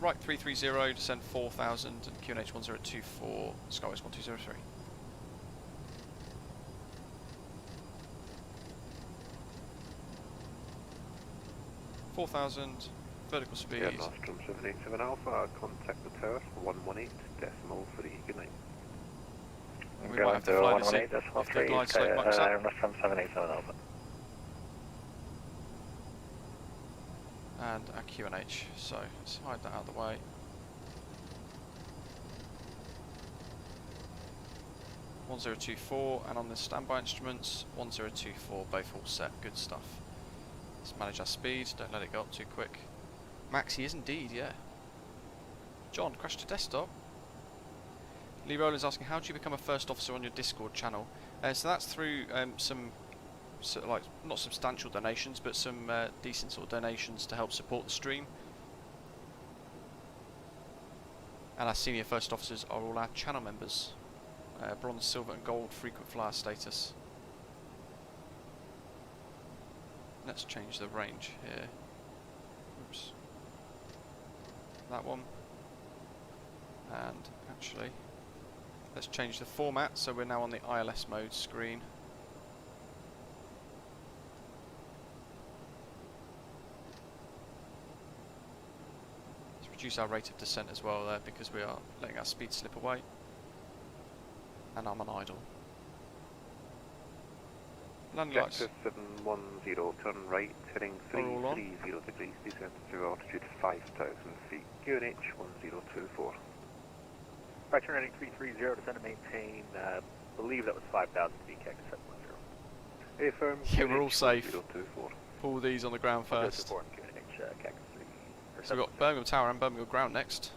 Right 330, descend 4,000 and QNH 1024, Skyways 1203. Vertical speed. Air Nostrum 787 Alpha, contact the tower 118.3, good night. We might have to fly this in if the glide slope mucks up. Air Nostrum 787 Alpha. And our QNH, so let's hide that out of the way. (1024) and on the standby instruments 1024, both all set, good stuff. Let's manage our speed, don't let it go up too quick. Max, he is indeed, yeah. John, crash to desktop. Lee Rowland's asking, how do you become a first officer on your Discord channel? So that's through some sort of like, not substantial donations, but some decent sort of donations to help support the stream. And our senior first officers are all our channel members. Bronze, silver and gold frequent flyer status. Let's change the range here. Oops. That one. And actually, let's change the format so we're now on the ILS mode screen. Let's reduce our rate of descent as well there because we are letting our speed slip away. And I'm on idle. Landing lights. 710, turn right, heading 330 degrees, descend to altitude 5,000 feet, QNH 1024. Right, turn heading 330, descend to maintain, believe that was 5,000 feet, CAC 710. Affirm. Yeah, we're all safe. Pull these on the ground first. So we've got Birmingham Tower and Birmingham Ground next.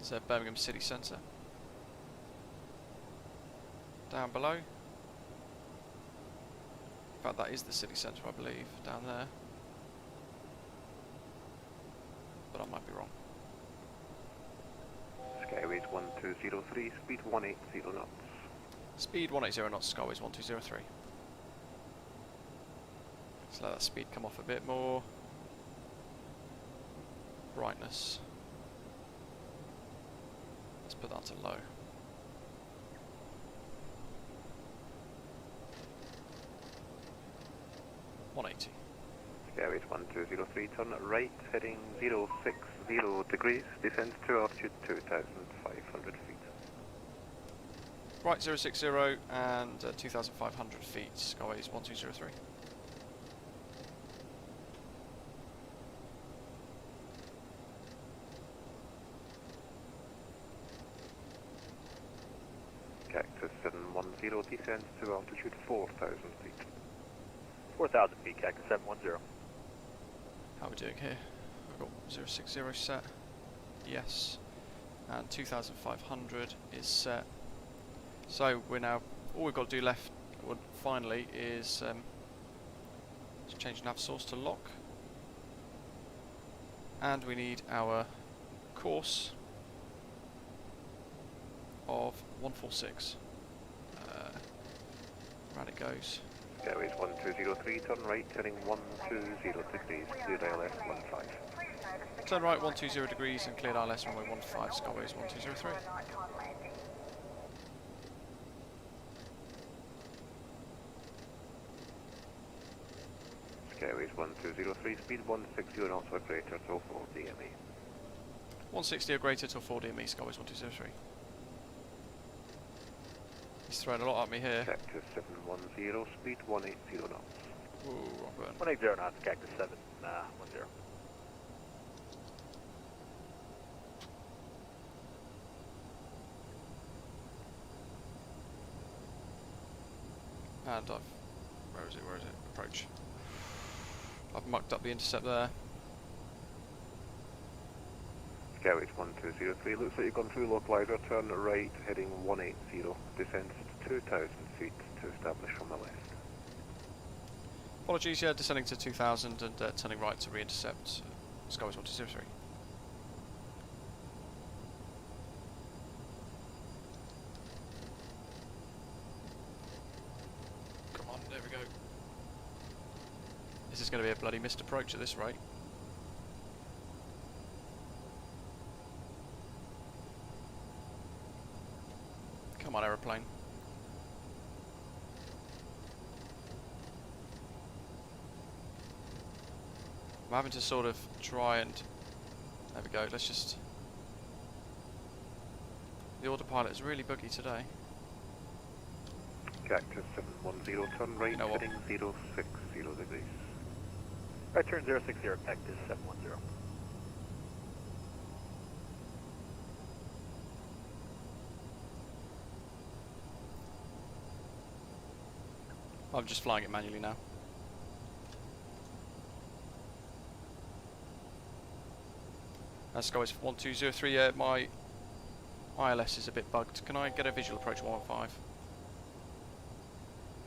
There's Birmingham City Centre. Down below. In fact, that is the city centre, I believe, down there. But I might be wrong. Skyways 1203, speed 180 knots. Speed 180 knots, Skyways 1203. Let's let that speed come off a bit more. Brightness. Let's put that to low. Skyways 1203, turn right, heading 060 degrees, descend to altitude 2,500 feet. Right, 060 and 2,500 feet, Skyways 1203. Cactus 710, descends to altitude 4,000 feet. 4,000 feet, Cactus 710. How are we doing here? We've got 060 set, yes, and 2,500 is set. So we're now, all we've got to do left, finally, is change nav source to lock. And we need our course of 146. Round it goes. Skyways 1203, turn right, turning 120 degrees, cleared ILS 15. Turn right 120 degrees and cleared ILS runway 15, Skyways 1203. Airways 1203, speed 160 knots or greater till 4 DME. 160 or greater till 4 DME, Skyways 1203. He's throwing a lot at me here. Cactus 710, speed 180 knots. Ooh, wrong button. 180 knots, Cactus 710. And where is it, approach. I've mucked up the intercept there. Airways 1203, looks like you've gone through localizer, turn right, heading 180, descends to 2,000 feet to establish from the left. Apologies, yeah, descending to 2,000 and turning right to re-intercept Skyways 1203. Come on, there we go. This is going to be a bloody missed approach at this rate. Come on, aeroplane. I'm having to sort of try and... There we go, let's just... The autopilot is really buggy today. Cactus 710, turn right, heading 060 degrees. Right turn 060, Cactus 710. I'm just flying it manually now. Skyways 1203, my ILS is a bit bugged. Can I get a visual approach 115?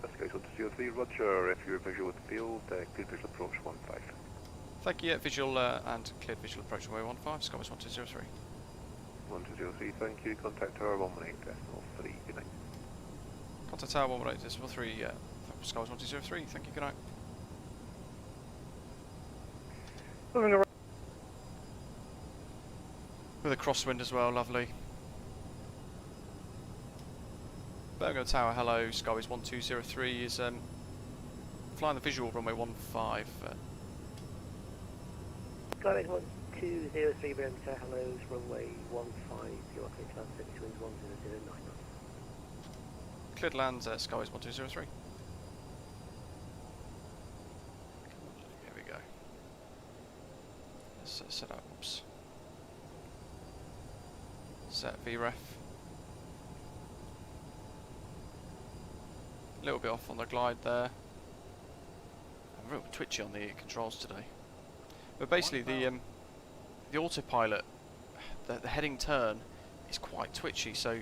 Skyways 1203, roger. If you're visual with the field, clear visual approach 15. Thank you, yeah, visual and cleared visual approach 115, Skyways 1203. 1203, thank you. Contact tower 118.3, good night. Contact tower 118.3, Skyways 1203, thank you, good night. Moving around. With a crosswind as well, lovely. Birmingham Tower, hello, Skyways 1203 is flying the visual runway 15. Skyways 1203, Birmingham Tower, hello, runway 15, you're clear to land 6 winds 1009 knots. Cleared land, Skyways 1203. Here we go. Let's set up, oops. Set VREF. A little bit off on the glide there. I'm real twitchy on the controls today. But basically the autopilot, the heading turn is quite twitchy, so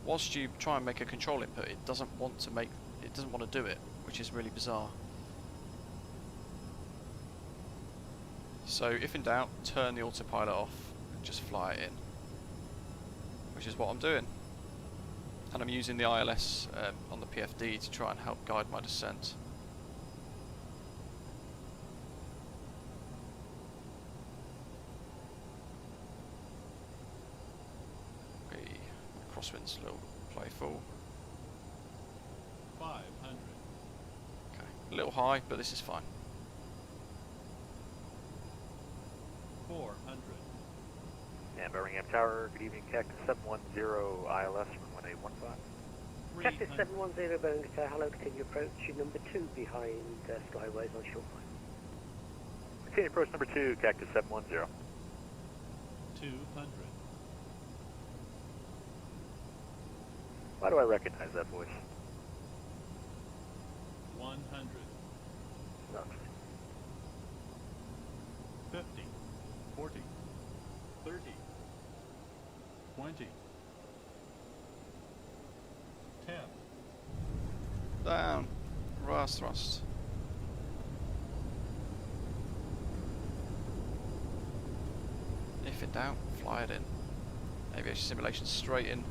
whilst you try and make a control input, it doesn't want to do it, which is really bizarre. So if in doubt, turn the autopilot off and just fly it in, which is what I'm doing. And I'm using the ILS on the PFD to try and help guide my descent. Okay, crosswind's a little playful. 500. Okay, a little high, but this is fine. 400. And Birmingham Tower, good evening, Cactus 710 ILS from 1815. Cactus 710, Birmingham Tower, hello, continue approach, number 2 behind Skyways on short line. Continue approach number 2, Cactus 710. 200. Why do I recognize that voice? 100. No. 50. 40. 30. 20. 10. Down. Thrust. If in doubt, fly it in. Aviation simulation straight in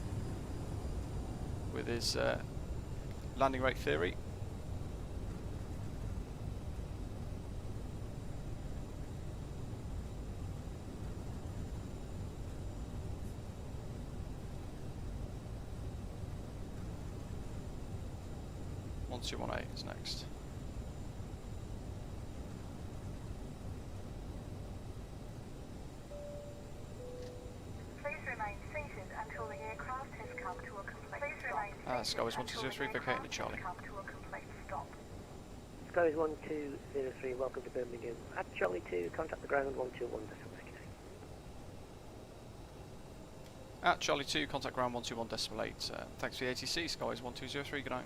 with his landing rate theory. One 218 is next. Skyways 1203, vacating to Charlie. Skyways 1203, welcome to Birmingham. At Charlie 2, contact the ground 121 decimal eight. At Charlie 2, contact ground 121 decimal 8. Thanks for the ATC, Skyways 1203, good night.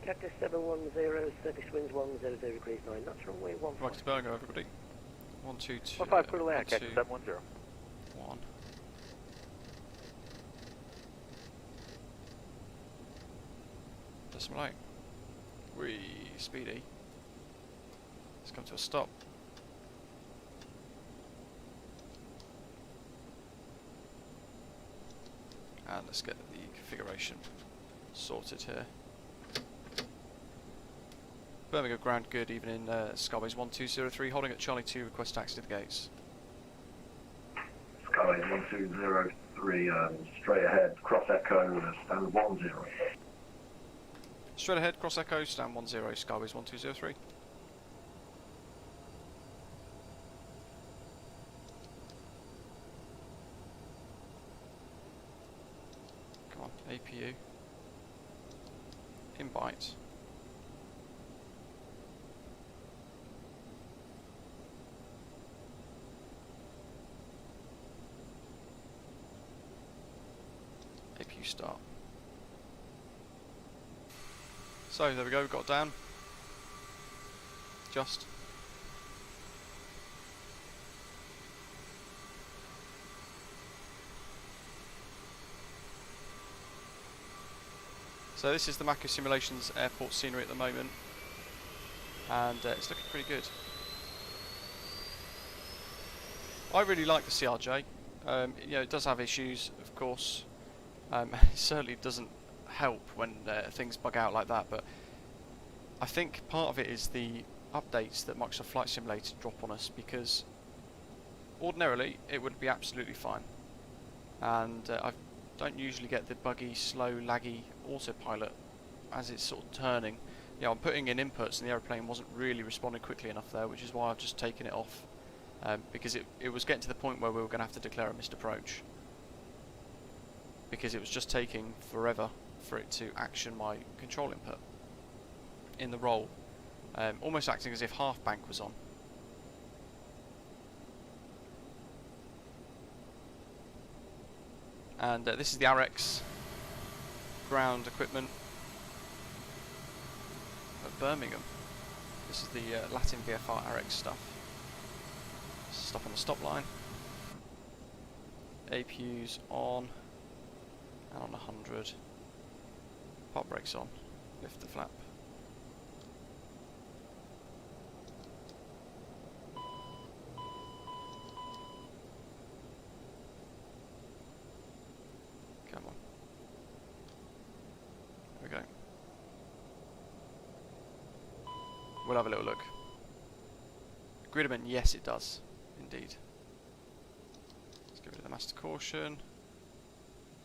Cactus 710, surface winds 100 degrees 9, that's runway 15. Welcome to Birmingham, everybody. 122. 15 clear to land, Cactus 710. 1. Decimal 8. Wee, speedy. Let's come to a stop. And let's get the configuration sorted here. Birmingham ground, good evening, Skyways 1203, holding at Charlie 2, request taxi to the gates. Skyways 1203, straight ahead, cross echo, stand 10. Straight ahead, cross echo, stand 10, Skyways 1203. Come on, APU. Invite. APU start. So there we go, we've got down. Just. So this is the Macco Simulations airport scenery at the moment, and it's looking pretty good. I really like the CRJ. You know, it does have issues, of course. It certainly doesn't help when things bug out like that, but I think part of it is the updates that Microsoft Flight Simulator drop on us, because ordinarily it would be absolutely fine, and I don't usually get the buggy, slow, laggy autopilot as it's sort of turning. Yeah, I'm putting in inputs and the aeroplane wasn't really responding quickly enough there, which is why I've just taken it off, because it was getting to the point where we were going to have to declare a missed approach, because it was just taking forever for it to action my control input in the roll, almost acting as if half bank was on. And this is the AREX ground equipment at Birmingham. This is the Latin VFR AREX stuff. Stop on the stop line. APU's on and on 100. Park brakes on. Lift the flap. Come on. There we go. We'll have a little look. Gridman, yes it does, indeed. Let's get rid of the master caution.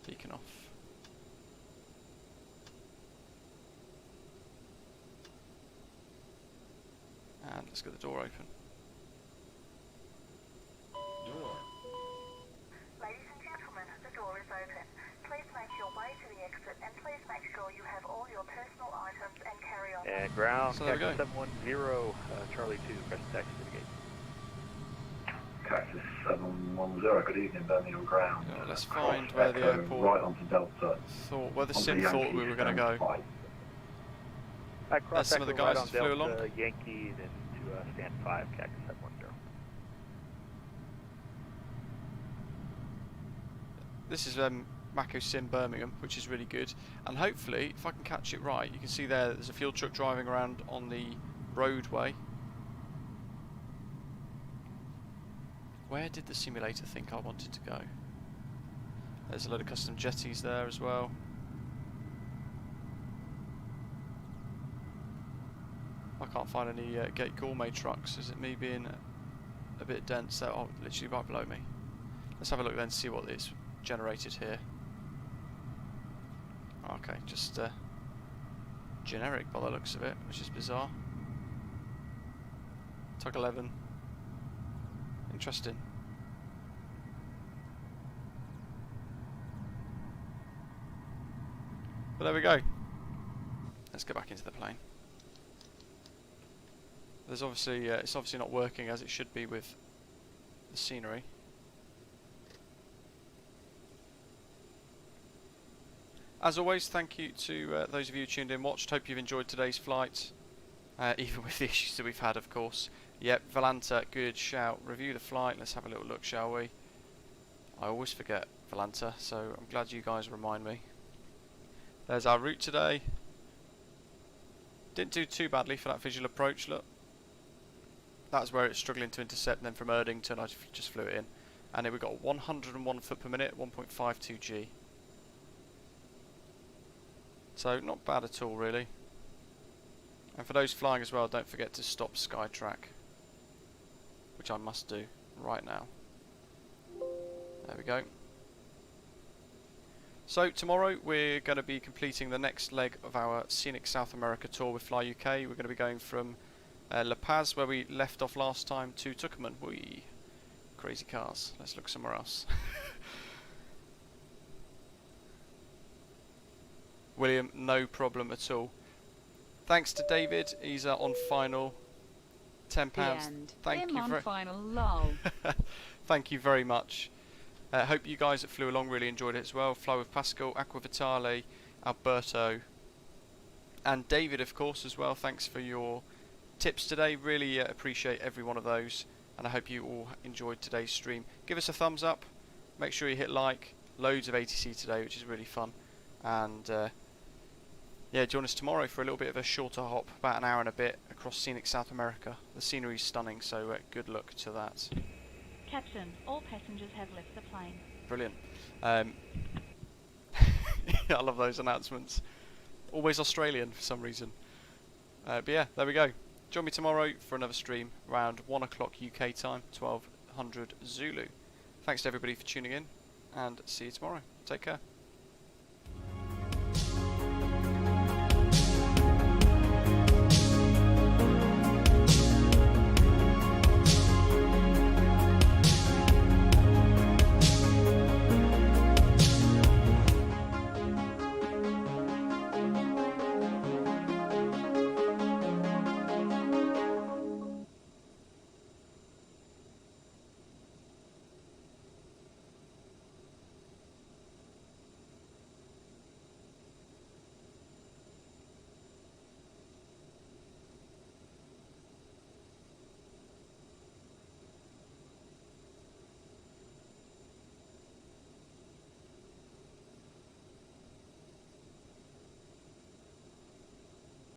Beacon off. And let's get the door open. Door. Ladies and gentlemen, the door is open. Please make your way to the exit and please make sure you have all your personal items and carry-on. And ground, so Cactus 710, Charlie 2, press taxi to the gate. Cactus 710, good evening, Birmingham ground. Yeah, let's find where the airport right onto Delta. Where the sim thought we were going to go. There's some of the guys that flew along. Yankee, then to stand 5, Cactus 710. This is Macco Sim Birmingham, which is really good, and hopefully, if I can catch it right, you can see there's a fuel truck driving around on the roadway. Where did the simulator think I wanted to go? There's a load of custom jetties there as well. I can't find any Gate Gourmet trucks. Is it me being a bit dense? Oh, literally right below me. Let's have a look then, see what is generated here. Okay, just generic by the looks of it, which is bizarre. Tug 11. Interesting. But there we go. Let's go back into the plane. There's obviously it's obviously not working as it should be with the scenery. As always, thank you to those of you who tuned in, watched. Hope you've enjoyed today's flight, even with the issues that we've had, of course. Yep, Volanta, good shout. Review the flight. Let's have a little look, shall we? I always forget Volanta, so I'm glad you guys remind me. There's our route today. Didn't do too badly for that visual approach, look. That's where it's struggling to intercept, and then from Erdington I just flew it in. And then we got 101 foot per minute, 1.52 G. So not bad at all, really. And for those flying as well, don't forget to stop Skytrack, which I must do right now. There we go. So tomorrow we're going to be completing the next leg of our scenic South America tour with Fly UK. We're going to be going from La Paz, where we left off last time, to Tucumán. Whee! Crazy cars. Let's look somewhere else. William, no problem at all. Thanks to David, he's on final. £10. Thank you very final, lol. Thank you very much. Hope you guys that flew along really enjoyed it as well. Fly with Pascal, Aqua Vitale, Alberto, and David, of course, as well. Thanks for your tips today. Really appreciate every one of those, and I hope you all enjoyed today's stream. Give us a thumbs up. Make sure you hit like. Loads of ATC today, which is really fun. And yeah, join us tomorrow for a little bit of a shorter hop, about an hour and a bit, across scenic South America. The scenery is stunning, so good luck to that. Captain, all passengers have left the plane. Brilliant. I love those announcements. Always Australian for some reason. But yeah, there we go. Join me tomorrow for another stream around 1 o'clock UK time, 1200 Zulu. Thanks to everybody for tuning in, and see you tomorrow. Take care.